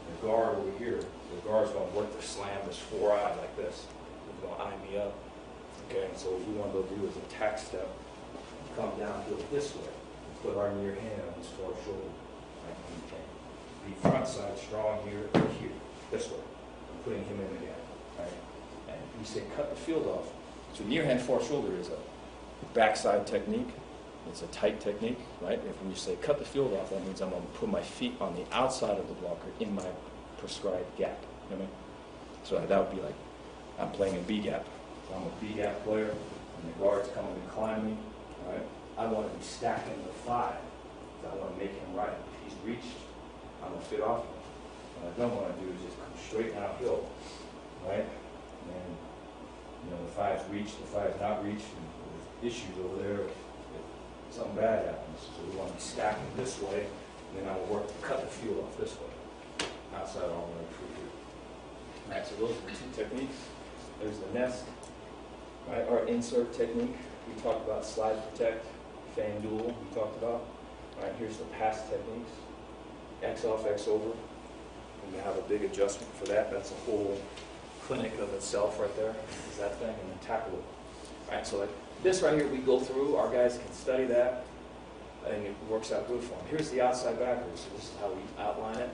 the guard over here, the guard's going to work the slam, this 4-eye like this. He's going to eye me up. Okay, and so what we want to go do is attack step, come down, do it this way, put our near hand on his far shoulder. Right, and be front side strong here or here, this way, putting him in again. Right, and we say cut the field off. So near hand far shoulder is a backside technique. It's a tight technique, right? If we say cut the field off, that means I'm going to put my feet on the outside of the blocker in my prescribed gap. You know what I mean? So that would be like I'm playing a B gap. So I'm a B gap player, and the guard's coming to climb me. All right? I want to be stacking the 5. So I want to make him right. If he's reached, I'm going to fit off him. What I don't want to do is just come straight downhill, right? And you know, the 5's reached, the 5's not reached, and there's issues over there if something bad happens. So we want to be stacking this way, and then I will work to cut the field off this way. Outside arm right through here. All right, so those are the 2 techniques. There's the nest, right? Our insert technique. We talked about slide protect, fan duel, we talked about. All right, here's the pass techniques. X off, X over. We have a big adjustment for that. That's a whole clinic of itself right there. Is that thing, and then tackle it. All right, so like this right here, we go through. Our guys can study that, and it works out good for them. Here's the outside backwards. So this is how we outline it.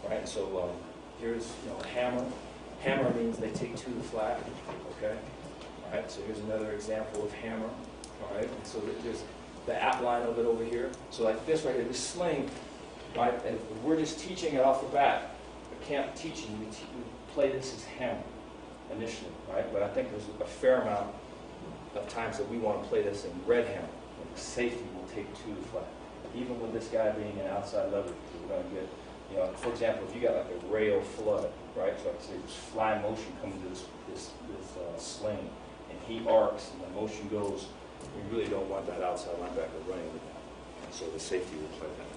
All right, so here's hammer. Hammer means they take 2 to flat. Okay. All right, so here's another example of hammer. All right, and so there's the outline of it over here. So like this right here, this sling. Right, and we're just teaching it off the bat. I can't teach you. We play this as hammer initially, right? But I think there's a fair amount of times that we want to play this in red hammer. And the safety will take 2 to flat. Even with this guy being an outside leverage, we're going to get, for example, if you got like a rail flood, right? So like I say, there's fly motion coming to this sling, and he arcs, and the motion goes. We really don't want that outside linebacker running with that. And so the safety will play that.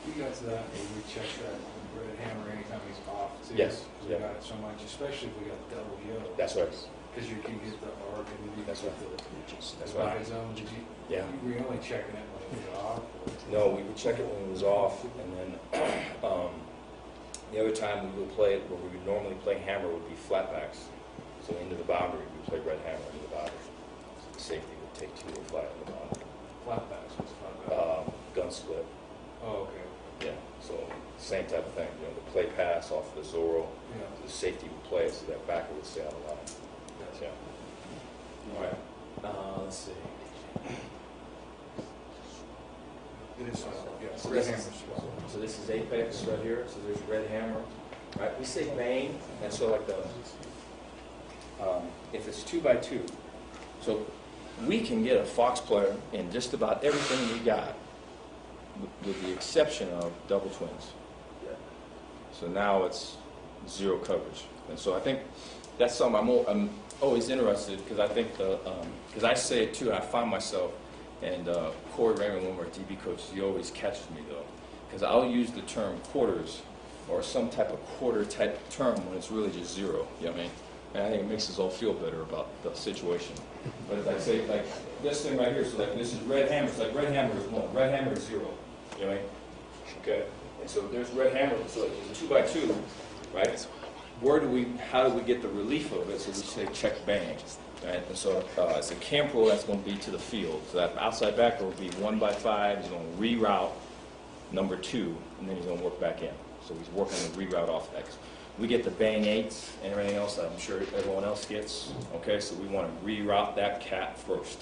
You got to that, and we check that red hammer anytime he's off, too. Yes. We got it so much, especially if we got double yoke. That's right. Because you can get the arc and you That's get right. the ride zone. Did you? Yeah. Were you only checking it when it was off? No, we would check it when it was off, and then the other time we would play it, where we would normally play hammer, would be flatbacks. So into the boundary, we play red hammer into the boundary. So the safety would take 2 to flat in the boundary. Flatbacks, what's flatback? Gun split. Oh, okay. Yeah, so same type of thing. The play pass off the Zorro, Yeah. the safety would play it so that backer would stay on the line. Yeah. All right. Let's see. It is, yeah. So Red this is, hammer. so this is apex right here. So there's red hammer. Right. We say bang, and so like the if it's 2x2, so we can get a Fox player in just about everything we got, with the exception of double twins. So now it's 0 coverage, and so I think that's something I'm always interested, because I think because I say it too. I find myself, and Corey Raymond, one of our DB coaches, he always catches me though, because I'll use the term quarters or some type of quarter type term when it's really just 0. You know what I mean? And I think it makes us all feel better about the situation. But if I say like this thing right here, so like this is red hammer. It's like red hammer is 1, red hammer is 0. You know what I mean? Okay. And so there's red hammer. So like there's a 2x2, right? How do we get the relief of it? So we say check bang, right? And so it's a camp roll that's going to be to the field. So that outside backer will be 1x5. He's going to reroute number 2, and then he's going to work back in. So he's working to reroute off that. We get the bang 8s and everything else that I'm sure everyone else gets, okay? So we want to reroute that cat first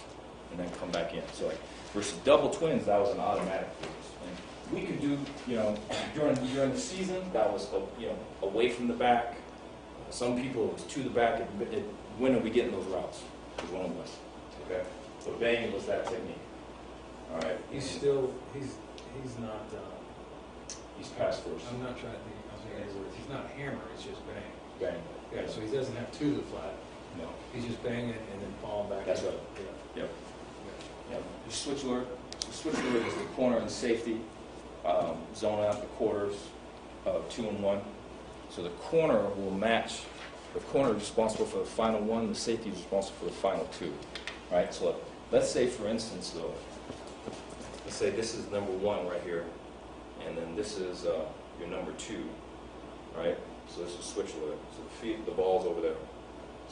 and then come back in. So like versus double twins, that was an automatic for us. And we could do, you know, during the season, that was, you know, away from the back. Some people, it was to the back. When are we getting those routes? Is one of us, okay? So bang was that technique. All right. He's still, he's not, He's pass first. I'm not trying to think, I was thinking of words. He's not hammer, it's just bang. Bang. Yeah, so he doesn't have to the flat. No. He's just banging it and then falling back. That's in. right. Yeah. Yep. Yep. The switch alert. The switch alert is the corner and safety, zone out the quarters of 2 and 1. So the corner will match. The corner is responsible for the final 1. The safety is responsible for the final 2. Right. So let's say, for instance, though, let's say this is number 1 right here, and then this is your number 2. Right. So this is switch alert. So the ball's over there.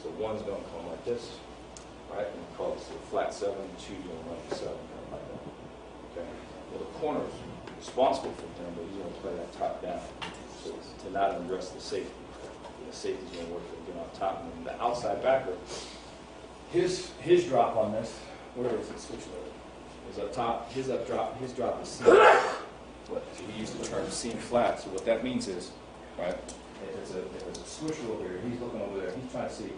So 1's going to come like this. Right, and we call this a flat 7, 2 doing like 7, like that. Okay. Well, the corner's responsible for him, but he's going to play that top down. So to allow him to rest the safety. The safety's going to work to get on top. And then the outside backer, his drop on this, where is it? Switch load. Is up top. His drop is seam. So we use the term seam flat. So what that means is, right, if it's a switcher over here, he's looking over there, he's trying to see.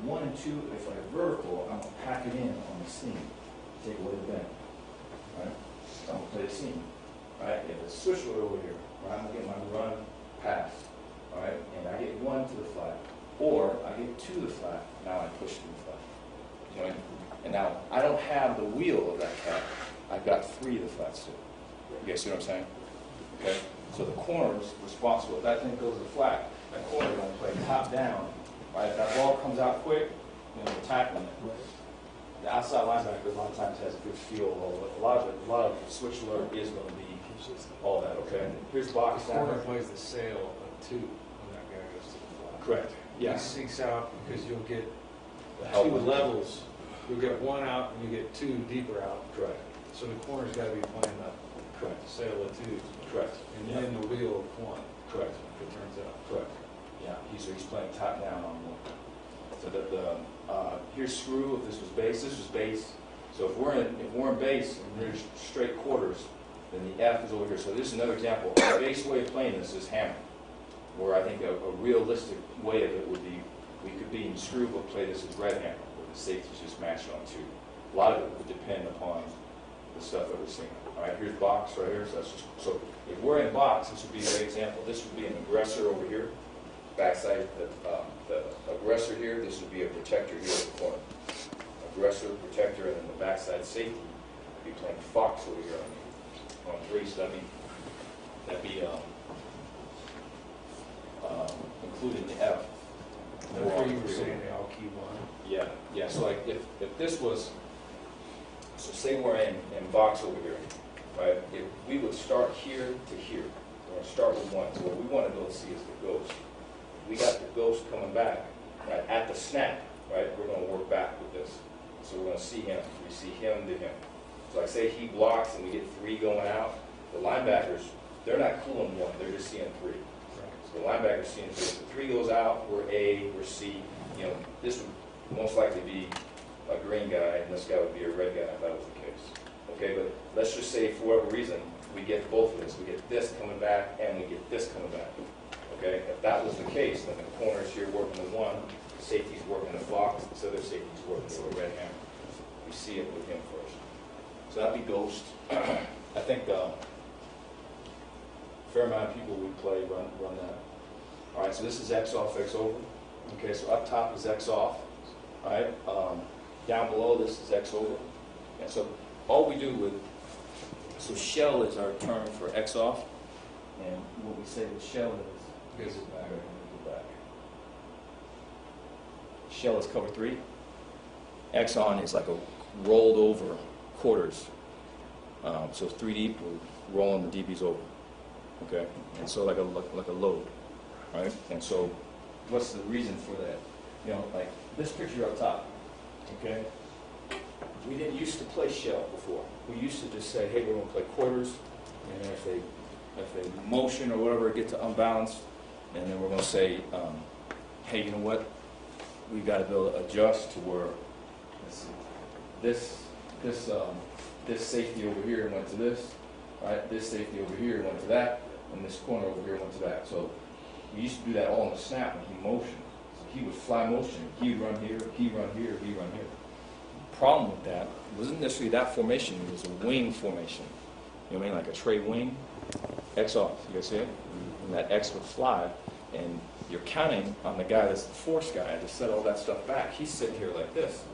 1 and 2, if I vertical, I'm going to pack it in on the seam, take away the bend, right? I'm going to play the seam, right? If it's switch load over here, right, I'm going to get my run pass, all right? And I get 1 to the flat, or I get 2 to the flat, now I push to the flat, you know? And now, I don't have the wheel of that cat, I've got 3 of the flats too. You guys see what I'm saying? Okay? So the corner's responsible, if that thing goes to the flat, that corner's going to play top down. Right, if that ball comes out quick, you know, we're tackling it. The outside linebacker a lot of times has a good feel of a lot of switch alert is going to be all that. Okay. Here's box The down. corner plays the sail of 2 when that guy goes to the flat. Correct. Yeah. He sinks out because you'll get The help 2 with- levels. You'll get 1 out and you get 2 deeper out. Correct. So the corner's got to be playing the Correct. sail of 2. Correct. And then the wheel of 1. Correct. It turns out. Correct. Yeah. He's playing top down on 1. So here's screw. If this was base. So if we're in base and there's straight quarters, then the F is over here. So this is another example. The base way of playing this is hammer, where I think a realistic way of it would be we could be in screw but play this as red hammer, where the safety's just matched on 2. A lot of it would depend upon the stuff that we're seeing. All right, here's box right here. So if we're in box, this would be a great example. This would be an aggressor over here. Backside, the aggressor here, this would be a protector here at the corner. Aggressor, protector, and then the backside safety would be playing fox over here on 3, so that'd be including the F. That's where you were saying they all key 1. Yeah, so like if this was, so say we're in box over here, right? If we would start here to here, we're going to start with 1. So what we want to go see is the ghost. We got the ghost coming back, right, at the snap, right, we're going to work back with this. So we're going to see him. We see him to him. So like say he blocks and we get 3 going out, the linebackers, they're not cooling 1, they're just seeing 3. So the linebacker's seeing 3. So 3 goes out, we're A, we're C. You know, this would most likely be a green guy, and this guy would be a red guy if that was the case. Okay, but let's just say for whatever reason, we get both of this. We get this coming back, and we get this coming back. Okay, if that was the case, then the corner's here working with 1, the safety's working the fox, this other safety's working with a red hammer. We see it with him first. So that'd be ghost. I think a fair amount of people would play, run that. All right, so this is X off, X over. Okay, so up top is X off. All right, down below this is X over. And so all we do with, so shell is our term for X off. And what we say with shell is, Gives it back. Shell is cover 3. X on is like a rolled over quarters. So 3 deep, we're rolling the DBs over. Okay, and so like a load, right? And so, what's the reason for that? You know, like this picture up top. Okay, we didn't used to play shell before. We used to just say, hey, we're going to play quarters, and then if they if a motion or whatever gets unbalanced, and then we're going to say, hey, you know what? We've got to be able to adjust to where, let's see, this safety over here went to this, right? This safety over here went to that, and this corner over here went to that. So we used to do that all in the snap when he motioned. So he would fly motion. He would run here, he run here, he run here. The problem with that wasn't necessarily that formation. It was a wing formation. You know what I mean? Like a tray wing, X off. You guys see it? And that X would fly, and you're counting on the guy that's the force guy to set all that stuff back. He's sitting here like this.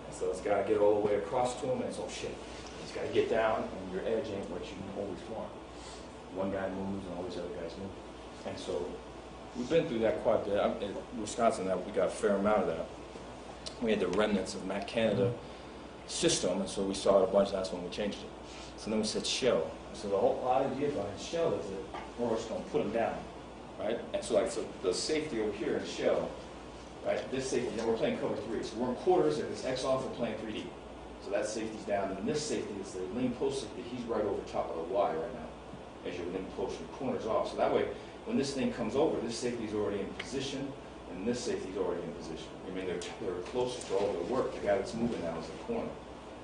And so it's got to get all the way across to him, and it's, oh shit. It's got to get down, and your edge ain't what you always want. One guy moves, and all these other guys move. And so we've been through that quite a bit. In Wisconsin, we got a fair amount of that. We had the remnants of Mac Canada system, and so we saw it a bunch. That's when we changed it. So then we said shell. So the whole idea behind shell is that we're just going to put them down, right? And so so the safety over here in shell, right? This safety, and we're playing cover 3. So we're in quarters. If it's X off, we're playing 3D. So that safety's down, and this safety is the lean post safety. He's right over top of the Y right now, as your lean post, your corner's off. So that way, when this thing comes over, this safety's already in position, and this safety's already in position. I mean, they're closer to all their work. The guy that's moving now is the corner,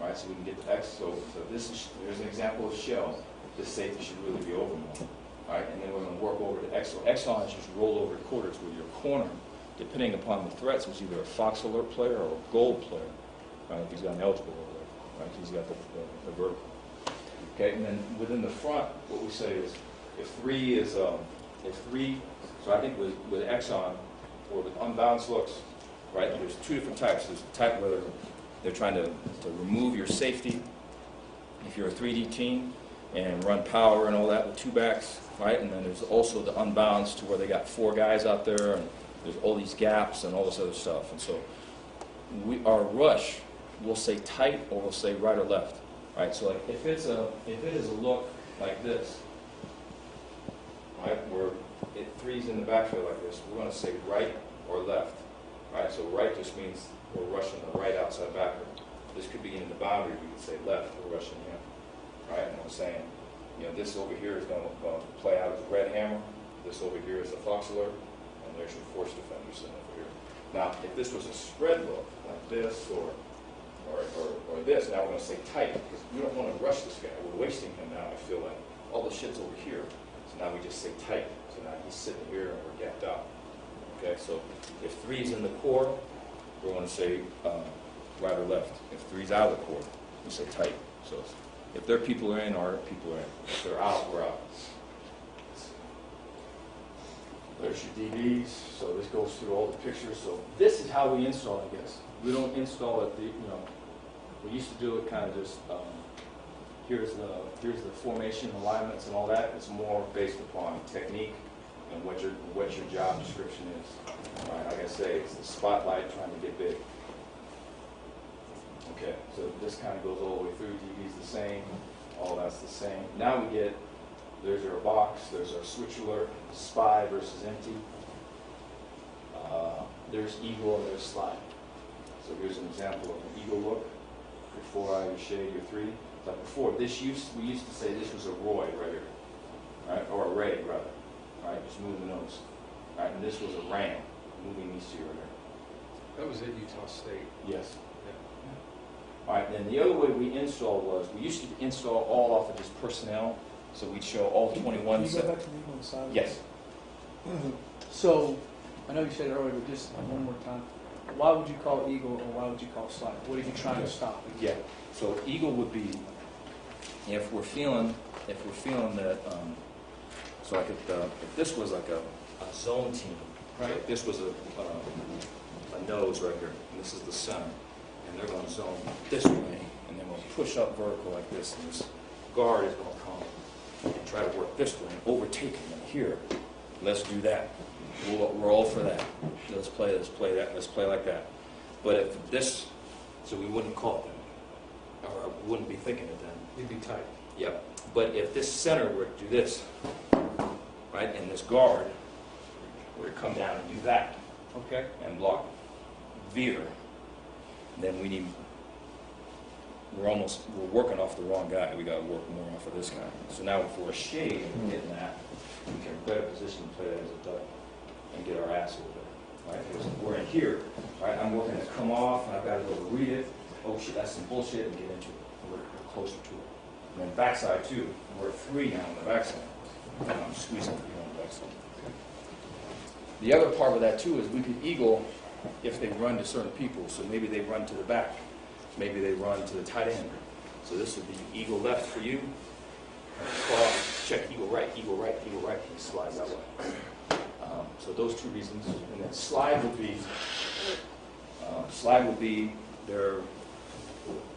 right? So we can get the X. So there's an example of shell. This safety should really be over more, right? And then we're going to work over to X. So X on is just roll over quarters with your corner, depending upon the threats, was either a Fox Alert player or a Gold player, right? If he's got an eligible alert, right? He's got the vertical. Okay, and then within the front, what we say is, if 3 is, so I think with X on, or with unbalanced looks, right, there's 2 different types. There's the type where they're trying to remove your safety, if you're a 3D team, and run power and all that with 2 backs, right? And then there's also the unbalanced to where they got 4 guys out there, and there's all these gaps and all this other stuff. And so our rush, we'll say tight or we'll say right or left, right? So like if it is a look like this, right, where 3's in the backfield like this, we're going to say right or left, right? So right just means we're rushing the right outside backer. This could be in the boundary. We could say left, we're rushing him, right? And we're saying, you know, this over here is going to play out as a red hammer. This over here is a Fox Alert, and there's your force defender sitting over here. Now, if this was a spread look like this or this, now we're going to say tight because we don't want to rush this guy. We're wasting him now. I feel like all the shit's over here. So now we just say tight. So now he's sitting here and we're gapped out. Okay, so if 3's in the core, we're going to say right or left. If 3's out of the core, we say tight. So if their people are in, our people are in. If they're out, we're out. There's your DBs. So this goes through all the pictures. So this is how we install, I guess. We don't install it, we used to do it kind of just, here's the formation, alignments, and all that. It's more based upon technique and what your job description is. Right, like I say, it's the spotlight trying to get big. Okay, so this kind of goes all the way through. DB's the same, all that's the same. Now there's our box, there's our switch alert, spy versus empty. There's eagle and there's slide. So here's an example of an eagle look. Your 4-eye, your shade, your 3. Like before, we used to say this was a Roy right here, right? Or a Ray rather, right? Just move the nose, right? And this was a Ram, moving these 2 right here. That was at Utah State. Yes. All right, then the other way we install was, we used to install all off of just personnel, so we'd show all 21. Can you go back to the eagle side? Yes. So, I know you said it earlier, but just one more time. Why would you call eagle or why would you call slide? What are you trying to stop? Yeah. So eagle would be if we're feeling that. So like if this was like a zone team, right? If this was a nose right here, and this is the center, and they're going to zone this way, and then we'll push up vertical like this, and this guard is going to come and try to work this way and overtake them here. Let's do that. We're all for that. Let's play that. Let's play like that. But if this, so we wouldn't call it then, or I wouldn't be thinking it then. You'd be tight. Yep. But if this center were to do this, right, and this guard were to come down and do that, Okay. and block veer, then we we're working off the wrong guy. We got to work more off of this guy. So now for a shade and getting that, we can better position to play that as a duck and get our ass over there, right? Because we're in here, right? I'm working to come off, and I've got to go to read it. Oh shit, that's some bullshit, and get into it. We're closer to it. And then backside too, we're at 3 now on the backside. And I'm squeezing it on the backside. The other part of that too is we could eagle if they run to certain people. So maybe they run to the back. Maybe they run to the tight end. So this would be eagle left for you. Cross, check, eagle right, eagle right, eagle right. He slides that way. So those 2 reasons. And then slide would be their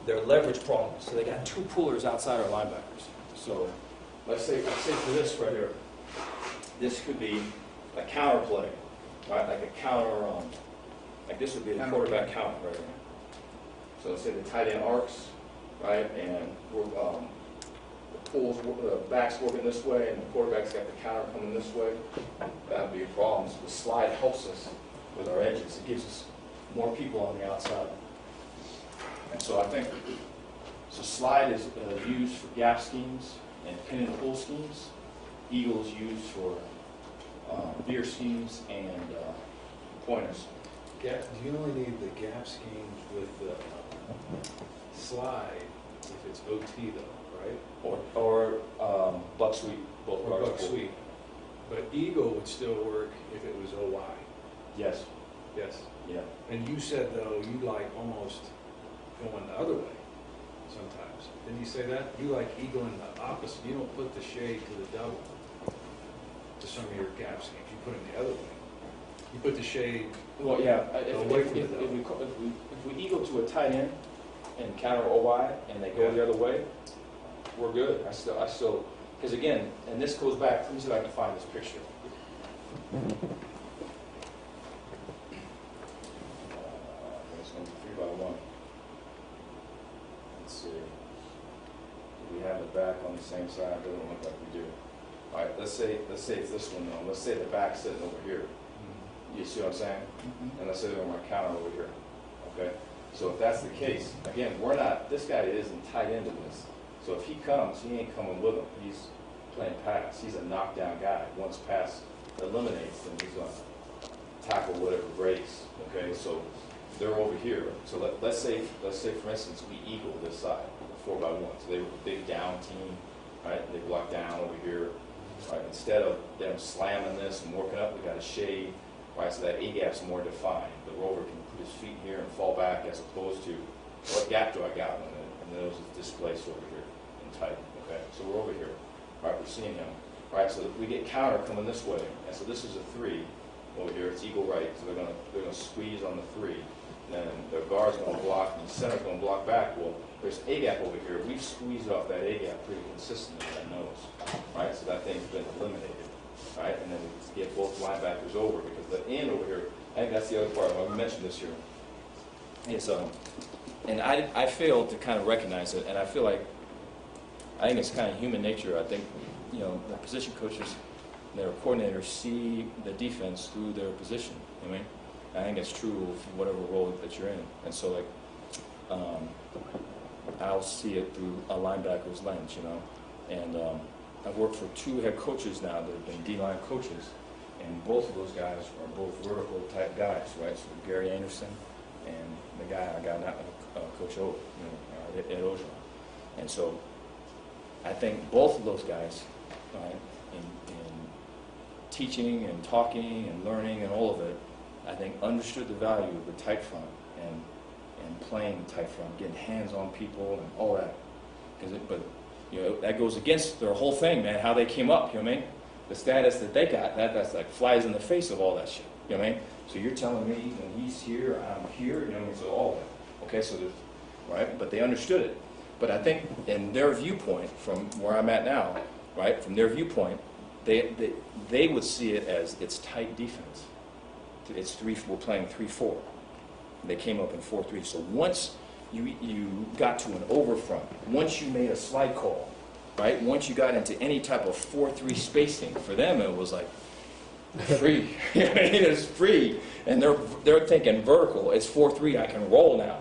leverage problem. So they got 2 pullers outside our linebackers. So let's say for this right here, this could be a counter play, right? Like a counter, like this would be the quarterback counter right here. So let's say the tight end arcs, right? And we're, the back's working this way, and the quarterback's got the counter coming this way. That would be a problem. So the slide helps us with our edges. It gives us more people on the outside. And so I think, so slide is used for gap schemes and pin and pull schemes. Eagle is used for veer schemes and pointers. Gap, you only need the gap schemes with the slide if it's OT though, right? Or buck sweep, both Or guards buck pull. sweep. But eagle would still work if it was OY. Yes. Yes. Yeah. And you said though you like almost going the other way sometimes. Didn't you say that? You like eagle in the opposite. You don't put the shade to the double to some of your gap schemes. You put them the other way. You put the shade. Well, yeah. Away from If the we eagle to a tight end and counter OY and they go the other way, we're good. I still, because again, and this goes back. Let me see if I can find this picture. It's going to be 3x1. Let's see. Do we have the back on the same side? It doesn't look like we do. All right. Let's say it's this one though. Let's say the back's sitting over here. You see what I'm saying? And let's say they're on my counter over here. Okay? So if that's the case, again, this guy isn't tight into this. So if he comes, he ain't coming with him. He's playing pass. He's a knockdown guy. Once pass eliminates, then he's going to tackle whatever breaks. Okay? So they're over here. So let's say for instance, we eagle this side, 4x1. So they were a big down team, right? They block down over here. Right? Instead of them slamming this and working up, we got a shade. Right, so that A-gap's more defined. The rover can put his feet here and fall back as opposed to, what gap do I got? And those is displaced over here and tight. Okay, so we're over here. Right, we're seeing him. Right, so we get counter coming this way, and so this is a 3 over here. It's eagle right, so they're gonna squeeze on the 3. Then their guard's gonna block, and the center's gonna block back. Well, there's A-gap over here. We've squeezed off that A-gap pretty consistently with that nose. Right, so that thing's been eliminated. Right, and then we get both linebackers over because the end over here, I think that's the other part. I mentioned this here. It's and I failed to kind of recognize it, and I feel like I think it's kind of human nature. I think the position coaches, their coordinators see the defense through their position. You know what I mean? I think it's true of whatever role that you're in, and so like I'll see it through a linebacker's lens, and. I've worked for 2 head coaches now that have been D-line coaches, and both of those guys are both vertical type guys, right? So Gary Anderson and the guy I got now, Coach O, Ed Ogeron. And so I think both of those guys, right, in teaching and talking and learning and all of it, I think understood the value of the tight front and playing tight front, getting hands on people and all that. That goes against their whole thing, man, how they came up, you know what I mean? The status that they got, that's like flies in the face of all that shit, you know what I mean? So you're telling me when he's here, I'm here, you know what I mean? So all of that. Okay, so there's, right? But they understood it. But I think in their viewpoint, from where I'm at now, right, from their viewpoint, they would see it as it's tight defense. We're playing 3-4. They came up in 4-3. So once you got to an over front, once you made a slide call, right? Once you got into any type of 4-3 spacing, for them it was like free. You know what I mean? It's free, and they're thinking vertical. It's 4-3. I can roll now,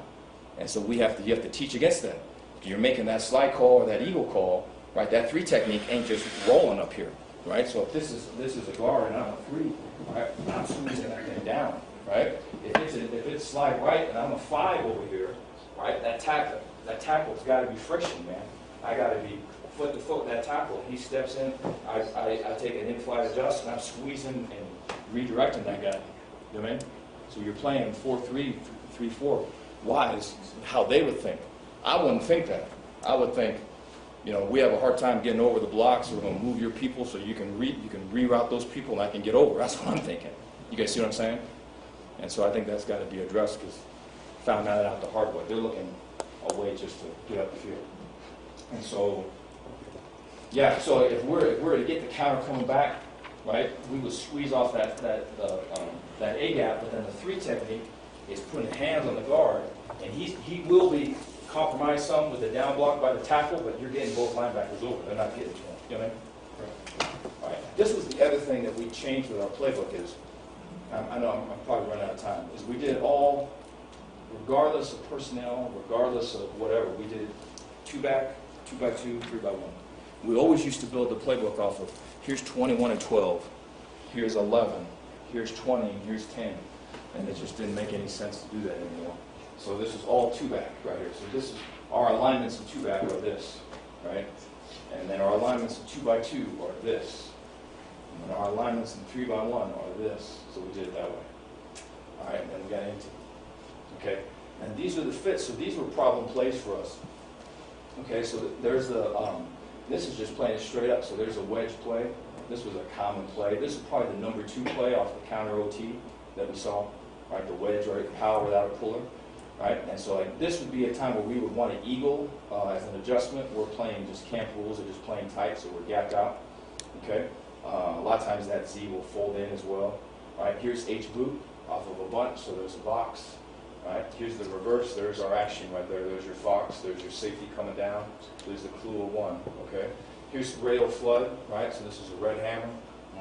and so you have to teach against that. you're making that slide call or that eagle call, right? That 3 technique ain't just rolling up here, right? So if this is a guard and I'm a 3, right? I'm squeezing that thing down, right? If it's slide right and I'm a 5 over here, right? That tackle's got to be friction, man. I got to be foot to foot with that tackle. He steps in, I take an in-flight adjust, and I'm squeezing and redirecting that guy. You know what I mean? So you're playing 4-3, 3-4. Why is how they would think. I wouldn't think that. I would think, you know, we have a hard time getting over the blocks, so we're going to move your people so you can reroute those people and I can get over. That's what I'm thinking. You guys see what I'm saying? And so I think that's got to be addressed because I found that out the hard way. They're looking a way just to get up the field. And so, yeah, so if we're to get the counter coming back, right, we would squeeze off that A gap, but then the 3 technique is putting hands on the guard, and he will be compromised some with the down block by the tackle, but you're getting both linebackers over. They're not getting to him. You know what I mean? All right. This was the other thing that we changed with our playbook is, I know I'm probably running out of time, is we did all, regardless of personnel, regardless of whatever, we did 2-back, 2-by-2, 3-by-1. We always used to build the playbook off of, here's 21 and 12, here's 11, here's 20, here's 10. And it just didn't make any sense to do that anymore. So this is all 2-back right here. So this is, our alignments in 2-back are this, right? And then our alignments in 2-by-2 are this. And then our alignments in 3-by-1 are this. So we did it that way. All right, and then we got into, okay? And these are the fits. So these were problem plays for us. Okay, so there's the, this is just playing it straight up. So there's a wedge play. This was a common play. This is probably the number 2 play off the counter OT that we saw, right? The wedge, right? The power without a puller, right? And so like this would be a time where we would want to eagle as an adjustment. We're playing just camp rules or just playing tight, so we're gapped out, okay? A lot of times that Z will fold in as well, right? Here's H boot off of a bunch, so there's a box, right? Here's the reverse. There's our action right there. There's your fox. There's your safety coming down. There's the clue of 1, okay? Here's rail flood, right? So this is a red hammer.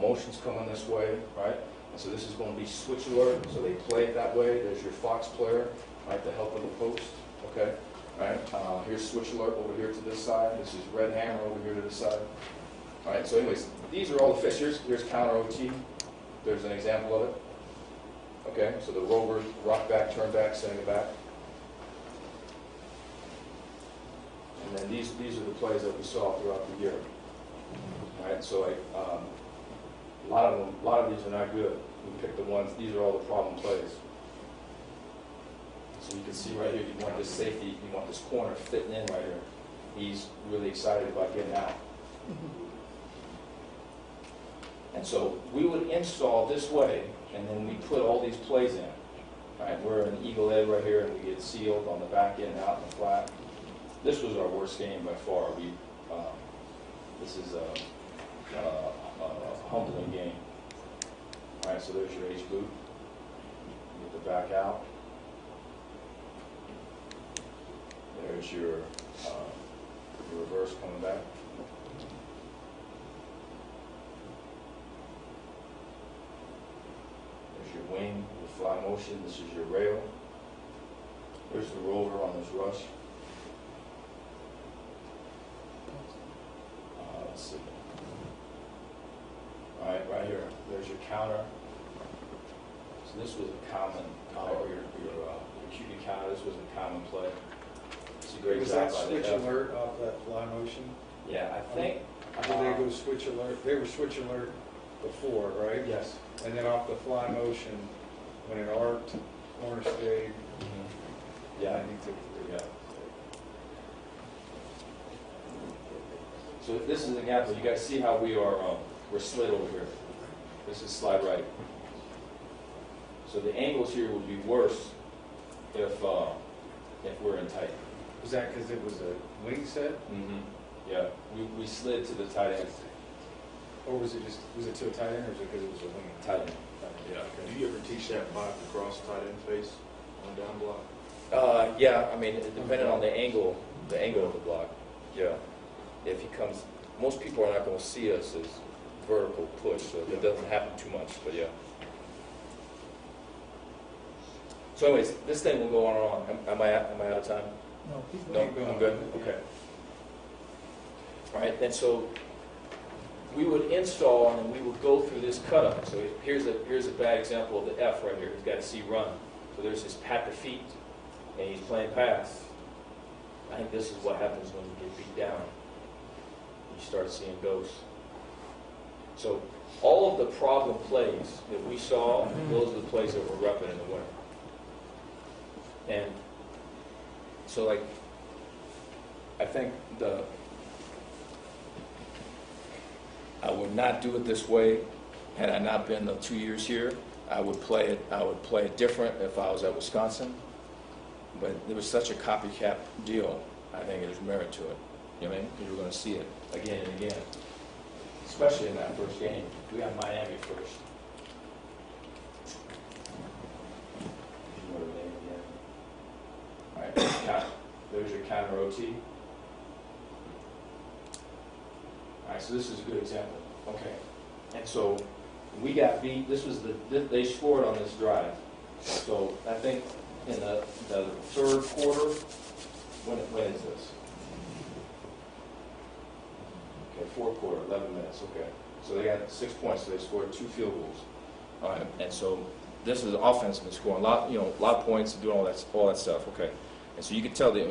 Motion's coming this way, right? So this is going to be switch alert, so they play it that way. There's your fox player, right, the help of the post, okay? Right, here's switch alert over here to this side. This is red hammer over here to this side. All right, so anyways, these are all the fits. Here's counter OT. There's an example of it. Okay, so the rover, rock back, turn back, sending it back. And then these are the plays that we saw throughout the year. All right, so like, a lot of these are not good. We picked the ones, these are all the problem plays. So you can see right here, you want this safety, you want this corner fitting in right here. He's really excited about getting out. And so we would install this way, and then we put all these plays in. All right, we're in eagle head right here, and we get sealed on the back end, out in the flat. This was our worst game by far. This is a humbling game. All right, so there's your H boot. Get the back out. There's your reverse coming back. There's your wing with fly motion. This is your rail. There's the rover on this rush. Let's see. All right, right here. There's your counter. So this was a common, or your QB counter. This was a common play. It's a great Was job that by switch the alert off that fly motion? Yeah, I think. Did they go switch alert? They were switch alert before, right? Yes. And then off the fly motion, when it arced, corner stayed. Yeah. And he took the Yeah. So this is an example. You guys see how we're slid over here. This is slide right. So the angles here would be worse if we're in tight. Was that because it was a wing set? Mm-hmm. Yeah. We slid to the tight end. Or was it to a tight end, or was it because it was a wing? Tight end. Yeah. Do you ever teach that 5 to cross tight end face on down block? Yeah. I mean, depending on the angle of the block. Yeah. If he comes, most people are not going to see us as vertical push, so it doesn't happen too much. But yeah. So anyways, this thing will go on and on. Am I out of time? No, keep No, going. I'm good, okay. All right, and so we would install and then we would go through this cutup. So here's a bad example of the F right here. He's got to see run. So there's his pat the feet, and he's playing pass. I think this is what happens when you get beat down. You start seeing ghosts. So all of the problem plays that we saw, those are the plays that we're repping in the winter. And so, like, I think I would not do it this way had I not been the 2 years here. I would play it different if I was at Wisconsin. But there was such a copycat deal. I think there's merit to it. You know what I mean? Because we're going to see it again and again, especially in that first game. We got Miami first. All right, there's your counter OT. All right, so this is a good example. Okay, and so we got beat. They scored on this drive. So I think in the third quarter, when is this? Okay, fourth quarter, 11 minutes. Okay, so they got 6 points. So they scored 2 field goals. All right, and so this is offense been scoring a lot of points and doing all that stuff. Okay, and so you can tell they're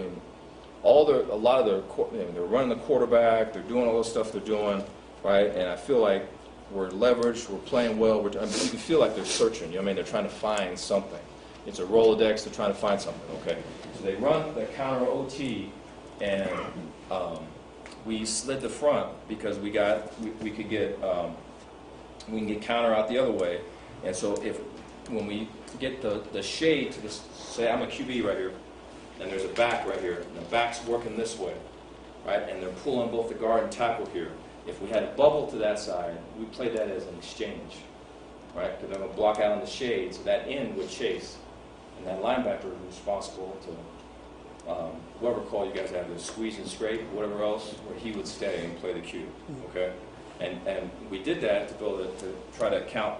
running the quarterback. They're doing all the stuff they're doing, right? And I feel like we're leveraged. We're playing well. You can feel like they're searching. You know what I mean? They're trying to find something. It's a Rolodex. They're trying to find something. Okay, so they run the counter OT, and we slid the front because we can get counter out the other way. And so when we get the shade to this, say I'm a QB right here, and there's a back right here, and the back's working this way, right? And they're pulling both the guard and tackle here. If we had a bubble to that side, we play that as an exchange, right? Because they're going to block out on the shade, so that end would chase. And that linebacker is responsible to whoever call you guys have, the squeeze and scrape, whatever else, where he would stay and play the cue, okay? And we did that to try to account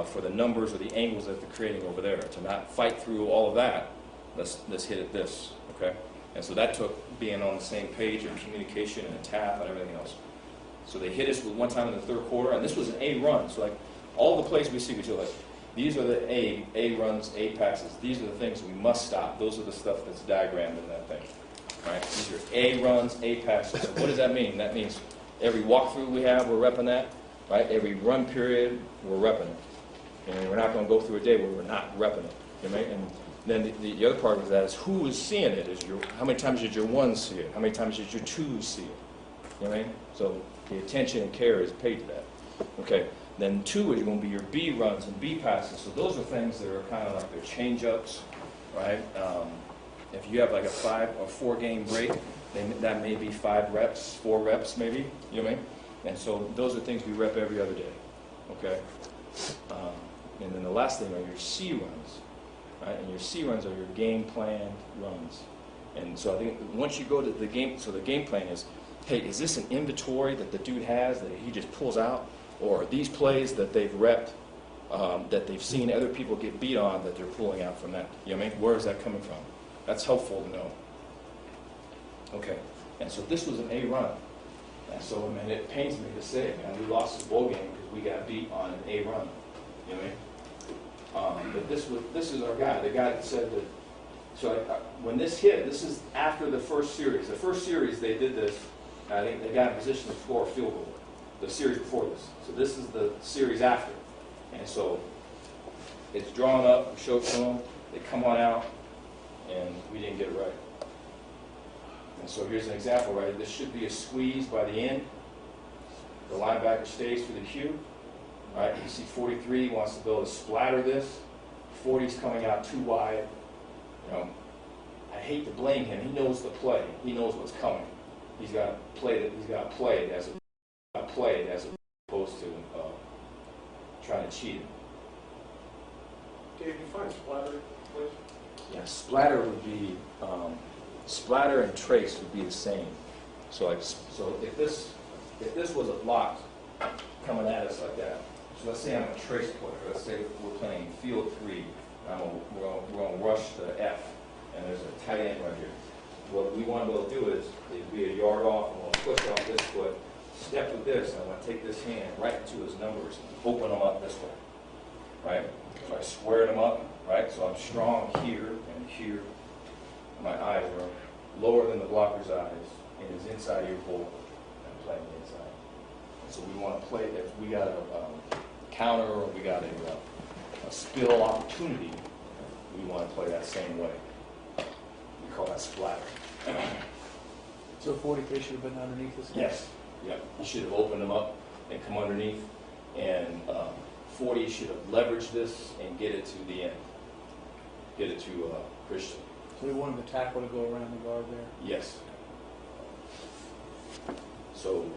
for the numbers or the angles that they're creating over there, to not fight through all of that. Let's hit at this, okay? And so that took being on the same page and communication and a tap and everything else. So they hit us with one time in the third quarter, and this was an A run. So like all the plays we see, we feel like these are the A runs, A passes. These are the things we must stop. Those are the stuff that's diagrammed in that thing. All right? These are A runs, A passes. So what does that mean? That means every walkthrough we have, we're repping that. Right? Every run period, we're repping it. And we're not going to go through a day where we're not repping it. You know what I mean? And then the other part of that is who is seeing it. How many times did your ones see it? How many times did your twos see it? You know what I mean? So the attention and care is paid to that. Okay. Then 2 is going to be your B runs and B passes. So those are things that are kind of like their change-ups, right? If you have like a 5 or 4 game break, then that may be 5 reps, 4 reps maybe. You know what I mean? And so those are things we rep every other day. Okay. And then the last thing are your C runs. Right? And your C runs are your game plan runs. And so I think once you go to the game, so the game plan is, hey, is this an inventory that the dude has that he just pulls out? Or are these plays that they've repped, that they've seen other people get beat on, that they're pulling out from that? You know what I mean? Where is that coming from? That's helpful to know. Okay. And so this was an A run. And so, I mean, it pains me to say, man, we lost this bowl game because we got beat on an A run. You know what I mean? But this is our guy, the guy that said that. So when this hit, this is after the first series. The first series they did this. I think they got in position to score a field goal. The series before this. So this is the series after. And so it's drawn up, we show it to them, they come on out, and we didn't get it right. And so here's an example, right? This should be a squeeze by the end. The linebacker stays for the cue. Right? You see 43 wants to build a splatter this. 40's coming out too wide. You know, I hate to blame him. He knows the play. He knows what's coming. He's got to play it. He's got to play it as opposed to trying to cheat him. Dave, define splatter, please. Yeah, splatter would be splatter and trace would be the same. So if this was a block coming at us like that. So let's say I'm a trace player. Let's say we're playing field 3. We're going to rush the F, and there's a tight end right here. what we want to be able to do is be a yard off, and we'll push off this foot, step with this, and I want to take this hand right into his numbers, open them up this way, right? So I square them up, right? So I'm strong here and here. My eyes are lower than the blocker's eyes, and is inside your bowl, and playing the inside. And so we want to play, if we got a counter or we got a spill opportunity, we want to play that same way. We call that splatter. So 43 should have been underneath this? Yes. Yeah. You should have opened them up and come underneath. And 40 should have leveraged this and get it to the end. Get it to Christian. So we wanted the tackle to go around the guard there? Yes. So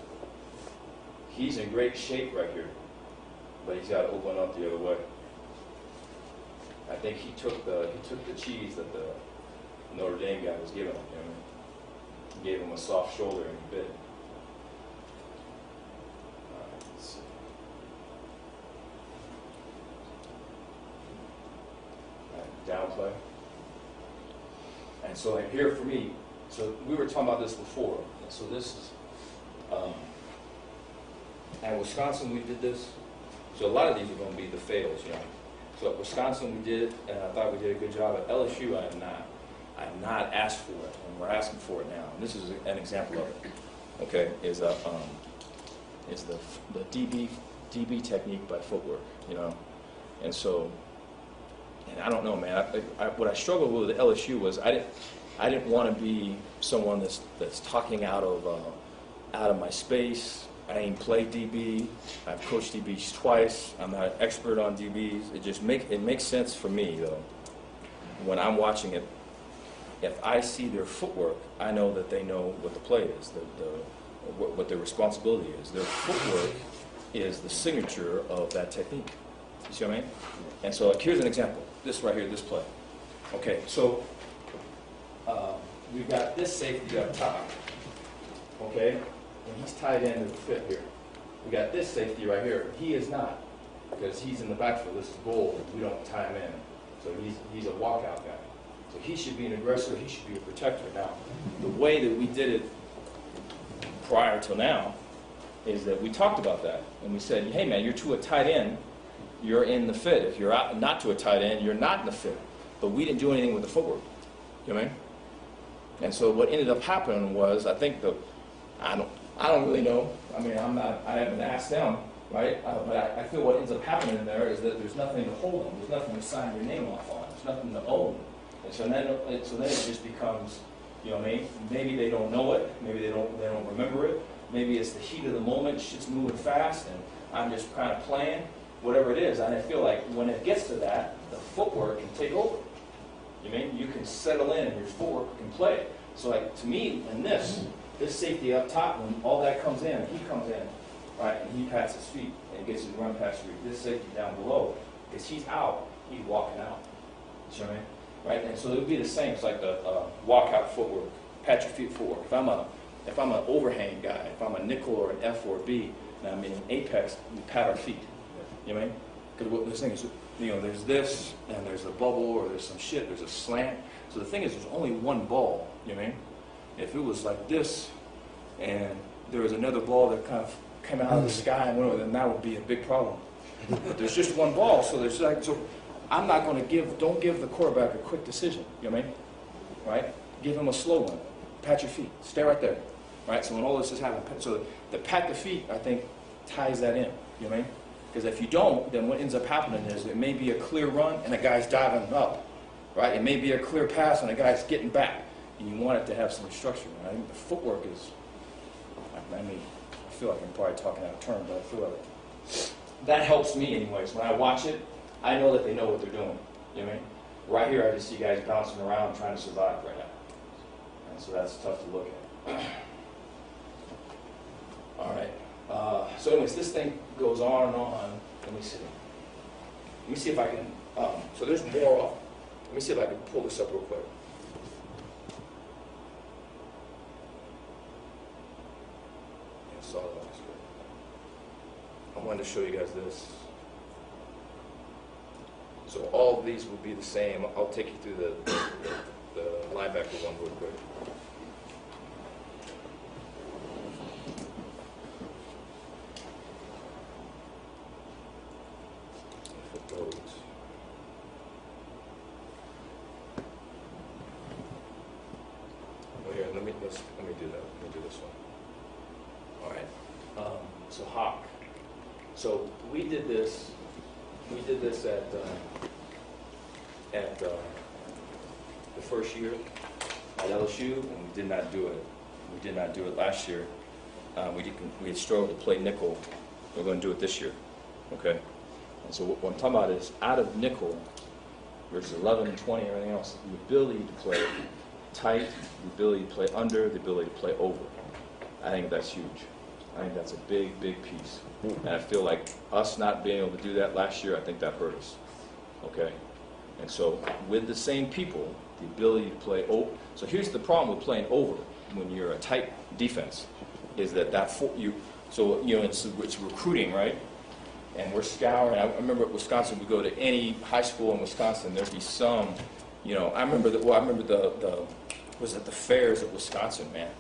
he's in great shape right here, but he's got to open up the other way. I think he took the cheese that the Notre Dame guy was giving him. You know? He gave him a soft shoulder and he bit it. All right, let's see. All right, down play. And so here for me, so we were talking about this before. And so this is, at Wisconsin we did this. So a lot of these are going to be the fails, you know. So at Wisconsin we did, and I thought we did a good job. At LSU I have not. I have not asked for it, and we're asking for it now. And this is an example of it. Okay, is the DB technique by footwork, you know. And so, and I don't know, man. What I struggled with at LSU was I didn't want to be someone that's talking out of my space. I ain't played DB. I've coached DBs twice. I'm not an expert on DBs. It makes sense for me though. When I'm watching it, if I see their footwork, I know that they know what the play is, what their responsibility is. Their footwork is the signature of that technique. You see what I mean? And so like, here's an example. This right here, this play. Okay, so we've got this safety up top. Okay? And he's tied into the fit here. We got this safety right here. He is not, because he's in the backfield. This is goal. We don't tie him in. So he's a walkout guy. So he should be an aggressor. He should be a protector. Now, the way that we did it prior till now is that we talked about that. And we said, hey, man, you're to a tight end, you're in the fit. If you're out, not to a tight end, you're not in the fit. But we didn't do anything with the footwork. You know what I mean? And so what ended up happening was, I think I don't really know. I mean, I haven't asked them, right? But I feel what ends up happening there is that there's nothing to hold them. There's nothing to sign your name off on. There's nothing to own. And so then it just becomes, you know what I mean? Maybe they don't know it. Maybe they don't remember it. Maybe it's the heat of the moment. Shit's moving fast, and I'm just kind of playing, whatever it is. And I feel like when it gets to that, the footwork can take over. You mean you can settle in, and your footwork can play. So like to me, in this safety up top, when all that comes in, he comes in, right, and he pats his feet and gets his run pass read. This safety down below, because he's out, he's walking out. You know what I mean? Right, and so it would be the same. It's like the walkout footwork, pat your feet forward. If I'm an overhang guy, if I'm a nickel or an F or a B, and I'm in an apex, we pat our feet. You know what I mean? Because what this thing is, you know, there's this, and there's a bubble, or there's some shit, there's a slant. So the thing is, there's only one ball. You know what I mean? If it was like this, and there was another ball that kind of came out of the sky and went over, then that would be a big problem. But there's just one ball, so there's like, so I'm not going to don't give the quarterback a quick decision. You know what I mean? Right? Give him a slow one. Pat your feet. Stay right there. Right? So when all this is happening, so the pat the feet, I think, ties that in. You know what I mean? Because if you don't, then what ends up happening is it may be a clear run and a guy's diving up. Right? It may be a clear pass and a guy's getting back. And you want it to have some structure. And I think the footwork is, I mean, I feel like I'm probably talking out of turn, but I feel like that helps me anyways. When I watch it, I know that they know what they're doing. You know what I mean? Right here, I just see guys bouncing around trying to survive right now. And so that's tough to look at. All right. So anyways, this thing goes on and on. Let me see. Let me see if I can, so there's more. Let me see if I can pull this up real quick. I wanted to show you guys this. So all of these would be the same. I'll take you through the linebacker one real quick. So we did this at the first year at LSU, and we did not do it. We did not do it last year. We had struggled to play nickel. We're going to do it this year, okay? And so what I'm talking about is out of nickel versus 11 and 20 and everything else, the ability to play tight, the ability to play under, the ability to play over. I think that's huge. I think that's a big, big piece. And I feel like us not being able to do that last year, I think that hurt us, okay? And so with the same people, the ability to play over. So here's the problem with playing over when you're a tight defense, is that it's recruiting, right? And we're scouring. I remember at Wisconsin, we go to any high school in Wisconsin, there'd be some, I remember the fairs at Wisconsin, man.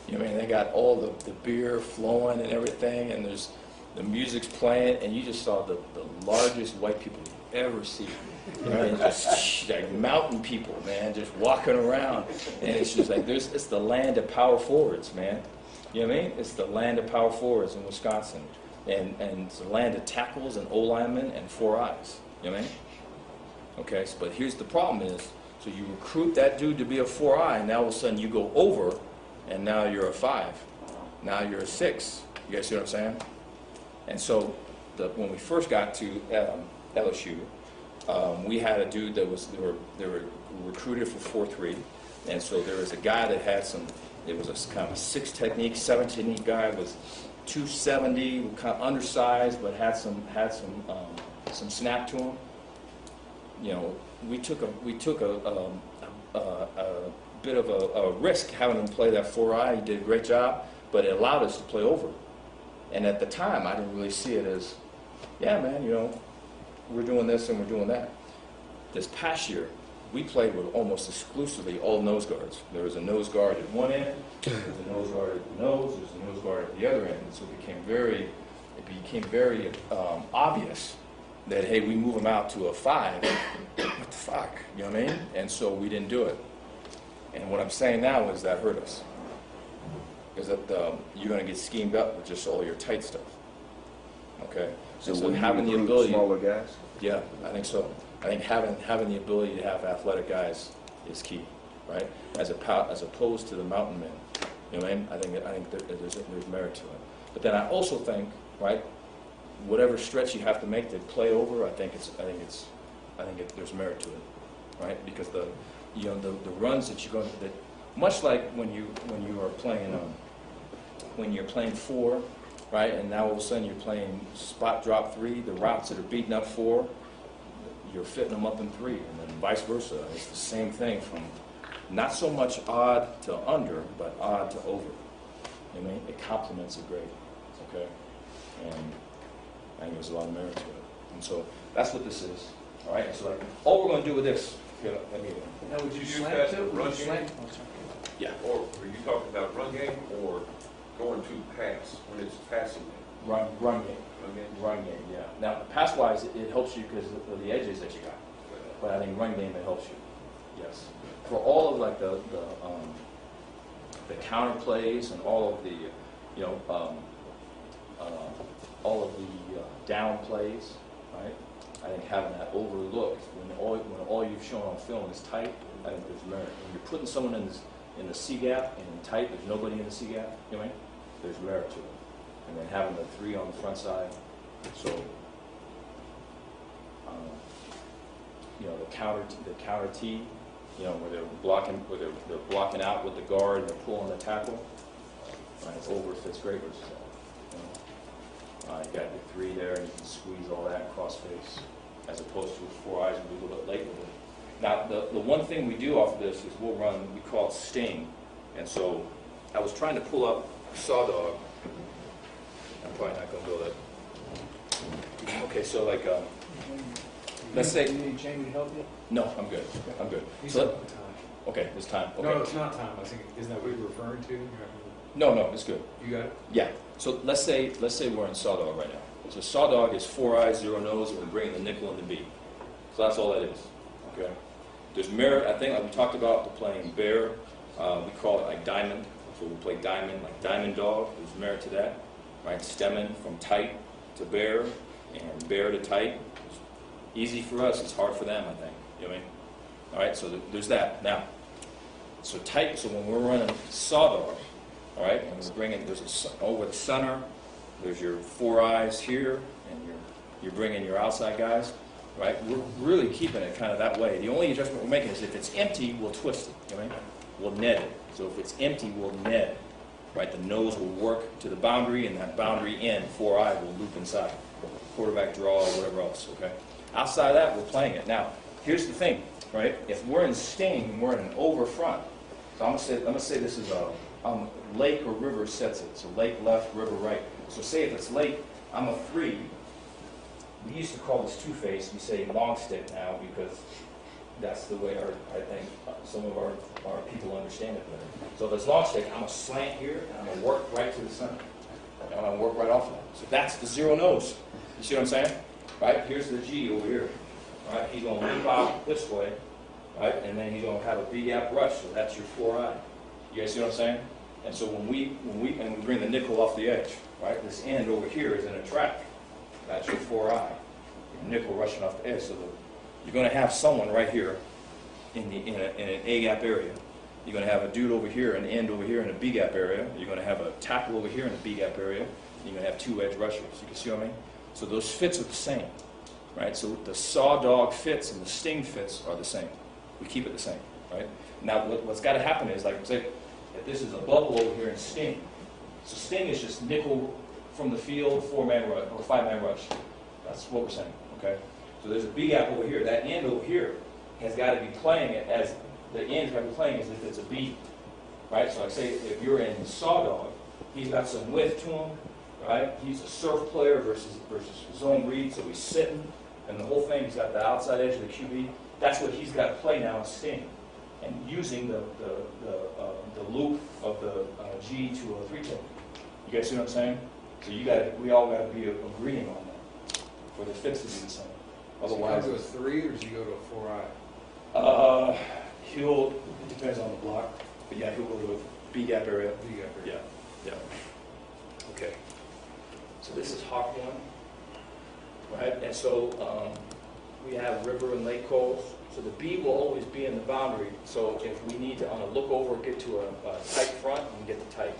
They got all the beer flowing and everything, and there's the music's playing, and you just saw the largest white people you ever see. And just like mountain people, man, just walking around, and it's just like it's the land of power forwards, man. You know what I mean? It's the land of power forwards in Wisconsin, and it's the land of tackles and O-linemen and 4 eyes. You know what I mean? Okay, but here's the problem is, so you recruit that dude to be a 4-eye, and now all of a sudden you go over, and now you're a 5. Now you're a 6. You guys see what I'm saying? And so when we first got to LSU, we had a dude that they were recruited for 4-3, and so there was a guy that had it was a kind of a 6 technique, 7 technique guy, was 270, kind of undersized, but had some snap to him. We took a bit of a risk having him play that 4-eye. He did a great job, but it allowed us to play over. And at the time, I didn't really see it as, yeah, man, we're doing this and we're doing that. This past year, we played with almost exclusively all nose guards. There was a nose guard at one end, there was a nose guard at the nose, there was a nose guard at the other end. And so it became very obvious that, hey, we move them out to a 5. What the fuck? You know what I mean? And so we didn't do it. And what I'm saying now is that hurt us. Is that you're going to get schemed up with just all your tight stuff. Okay? So having the ability, smaller guys? Yeah, I think so. I think having the ability to have athletic guys is key, right? As opposed to the mountain men. You know what I mean? I think there's merit to it. But then I also think, right, whatever stretch you have to make to play over, I think there's merit to it, right? Because the runs that you're going to, much like when you are playing when you're playing 4, right, and now all of a sudden you're playing spot drop 3, the routes that are beating up 4, you're fitting them up in 3, and then vice versa. It's the same thing from not so much odd to under, but odd to over. You know what I mean? It complements it great, okay? And I think there's a lot of merit to it. And so that's what this is, all right? So all we're going to do with this, here, let me. Now, would you Use slant that too? Would run you slant? game? Oh, sorry. Yeah. Or are you talking about run game or going to pass when it's passing game? Run game. Run game? Run game, yeah. Now, pass-wise, it helps you because of the edges that you got. But I think run game, it helps you. Yes. For all of like the counter plays and all of the, all of the down plays, right? I think having that overlook when all you've shown on film is tight, I think there's merit. When you're putting someone in the C gap and in tight, there's nobody in the C gap. You know what I mean? There's merit to it. And then having the 3 on the front side, so the counter T, where they're blocking out with the guard and they're pulling the tackle. Right, over fits great versus that. You got your 3 there, and you can squeeze all that cross face, as opposed to 4 eyes and be a little bit late with it. Now, the one thing we do off of this is we'll run, we call it sting, and so I was trying to pull up Saw Dog. I'm probably not going to go that. Okay, so like, let's say. Do you need Jamie to help you? No, I'm good. I'm good. He's So, up to time. okay, it's time. Okay. No, it's not time. I think, isn't that what you're referring to? No, it's good. You got it? Yeah. So let's say we're in Saw Dog right now. So Saw Dog is 4 eyes, 0 nose, and we're bringing the nickel and the B. So that's all that is. Okay. There's merit. I think like we talked about the playing bear. We call it like diamond. So we play diamond, like diamond dog. There's merit to that, right? Stemming from tight. to bear and bear to tight. Easy for us, it's hard for them, I think. You know what I mean? All right, so there's that. Now, so tight, so when we're running sawdog, all right, and we're bringing, over the center, there's your 4 eyes here, and you're bringing your outside guys, right? We're really keeping it kind of that way. The only adjustment we're making is if it's empty, we'll twist it, you know what I mean? We'll net it. So if it's empty, we'll net it, right? The nose will work to the boundary, and that boundary end, 4 eye, will loop inside. Quarterback draw, or whatever else, okay? Outside of that, we're playing it. Now, here's the thing, right? If we're in sting, we're in an over front. So I'm gonna say this is a lake or river sets it. So lake left, river right. So say if it's lake, I'm a 3. We used to call this two-face. We say long stick now because that's the way I think some of our people understand it better. So if it's long stick, I'm gonna slant here and I'm gonna work right to the center. And I'm gonna work right off of that. So that's the 0 nose. You see what I'm saying? Right? Here's the G over here. All right? He's gonna leap out this way. Right? And then he's gonna have a big gap rush. So that's your 4 eye. You guys see what I'm saying? And so when we bring the nickel off the edge, right? This end over here is in a track. That's your 4 eye. Your nickel rushing off the edge. So you're going to have someone right here in an A gap area. You're going to have a dude over here, an end over here in a B gap area. You're going to have a tackle over here in a B gap area. You're going to have 2 edge rushers. You can see what I mean? So those fits are the same, right? So the saw dog fits and the sting fits are the same. We keep it the same, right? Now what's got to happen is, like, say, if this is a bubble over here in sting, so sting is just nickel from the field, 4-man rush or 5-man rush. That's what we're saying, okay? So there's a B gap over here. That end over here has got to be playing it as the end's got to be playing as if it's a B, right? So I say if you're in saw dog, he's got some width to him, right? He's a surf player versus zone read, so he's sitting, and the whole thing, he's got the outside edge of the QB. That's what he's got to play now in sting, and using the loop of the G to a 3 technique. You guys see what I'm saying? So we all got to be agreeing on that for the fits to be the same. Otherwise, does he go to a 3 or does he go to a 4 eye? It depends on the block, but yeah, he'll go to a B gap area. B gap area. Yeah. Okay. So this is Hawk 1, right? And so we have river and lake coals. So the B will always be in the boundary. So if we need to, on a look over, get to a tight front, we can get the tight.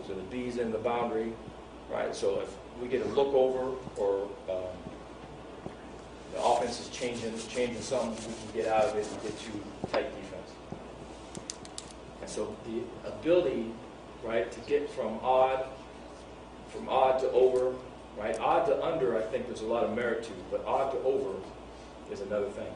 So the B's in the boundary, right? So if we get a look over, or the offense is changing something, we can get out of it and get to tight defense. And so the ability, right, to get from odd to over, right? Odd to under, I think there's a lot of merit to, but odd to over is another thing.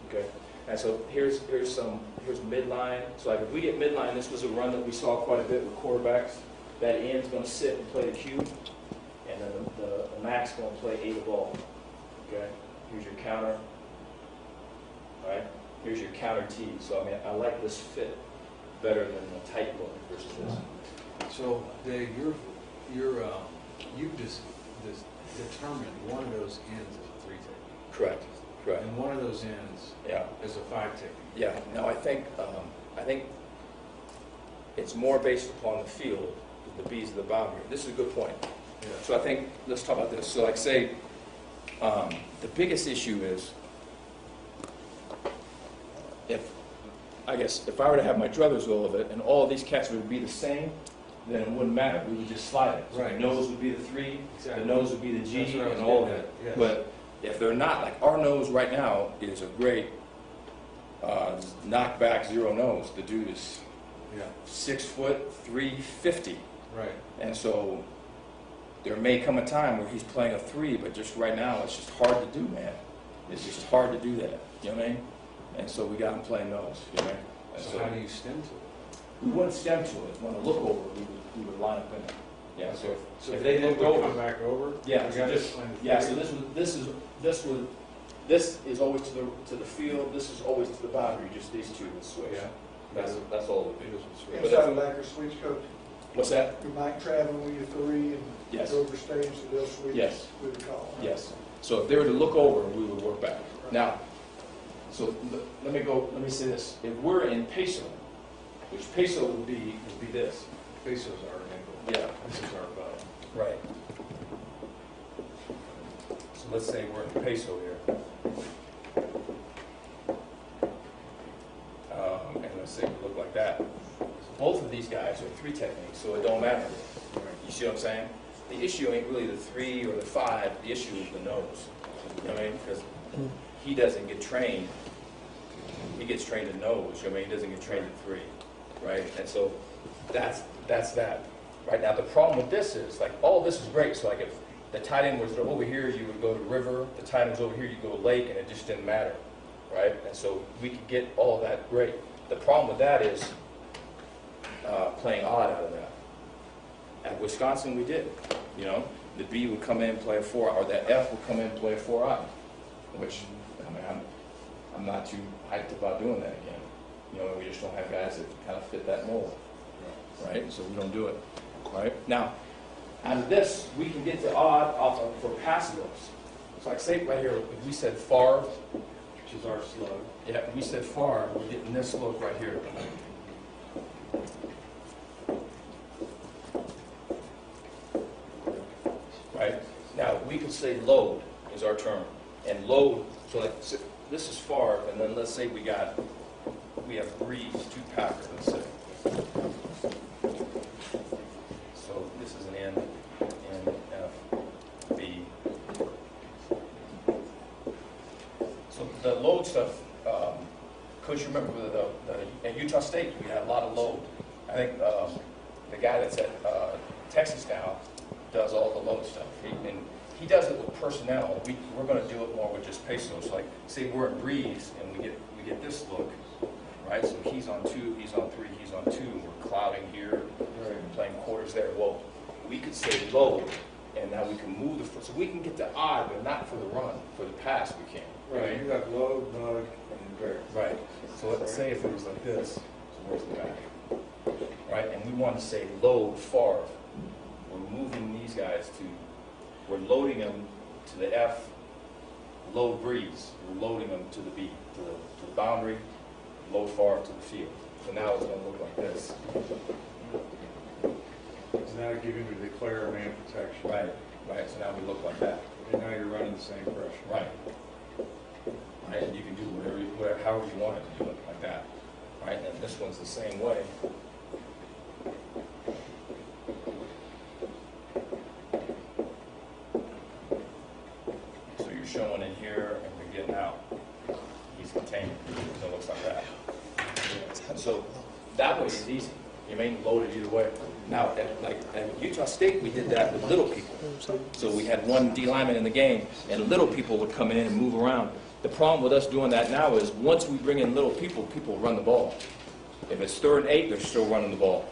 Okay, and so here's midline. So like if we get midline, this was a run that we saw quite a bit with quarterbacks. That end's going to sit and play the Q, and then the max going to play A the ball. Okay, here's your counter. All right, here's your counter T. So I mean, I like this fit better than the tight look versus this. So Dave, you've just determined one of those ends is a 3 technique. Correct. And one of those ends is a 5 technique. Yeah. Now I think it's more based upon the field, the B's of the boundary. This is a good point. Yeah. So I think let's talk about this. So like say, the biggest issue is if I were to have my druthers all of it and all of these cats would be the same, then it wouldn't matter. We would just slide it. So right. The nose would be the 3, exactly. The nose would be the G, and all of it. Yes. But if they're not, like our nose right now is a great knockback 0 nose. The dude is 6 foot 350. Right. And so there may come a time where he's playing a 3, but just right now it's just hard to do, man. It's just hard to do that. You know what I mean? And so we got him playing nose. You know what I mean? So how do you stem to it? We wouldn't stem to it. When I look over, we would line up in it. Yeah. So if they look looked over, come back over. yeah. We So got just, this so this is always to the field. This is always to the boundary. Just these two would switch. Yeah. That's all it is. Inside of like a switch coach, What's that? you might travel with your 3 and Yes. go overstage, so they'll switch Yes. with the call. Right? Yes. So if they were to look over, we would work back. Now, so let me say this. If we're in peso, which peso would be this. Pesos are an angle. Yeah. This is our bow. Right. let's say we're in peso here. And let's say we look like that. Both of these guys are 3 techniques, so it don't matter. You see what I'm saying? The issue ain't really the 3 or the 5, the issue is the nose. You know what I mean? Because he doesn't get trained, he gets trained in nose, you know what I mean? He doesn't get trained in 3, right? And so that's that. Right now, the problem with this is, like, all this is great. So, like, if the tight end was over here, you would go to river. The tight end was over here, you go to lake, and it just didn't matter, right? And so we could get all that great. The problem with that is playing odd out of that. At Wisconsin, we did. You know, the B would come in and play a 4, or the F would come in and play a 4 odd, which, I mean, I'm not too hyped about doing that again. You know, we just don't have guys that kind of fit that mold, right? So we don't do it. Right? Now, out of this, we can get to odd off of for pass looks. So like say right here, if we said far, Which is our slug. yeah, if we said far, we're getting this look right here. Right? Now, we could say load is our term. And load, so like this is far, and then let's say we have breeze, 2 packers, let's say. This is an N, F, B. So the load stuff, because you remember at Utah State, we had a lot of load. I think the guy that's at Texas now does all the load stuff. He does it with personnel. We're going to do it more with just pesos. Like, say we're in breeze and we get this look, right? So he's on 2, he's on 3, he's on 2. We're clouding here, playing quarters there. Well, we could say load, and now we can move so we can get to odd, but not for the run. For the pass, we can't. Right, you got load, nug, and bear. Right. So let's say if it was like this, so where's the back? Right, and we want to say load far. We're moving these guys we're loading them to the F, load breeze. We're loading them to the B, to the boundary, load far to the field. So now it's going to look like this. So now give him to declare man protection. Right. So now we look like that. And now you're running the same pressure. Right. And you can do whatever, however you want it to do it, like that. Right. And this one's the same way. So you're showing in here, and you're getting out. He's contained. So it looks like that. And so that way is easy. You may load it either way. Now, at Utah State, we did that with little people. So we had one D lineman in the game, and little people would come in and move around. The problem with us doing that now is once we bring in little people, people run the ball. If it's 3rd and 8, they're still running the ball.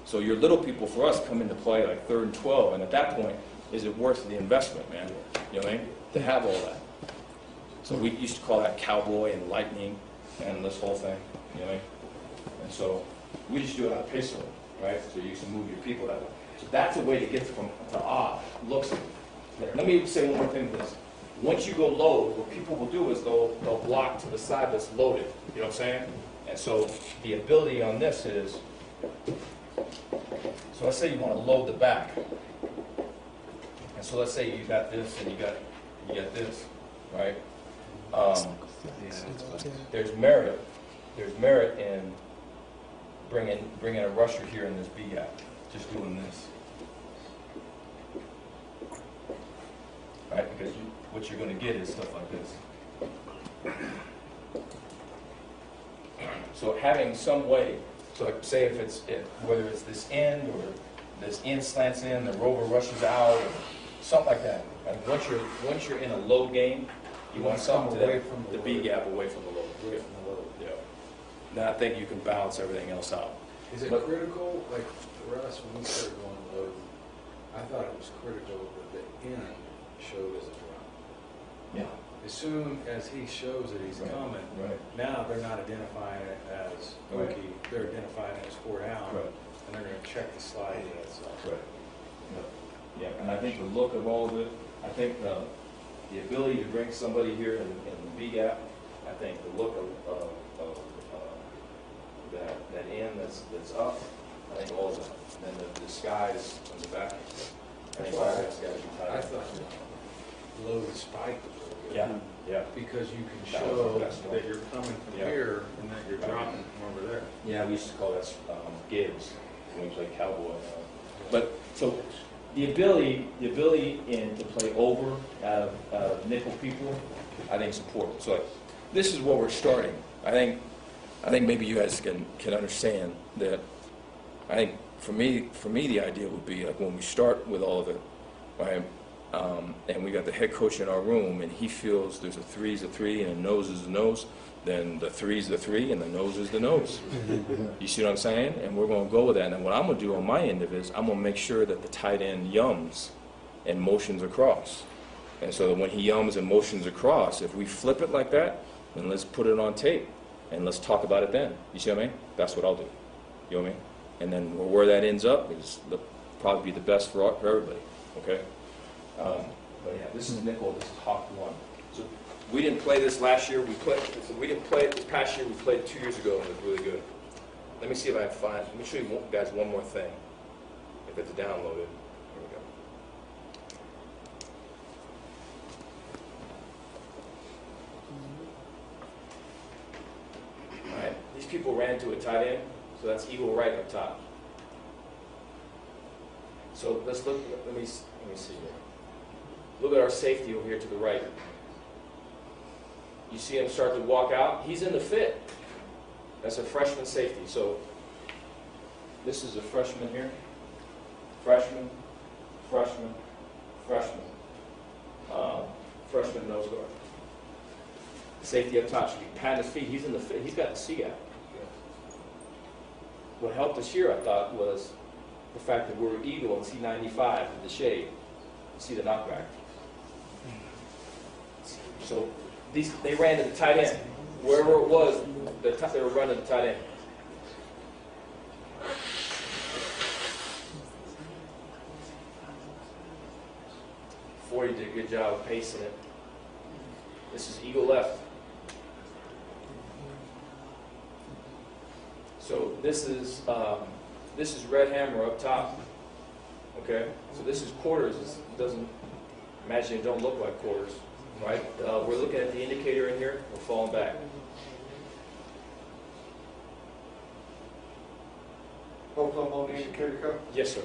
So your little people, for us, come into play like 3rd and 12, and at that point, is it worth the investment, man? You know what I mean? To have all that. So we used to call that cowboy and lightning and this whole thing, you know what I mean? And so we just do it on peso, right? So you can move your people that way. So that's a way to get from to odd. Looks. Let me say one more thing to this. Once you go load, what people will do is they'll block to the side that's loaded. You know what I'm saying? And so the ability on this is, so let's say you want to load the back. And so let's say you got this and you got this, right? There's merit. There's merit in bringing a rusher here in this B gap, just doing this. Right, because what you're going to get is stuff like this. So having some way, so like say whether it's this end or this end slants in, the rover rushes out, or something like that. And once you're in a load game, you want something to from the B gap away from the load. Away from the load. Yeah. Now I think you can balance everything else out. Is it critical, like for us, when we started going load, I thought it was critical that the end showed as a drop. Yeah. As soon as he shows that he's coming, now they're not identifying it as rookie, they're identifying it as 4 down, and they're going to check the slide to that side. Right. Yeah, and I think the look of all of it, I think the ability to bring somebody here in the B gap, I think the look of that end that's up, I think all of that. And then the disguise on the back, I think all that's got to be tied. I thought low the spike a little bit. Yeah, yeah. Because you can That was show the best one. that you're coming from Yeah. here and that you're dropping from over there. Yeah, we used to call that gigs when we played cowboy. But so the ability in to play over out of nickel people, I think is important. So like, this is what we're starting. I think maybe you guys can understand that. I think for me the idea would be like when we start with all of it, right? And we got the head coach in our room, and he feels there's a 3 is a 3 and a nose is a nose. Then the 3 is the 3 and the nose is the nose. You see what I'm saying? And we're going to go with that. And what I'm going to do on my end of it is I'm going to make sure that the tight end yums and motions across. And so that when he yums and motions across, if we flip it like that, then let's put it on tape and let's talk about it then. You see what I mean? That's what I'll do. You know what I mean? And then where that ends up is probably be the best for everybody. Okay? But yeah, this is nickel. This is Hawk 1. So we didn't play this last year. We didn't play it this past year. We played it 2 years ago, and it was really good. Let me see if I can find. Let me show you guys one more thing. If it's downloaded, here we go. All right. These people ran to a tight end, so that's eagle right up top. So let's look. Let me see here. Look at our safety over here to the right. You see him start to walk out. He's in the fit. That's a freshman safety. So this is a freshman here. Freshman, freshman, freshman. Freshman nose guard. Safety up top should be patting his feet. He's in the fit. He's got the C gap. What helped us here, I thought, was the fact that we're eagle and C95 with the shade. See the knockback. So they ran to the tight end. Wherever it was, they were running to the tight end. Forty did a good job of pacing it. This is eagle left. So this is red hammer up top. Okay. So this is quarters. It doesn't imagine it don't look like quarters. Right? We're looking at the indicator in here. We're falling back. Both of them on the indicator cup? Yes, sir.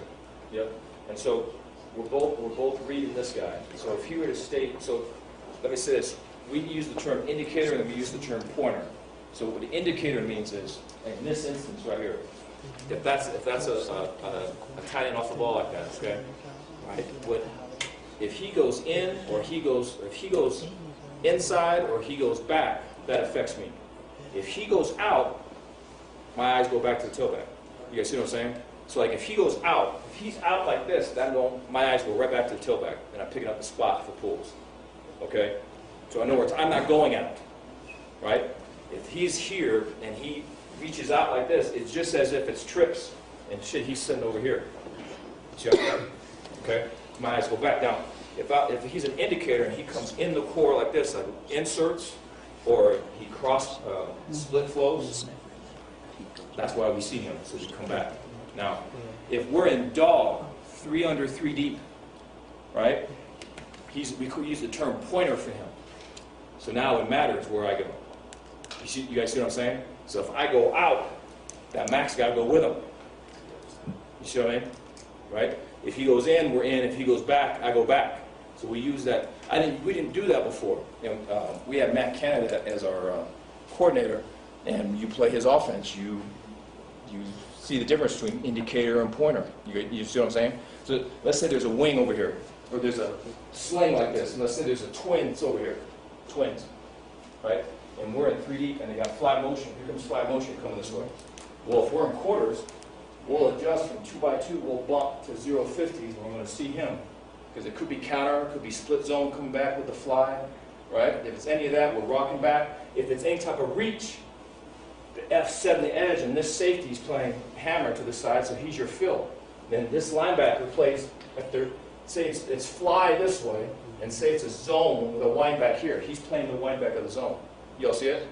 Yep. And so we're both reading this guy. So if he were to state, so let me say this: we use the term indicator and then we use the term pointer. So what the indicator means is, in this instance right here, if that's a tight end off the ball like that, okay, right? If he goes in or if he goes inside or he goes back, that affects me. If he goes out, my eyes go back to the tailback. You guys see what I'm saying? So like if he goes out, if he's out like this, my eyes go right back to the tailback, and I'm picking up the spot for pulls. Okay? So in other words, I'm not going out, right? If he's here and he reaches out like this, it's just as if it's trips and shit. He's sitting over here. See how I'm okay? My eyes go back down. If he's an indicator and he comes in the core like this, like inserts, or he split flows, that's why we see him, so we come back. Now, if we're in dog, 3 under 3 deep, right? We could use the term pointer for him. So now it matters where I go. You guys see what I'm saying? So if I go out, that max got to go with him. You see what I mean? Right? If he goes in, we're in. If he goes back, I go back. So we use that. We didn't do that before. We had Matt Canada as our coordinator, and you play his offense. You see the difference between indicator and pointer. You see what I'm saying? So let's say there's a wing over here, or there's a sling like this, and let's say there's a twins over here. Twins, right? And we're in 3 deep, and they got flat motion. Here comes flat motion coming this way. Well, if we're in quarters, we'll adjust from 2 by 2, we'll bump to 0.50s, and we're going to see him. Because it could be counter, it could be split zone coming back with the fly, right? If it's any of that, we're rocking back. If it's any type of reach, the F set the edge, and this safety's playing hammer to the side, so he's your fill. Then this linebacker plays, say it's fly this way, and say it's a zone with a wind back here. He's playing the wind back of the zone. You all see it?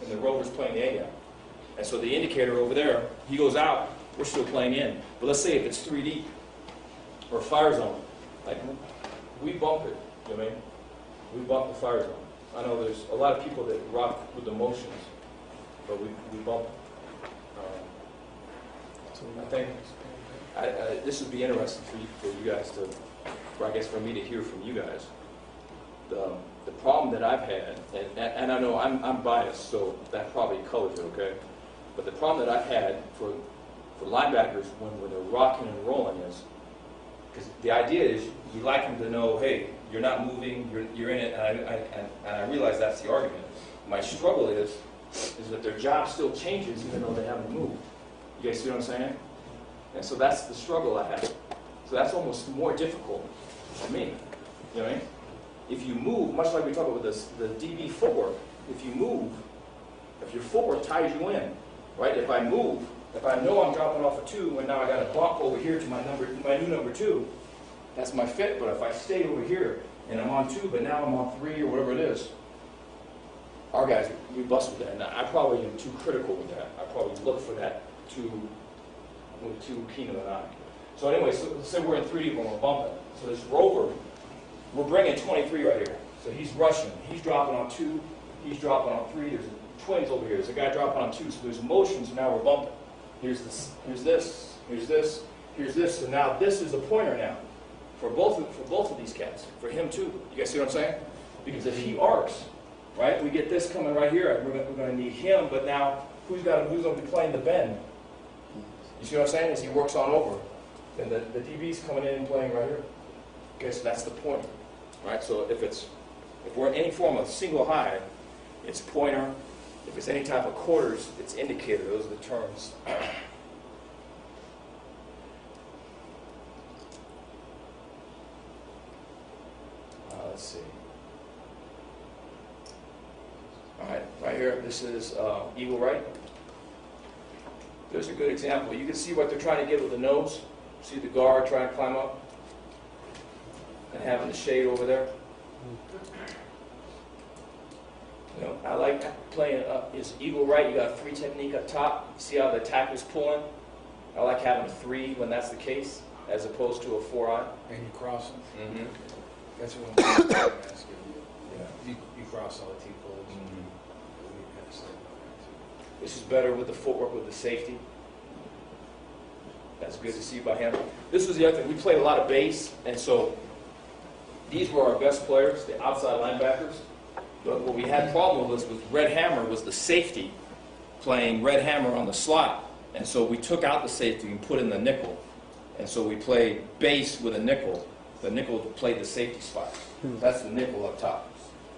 And the rover's playing the A-gap. And so the indicator over there, he goes out, we're still playing in. But let's say if it's 3 deep, or fire zone, like we bump it You know what I mean? We bump the fire zone. I know there's a lot of people that rock with the motions, but we bump. I think this would be interesting for you guys to, or I guess for me to hear from you guys. The problem that I've had, and I know I'm biased, so that probably colors it, okay? But the problem that I've had for linebackers when they're rocking and rolling is, because the idea is you like them to know, hey, you're not moving, you're in it, and I realize that's the argument. My struggle is that their job still changes even though they haven't moved. You guys see what I'm saying? And so that's the struggle I have. So that's almost more difficult for me. You know what I mean? If you move, much like we talked about with the DB footwork, if you move, if your footwork ties you in, right? If I move, if I know I'm dropping off a 2 and now I got a bump over here to my new number 2, that's my fit. But if I stay over here and I'm on 2, but now I'm on 3 or whatever it is, our guys, we bust with that. And I probably am too critical with that. I probably look for that with too keen of an eye. So anyway, so let's say we're in 3 deep and we're bumping. So this rover, we're bringing 23 right here. So he's rushing. He's dropping on 2. He's dropping on 3. There's twins over here. There's a guy dropping on 2. So there's motion. So now we're bumping. Here's this. Here's this. Here's this. Here's this. So now this is a pointer now for both of these cats. For him too. You guys see what I'm saying? Because if he arcs, right, we get this coming right here. We're going to need him. But now who's going to be playing the bend? You see what I'm saying? As he works on over, then the DB's coming in and playing right here. Okay, so that's the point, right? So if we're in any form of single high, it's pointer. If it's any type of quarters, it's indicator. Those are the terms. Let's see. All right, right here, this is eagle right. There's a good example. You can see what they're trying to get with the nose. See the guard trying to climb up and having the shade over there. You know, I like playing up. Is eagle right? You got a 3 technique up top. See how the tackle's pulling? I like having a 3 when that's the case, as opposed to a 4-eye. And you cross them? Mm-hmm. That's what I'm asking you. Yeah. You cross all the T-folds. Mm-hmm. We kind of say about that This is better with the footwork, with the safety. That's good to see by him. This was the other thing. We played a lot of base, and so these were our best players, the outside linebackers. But what we had problem with Red Hammer was the safety playing Red Hammer on the slot. And so we took out the safety and put in the nickel. And so we played base with a nickel. The nickel played the safety spot. That's the nickel up top.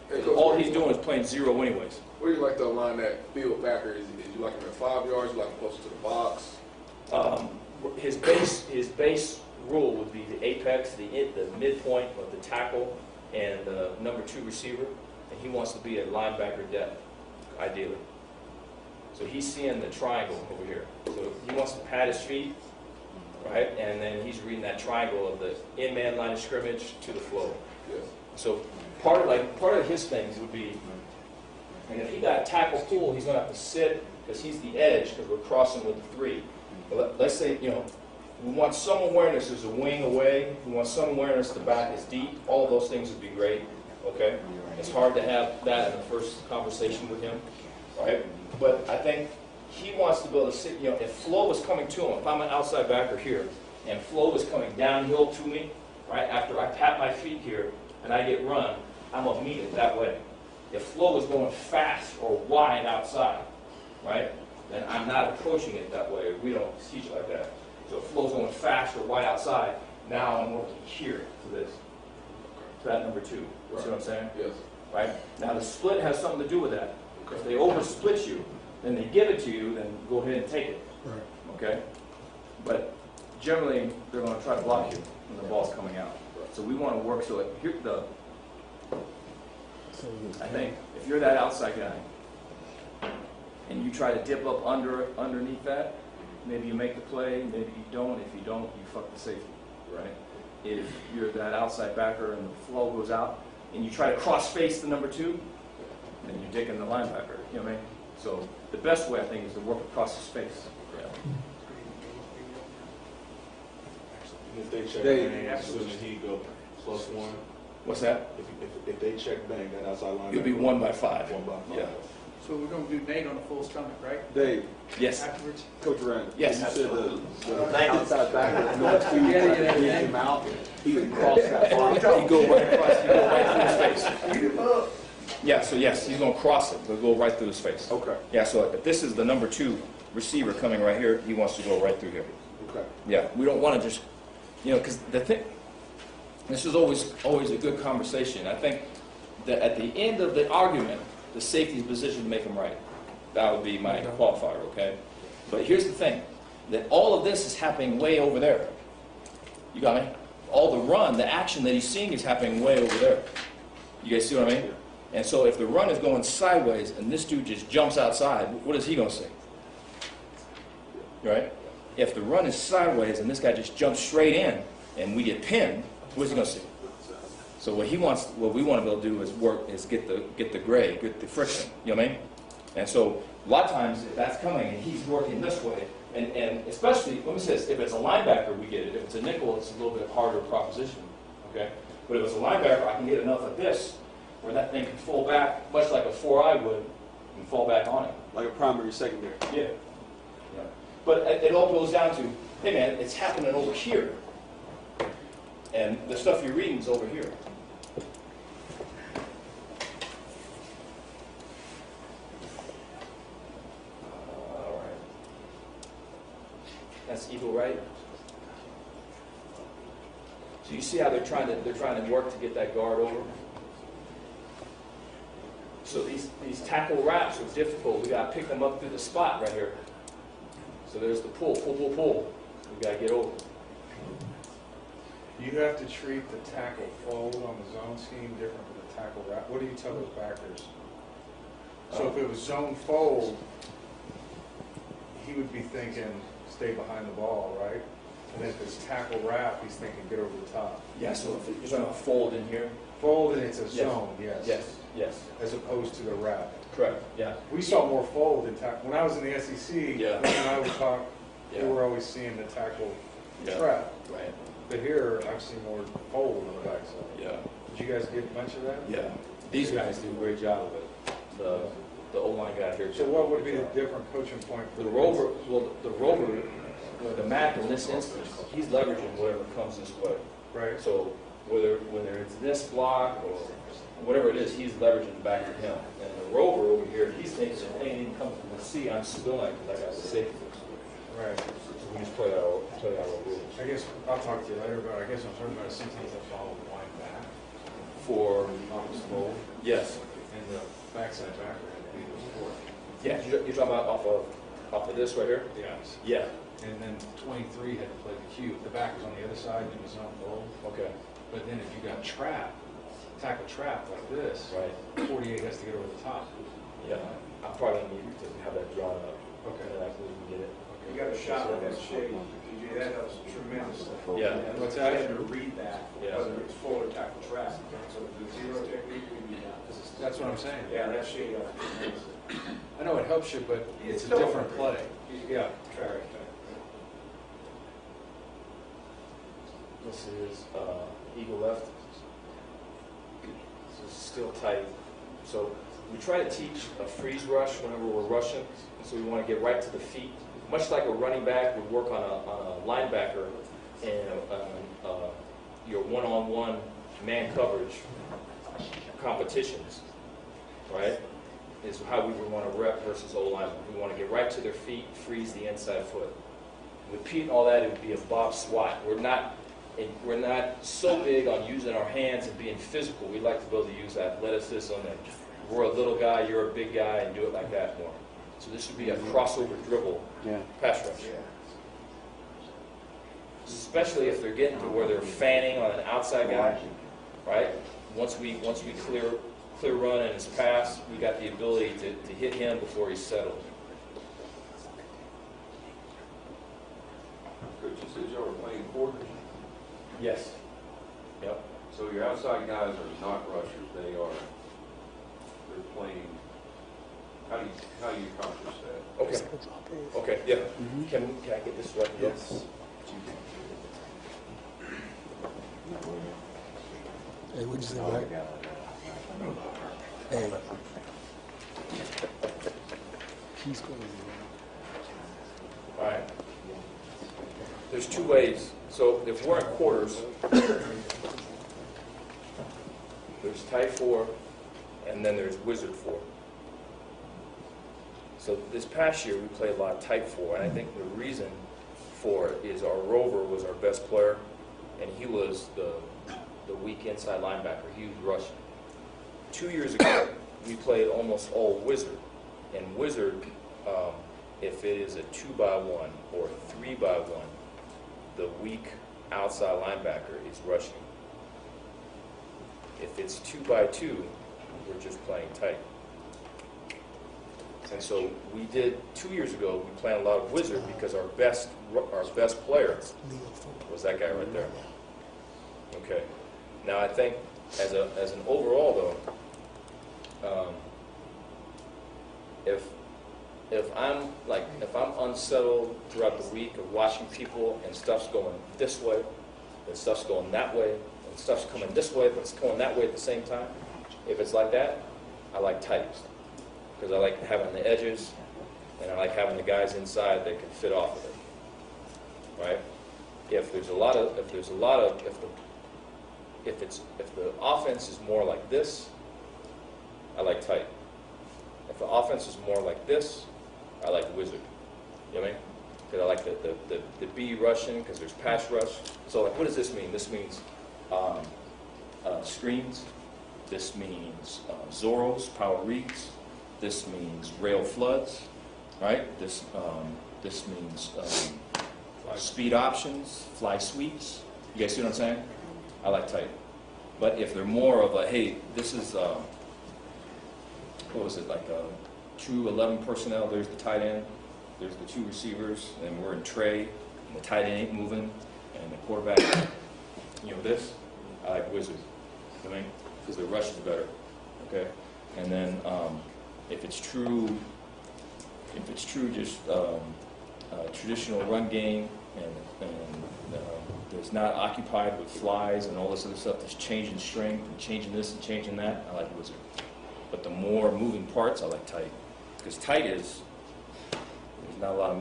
Hey, Coach, All he's doing is playing 0 anyways. where do you like to align that field backer? Is you like him at 5 yards? You like him closer to the box? His base rule would be the apex, the midpoint of the tackle, and the number 2 receiver. And he wants to be a linebacker depth, ideally. So he's seeing the triangle over here. So he wants to pad his feet, right? And then he's reading that triangle of the in-man line of scrimmage to the flow. Yeah. So part of his things would be, and if he got tackle pull, he's going to have to sit because he's the edge because we're crossing with the 3. But let's say, you know, we want some awareness. There's a wing away. We want some awareness. The back is deep. All of those things would be great. Okay. It's hard to have that in the first conversation with him, right? But I think he wants to be able to sit. You know, if flow is coming to him, if I'm an outside backer here, and flow is coming downhill to me, right? After I pat my feet here and I get run, I'm gonna meet it that way. If flow is going fast or wide outside, right? Then I'm not approaching it that way. We don't teach it like that. So if flow's going fast or wide outside, now I'm working here to this. To that number 2. You see what I'm saying? Yes. Right? Now the split has something to do with that. If they oversplit you, then they give it to you, then go ahead and take it. Right. Okay? But generally, they're going to try to block you when the ball's coming out. So we want to work so it, here I think if you're that outside guy and you try to dip up underneath that, maybe you make the play, maybe you don't. If you don't, you fuck the safety, right? If you're that outside backer and the flow goes out and you try to cross face the number 2, then you're dicking the linebacker. You know what I mean? So the best way I think is to work across his face. Yeah. If they check They- in, assuming he go +1. What's that? If they check bang, that outside line. It'll be 1 by 5. 1 by 5. Yeah. So we're gonna do Nate on a full stomach, right? Dave, Yes. Afterwards? Coach Aranda. Yes. You said the outside back, no two, Yeah. him out, he can cross that bar. You go right across, you go right through his face. Yeah, so yes, he's going to cross it. He'll go right through his face. Okay. Yeah, so if this is the number 2 receiver coming right here, he wants to go right through here. Okay. Yeah, we don't want to just, because the thing, this is always a good conversation. I think that at the end of the argument, the safety's position to make him right. That would be my qualifier, okay? But here's the thing, that all of this is happening way over there. You got me? All the run, the action that he's seeing is happening way over there. You guys see what I mean? And so if the run is going sideways and this dude just jumps outside, what is he going to see? Right? If the run is sideways and this guy just jumps straight in and we get pinned, what is he going to see? So what we want to be able to do is get the gray, get the friction. You know what I mean? And so a lot of times if that's coming and he's working this way, and especially, let me say this, if it's a linebacker, we get it. If it's a nickel, it's a little bit harder proposition. Okay? But if it's a linebacker, I can get enough of this where that thing can fall back, much like a 4-eye would, and fall back on it. Like a primary, secondary. Yeah. Yeah. But it all goes down to, hey man, it's happening over here. And the stuff you're reading is over here. All right. That's eagle right. So you see how they're trying to work to get that guard over? So these tackle wraps are difficult. We got to pick them up through the spot right here. So there's the pull. We got to get over. You have to treat the tackle fold on the zone scheme different from the tackle wrap. What do you tell those backers? So if it was zone fold, he would be thinking, stay behind the ball, right? And if it's tackle wrap, he's thinking, get over the top. Yeah, so if you're talking about fold in here. Fold and it's a Yes. zone, yes. Yes. As opposed to the wrap. Correct. Yeah. We saw more fold in tackle. When I was in the SEC, Yeah. when I would talk, Yeah. we were always seeing the tackle Yeah. trap. Right. But here, I've seen more fold on the backside. Yeah. Did you guys get much of that? Yeah. These guys do a great job of it. The O-line guy here. So what would be the different coaching point for The rover, the Mac in this instance, he's leveraging whatever comes this way. Right. So whether it's this block or whatever it is, he's leveraging back to him. And the rover over here, he's thinking if anything comes from the sea, I'm spilling because I got the safety. Right. So we just play our rules. I guess, I'll talk to you later, but I guess I'm talking about sometimes I follow the line back For opposite fold, yes, and the backside backer had to be the sport. yeah. You're talking about off of this right here. Yes. Yeah. And then 23 had to play the cube. The back was on the other side and it was on fold. Okay. But then if you got tackle trap like this, Right. 48 has to get over the top. Yeah. I probably need to have that drawn up. Okay. And I can get it. You got a shot with that shade, that helps tremendously. Yeah. And What's I that? had to read that, Yeah. whether it's full or tackle trap. So the zero technique, we do that. That's what I'm saying. Yeah, that shade helps tremendously. I know it helps you, but it's a still different hard. play. Yeah. Track. This is eagle left. This is still tight. So we try to teach a freeze rush whenever we're rushing. So we want to get right to the feet. Much like a running back would work on a linebacker in your one-on-one man coverage competitions, right? Is how we would want to rep versus O-line. We want to get right to their feet, freeze the inside foot. With Pete and all that, it would be a bob swat. We're not so big on using our hands and being physical. We like to be able to use athleticism and we're a little guy, you're a big guy, and do it like that more. So this would be a crossover dribble pass rush. Especially if they're getting to where they're fanning on an outside guy, right? Once we clear run and his pass, we got the ability to hit him before he's settled. Coach, you said y'all were playing quarters, Yes. Yep. so your outside guys are not rushers, they're playing, how do you accomplish that? Okay. Okay. Yeah. Can I get this right? Yes. Hey, what'd you say, Oh, Mike? yeah. Hey. He's going All right. There's two ways. So if we're in quarters, there's tight 4, and then there's wizard 4. So this past year, we played a lot of tight 4, and I think the reason for it is our rover was our best player, and he was the weak inside linebacker. He was rushing. 2 years ago, we played almost all wizard, and wizard, if it is a 2-by-1 or 3-by-1, the weak outside linebacker is rushing. If it's 2-by-2, we're just playing tight. And so we did 2 years ago. We played a lot of wizard because our best player was that guy right there. Okay. Now I think as an overall though, if I'm unsettled throughout the week of watching people and stuff's going this way, and stuff's going that way, and stuff's coming this way, but it's going that way at the same time, if it's like that, I like tight. Because I like having the edges, and I like having the guys inside that can fit off of it, right? If the offense is more like this, I like tight. If the offense is more like this, I like wizard. You know what I mean? Because I like the B rushing, because there's pass rush. So like, what does this mean? This means screens. This means Zorros, power reads. This means rail floods, right? This means speed options, fly sweeps. You guys see what I'm saying? I like tight. But if they're more of a, hey, this is, what was it, like a true 11 personnel, there's the tight end, there's the 2 receivers, and we're in tray, and the tight end ain't moving, and the quarterback, this, I like wizard. You know what I mean? Because the rush is better, okay? And then, if it's true just traditional run game and there's not occupied with flies and all this other stuff that's changing strength and changing this and changing that, I like wizard. But the more moving parts, I like tight. Because tight there's not a lot of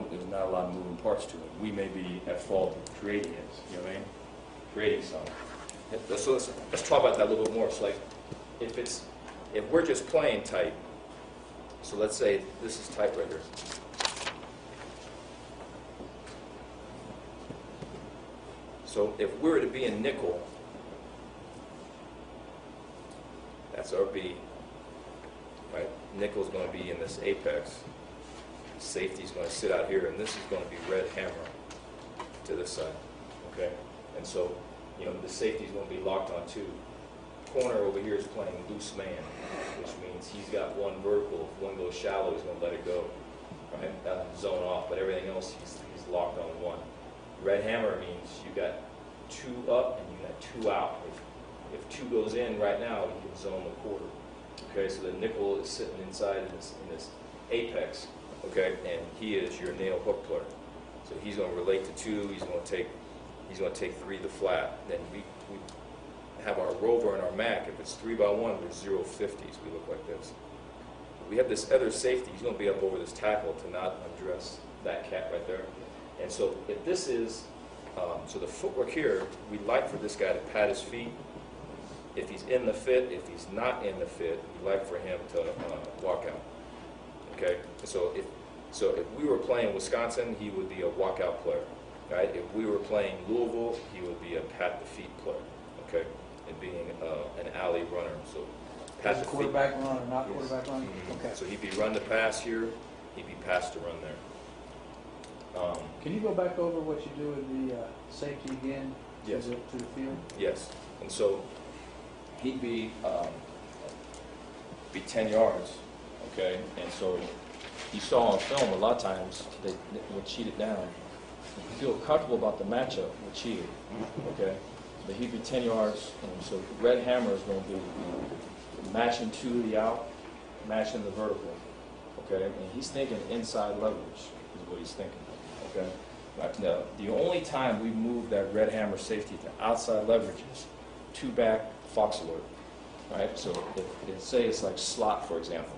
moving parts to it. We may be at fault of creating it, you know what I mean? Creating something. So let's talk about that a little bit more. So like, if we're just playing tight, so let's say this is tight right here. So if we were to be in nickel, that's our B, right? Nickel's going to be in this apex. Safety's going to sit out here, and this is going to be red hammer to this side, okay? And so, the safety's going to be locked on 2. Corner over here is playing loose man, which means he's got one vertical. If one goes shallow, he's going to let it go, right? Zone off, but everything else he's locked on 1. Red hammer means you got 2 up and you got 2 out. If 2 goes in right now, you can zone the quarter. Okay, so the nickel is sitting inside in this apex, okay, and he is your nail hook player. So he's going to relate to 2. He's going to take 3 the flat. Then we have our rover and our Mac. If it's 3-by-1, there's 0 50s. We look like this. We have this other safety. He's going to be up over this tackle to not undress that cat right there. And so if this is, so the footwork here, we'd like for this guy to pat his feet. If he's in the fit, if he's not in the fit, we'd like for him to walk out. Okay? So if we were playing Wisconsin, he would be a walkout player. Right? If we were playing Louisville, he would be a pat the feet player. Okay? And being an alley runner. So pat the feet. Quarterback run or not quarterback run? Mm-hmm. Okay. So he'd be run to pass here, he'd be pass to run there. Can you go back over what you do in the safety again? Yes. To the field? Yes. And so he'd be 10 yards, okay? And so you saw on film a lot of times they would cheat it down. If you feel comfortable about the matchup, we'll cheat it, okay? But he'd be 10 yards, and so red hammer is going to be matching to the out, matching the vertical, okay? And he's thinking inside leverage is what he's thinking, okay? Now, the only time we move that red hammer safety to outside leverage is 2 back fox alert, right? So say it's like slot, for example.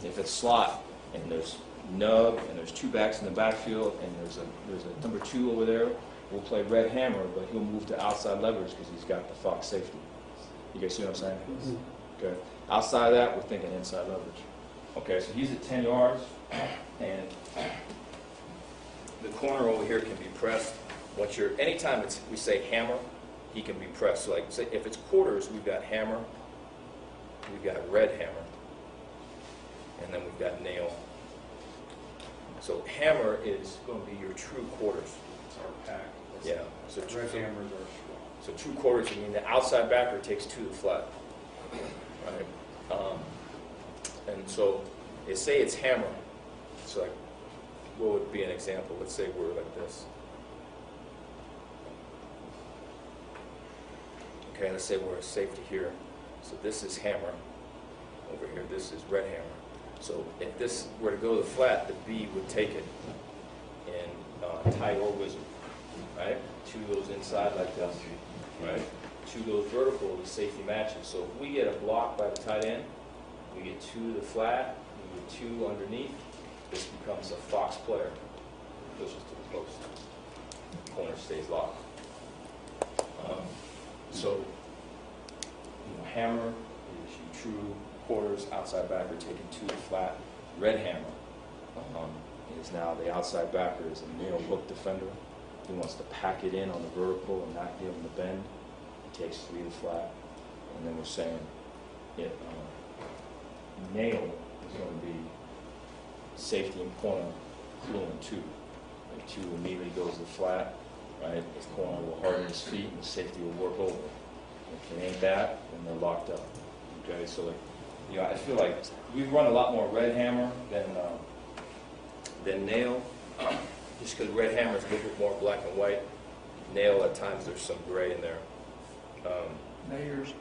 If it's slot and there's nub and there's two backs in the backfield and there's a number 2 over there, we'll play red hammer, but he'll move to outside leverage because he's got the fox safety. You guys see what I'm saying? Okay. Outside of that, we're thinking inside leverage. Okay, so he's at 10 yards, and the corner over here can be pressed. Anytime we say hammer, he can be pressed. So like, say if it's quarters, we've got hammer, we've got red hammer, and then we've got nail. So hammer is going to be your true quarters. It's our pack. Yeah. So Red hammers are strong. So true quarters, I mean the outside backer takes 2 to the flat. Right? And so say it's hammer. So like, what would be an example? Let's say we're like this. Okay, let's say we're a safety here. So this is hammer. Over here, this is red hammer. So if this were to go to the flat, the B would take it in tight or wizard. Right? 2 goes inside like this. Right? 2 goes vertical, the safety matches. So if we get a block by the tight end, we get 2 to the flat, we get 2 underneath, this becomes a fox player. Pushes to the post. The corner stays locked. So, hammer is your true quarters, outside backer taking 2 to the flat. Red hammer is now the outside backer is a nail hook defender. He wants to pack it in on the vertical and not give him the bend. He takes 3 to the flat. And then we're saying nail is going to be safety and corner, fluent 2. And 2 immediately goes to the flat, right? His corner will harden his feet and the safety will work over. If it ain't that, then they're locked up. Okay, so I feel like we run a lot more red hammer than nail, just because red hammer is a little bit more black and white. Nail, at times, there's some gray in there. Now yours,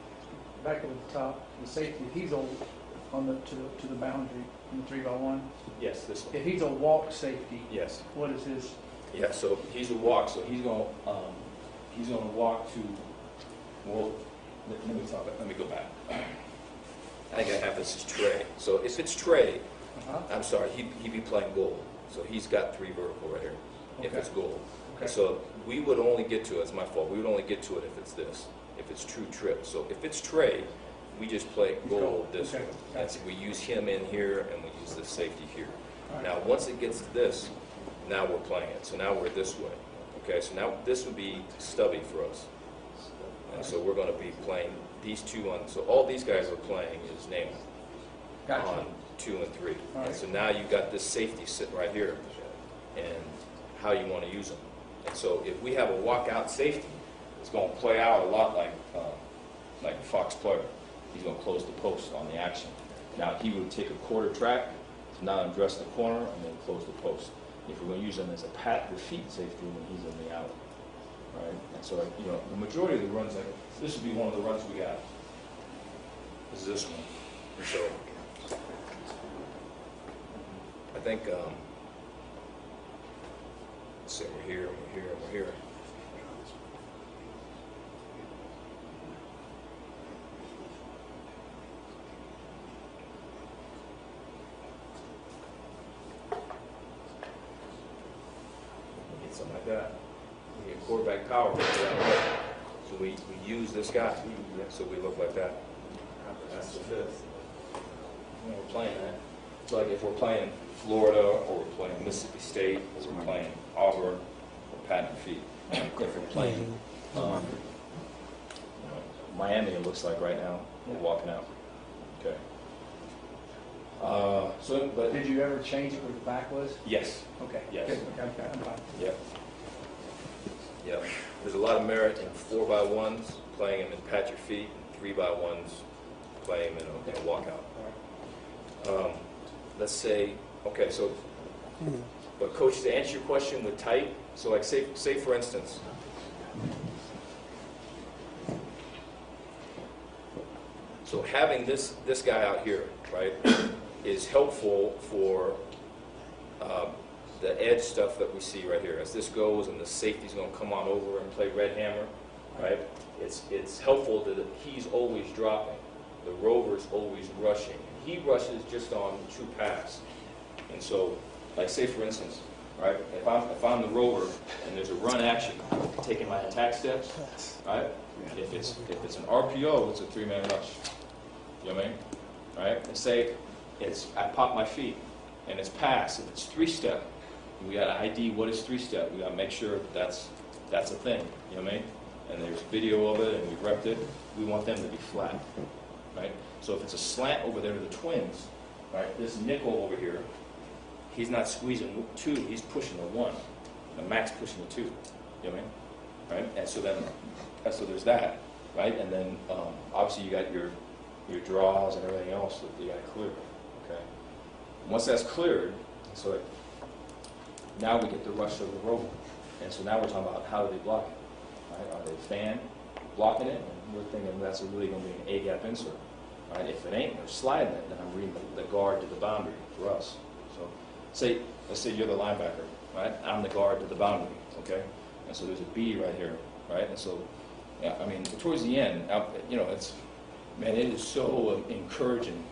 back at the top, the safety, if he's on to the boundary in the 3x1. Yes, this one. If he's a walk safety, Yes. what is his? Yeah, so he's a walk, so he's going to walk to. Well, let me go back. I think I have this as Trey. So if it's Trey, I'm sorry, he'd be playing goal. So he's got 3 vertical right here. If Okay. it's goal. Okay. So we would only get to it. It's my fault. We would only get to it if it's this. If it's true trip. So if it's Trey, we just play goal this Okay. way. And so we use him in here and we use the safety here. All right. Now once it gets to this, now we're playing it. So now we're this way. Okay, so now this would be stubby for us. And so we're going to be playing these 2 on. So all these guys are playing is nail Gotcha. on 2 and 3. All And right. so now you've got this safety sitting right here, and how you want to use them. And so if we have a walkout safety, it's going to play out a lot like a fox player. He's going to close the post on the action. Now he would take a quarter track to not undress the corner and then close the post. If we're going to use him as a pat the feet safety when he's in the out. Right? And so, the majority of the runs, like this would be one of the runs we got. Is this one. And so, I think, let's say we're here, we're here, we're here. Get something like that. We get quarterback power right that way. So we use this guy. So we look like that. That's the 5th. We're playing that. So like if we're playing Florida or we're playing Mississippi State or we're playing Auburn, we're patting our feet. If we're playing Miami, it looks like right now, we're walking out. Okay. But Did you ever change it where the back was? yes. Okay. Yes. Good. Okay, I'm fine. Yep. Yep. There's a lot of merit in 4x1s, playing them in pat your feet, and 3x1s, playing them in a walkout. Let's say, okay, so, but coach, to answer your question with tight, so like say for instance, so having this guy out here, right, is helpful for the edge stuff that we see right here. As this goes and the safety's going to come on over and play red hammer, right? it's helpful that he's always dropping. The rover's always rushing. He rushes just on the true pass. And so, like say for instance, right, if I'm the rover and there's a run action, taking my attack steps, right? If it's an RPO, it's a 3-man rush. You know what I mean? Right? And say I pop my feet and it's pass. If it's 3-step, we got to ID what is 3-step. We got to make sure that's a thing. You know what I mean? And there's video of it and we've repped it. We want them to be flat. Right? So if it's a slant over there to the twins, right? This nickel over here, he's not squeezing 2, he's pushing the 1. The Max pushing the 2. You know what I mean? Right? And so there's that, right? And then obviously you got your draws and everything else that you got to clear. Okay. Once that's cleared, so now we get the rush of the rover. And so now we're talking about how do they block it? Right? Are they fan blocking it? And we're thinking that's really going to be an A-gap insert. Right? If it ain't, they're sliding it, then I'm reading the guard to the boundary for us. So let's say you're the linebacker, right? I'm the guard to the boundary, okay? And so there's a B right here, right? And so, yeah, I mean, towards the end, you know, it is so encouraging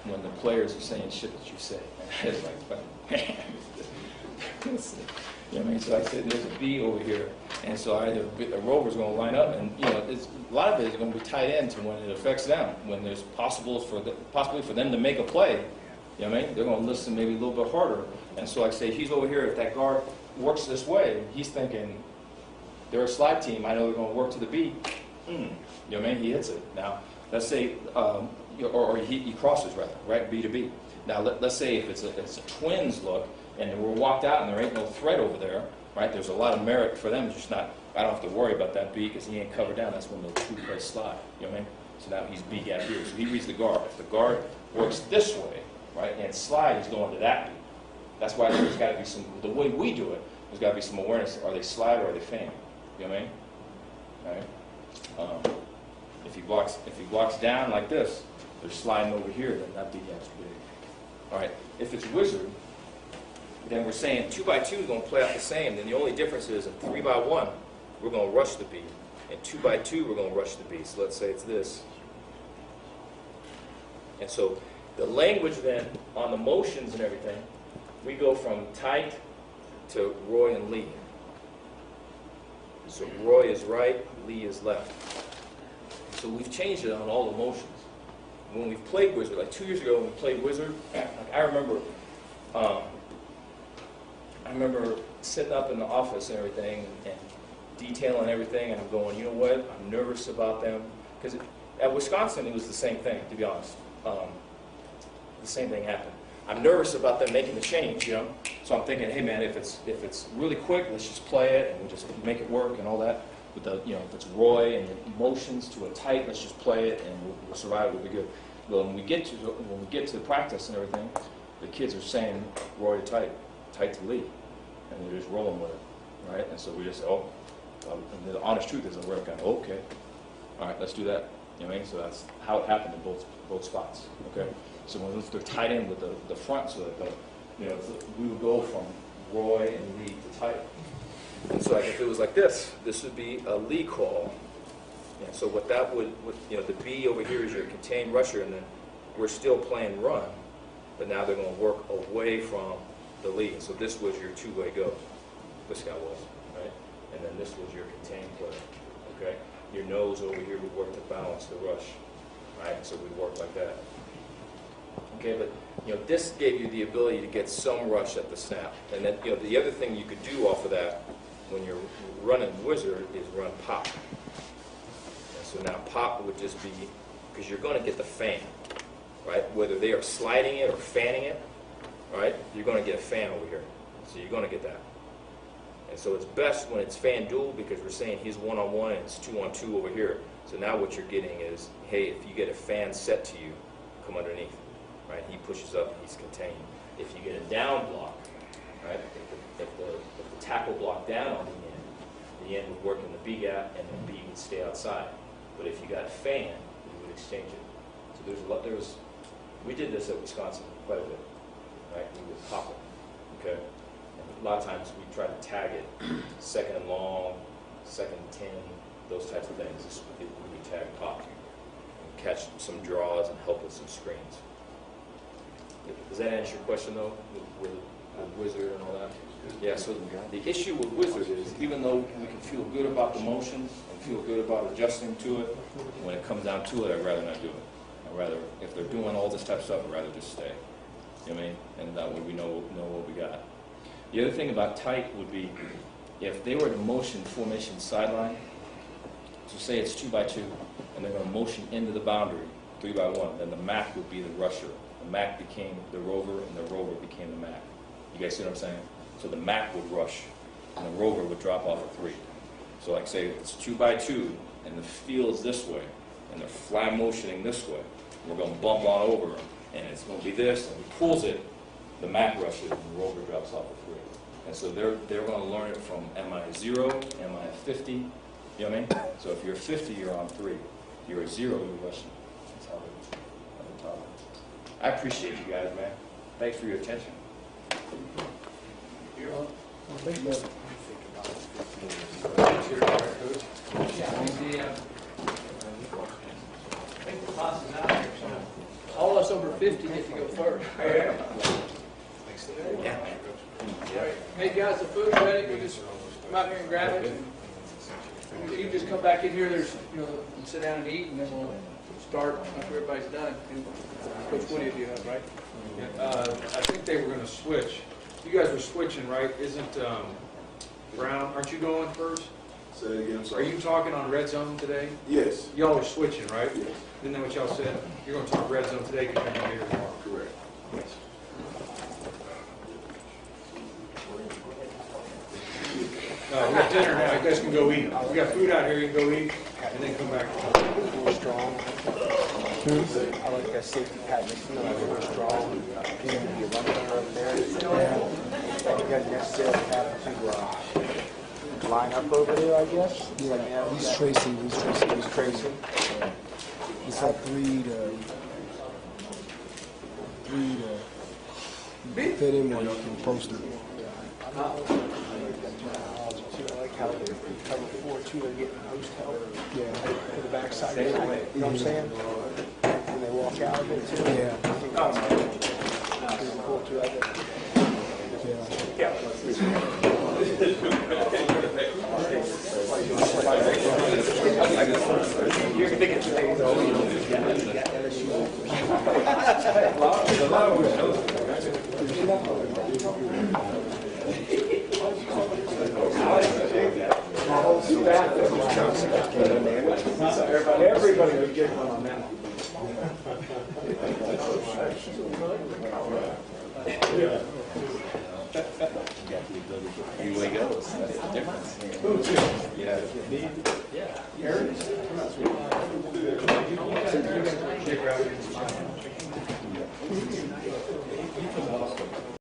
when the players are saying shit that you say. It's like, man. You know what I mean? So I said, there's a B over here, and so the rover's going to line up, and you know, a lot of it is going to be tied into when it affects them. When there's possibly for them to make a play, you know what I mean? They're going to listen maybe a little bit harder. And so like I say, he's over here. If that guard works this way, he's thinking they're a slide team. I know they're going to work to the B. You know what I mean? He hits it. Now let's say, or he crosses rather, right? B to B. Now let's say if it's a twins look. And we're walked out and there ain't no threat over there, right? There's a lot of merit for them. Just not, I don't have to worry about that B because he ain't covered down. That's when the 2-play slide, you know what I mean? So now he's B gap here. So he reads the guard. If the guard works this way, right, and slide, he's going to that B. That's why there's got to be some, the way we do it, there's got to be some awareness. Are they slide or are they fan? You know what I mean? Right? If he blocks down like this, they're sliding over here, then that B gap's big. All right, if it's wizard, then we're saying 2x2 is going to play out the same. Then the only difference is in 3x1, we're going to rush the B. And 2x2, we're going to rush the B. So let's say it's this. And so the language then on the motions and everything, we go from tight to Roy and Lee. So Roy is right, Lee is left. So we've changed it on all the motions. When we've played Wizard, like 2 years ago when we played Wizard, like I remember sitting up in the office and everything and detailing everything, and I'm going, you know what, I'm nervous about them. Because at Wisconsin, it was the same thing, to be honest. The same thing happened. I'm nervous about them making the change, you know? So I'm thinking, hey man, if it's really quick, let's just play it and we'll just make it work and all that. With the, you know, if it's Roy and the motions to a tight, let's just play it and we'll survive, we'll be good. Well, when we get to the practice and everything, the kids are saying Roy to tight to Lee. And they're just rolling with it, right? And so we just say, oh, and the honest truth is that we're kind of, okay, all right, let's do that. You know what I mean? So that's how it happened in both spots, okay? So when they're tied in with the front, so that we would go from Roy and Lee to tight. And so like if it was like this would be a Lee call. And so what that would, the B over here is your contained rusher, and then we're still playing run, but now they're going to work away from the Lee. And so this was your two-way go. This guy was, right? And then this was your contained play, okay? Your nose over here would work to balance the rush, right? So we work like that. Okay, but this gave you the ability to get some rush at the snap. And then the other thing you could do off of that when you're running Wizard is run pop. And so now pop would just be, because you're going to get the fan, right? Whether they are sliding it or fanning it, right? You're going to get a fan over here. So you're going to get that. And so it's best when it's fan dual, because we're saying he's one-on-one and it's two-on-two over here. So now what you're getting is, hey, if you get a fan set to you, come underneath. Right? He pushes up, he's contained. If you get a down block, right? If the tackle block down on the end would work in the B gap, and the B would stay outside. But if you got a fan, you would exchange it. So we did this at Wisconsin quite a bit, right? We would pop it, okay? And a lot of times we try to tag it, second and long, second and 10, those types of things. It would be tag pop. And catch some draws and help with some screens. Does that answer your question though, with Wizard and all that? Yeah, so the issue with Wizard is even though we can feel good about the motions and feel good about adjusting to it, when it comes down to it, I'd rather not do it. I'd rather, if they're doing all this type of stuff, I'd rather just stay. You know what I mean? And that way we know what we got. The other thing about tight would be if they were to motion formation sideline, so say it's 2 by 2, and they're going to motion into the boundary 3 by 1, then the MAC would be the rusher. The MAC became the rover, and the rover became the MAC. You guys see what I'm saying? So the MAC would rush, and the rover would drop off at 3. So like say it's 2 by 2, and the field is this way, and they're fly motioning this way. And we're going to bump on over, and it's going to be this, and he pulls it, the MAC rushes, and the rover drops off at 3. And so they're going to learn it from MI 0, MI 50. You know what I mean? So if you're 50, you're on 3. If you're a 0, you're rushing. That's how they talk. I appreciate you guys, man. Thanks for your attention. All us over 50 get to go first. Yeah. Hey guys, the food's ready. We just come out here and grab it. You can just come back in here. There's, sit down and eat, and then we'll start after everybody's done. And Coach Woody, do you have, right? I think they were going to switch. You guys were switching, right? Isn't Brown, aren't you going first? Say it again, Are sorry. you talking on red zone today? Yes. Y'all are switching, right? Yes. Isn't that what y'all said? You're going to talk red zone today because you're going to be here tomorrow. Correct. We got dinner now. You guys can go eat. We got food out here. You can go eat and then come back. More strong. I like that safety pattern. You know, more strong. You can be a runner up there. You guys necessarily have to line up over there, I guess. Yeah, he's tracing. He's tracing. It's like 3 to fit in where you can post it. I like how they cover 4 too. They're getting post help. Yeah. To the backside. You know what I'm saying? When they walk out of it too. Yeah. I think that's cool too. I think. Everybody would get one on that. Usually goes. That's the difference. Yeah. Yeah.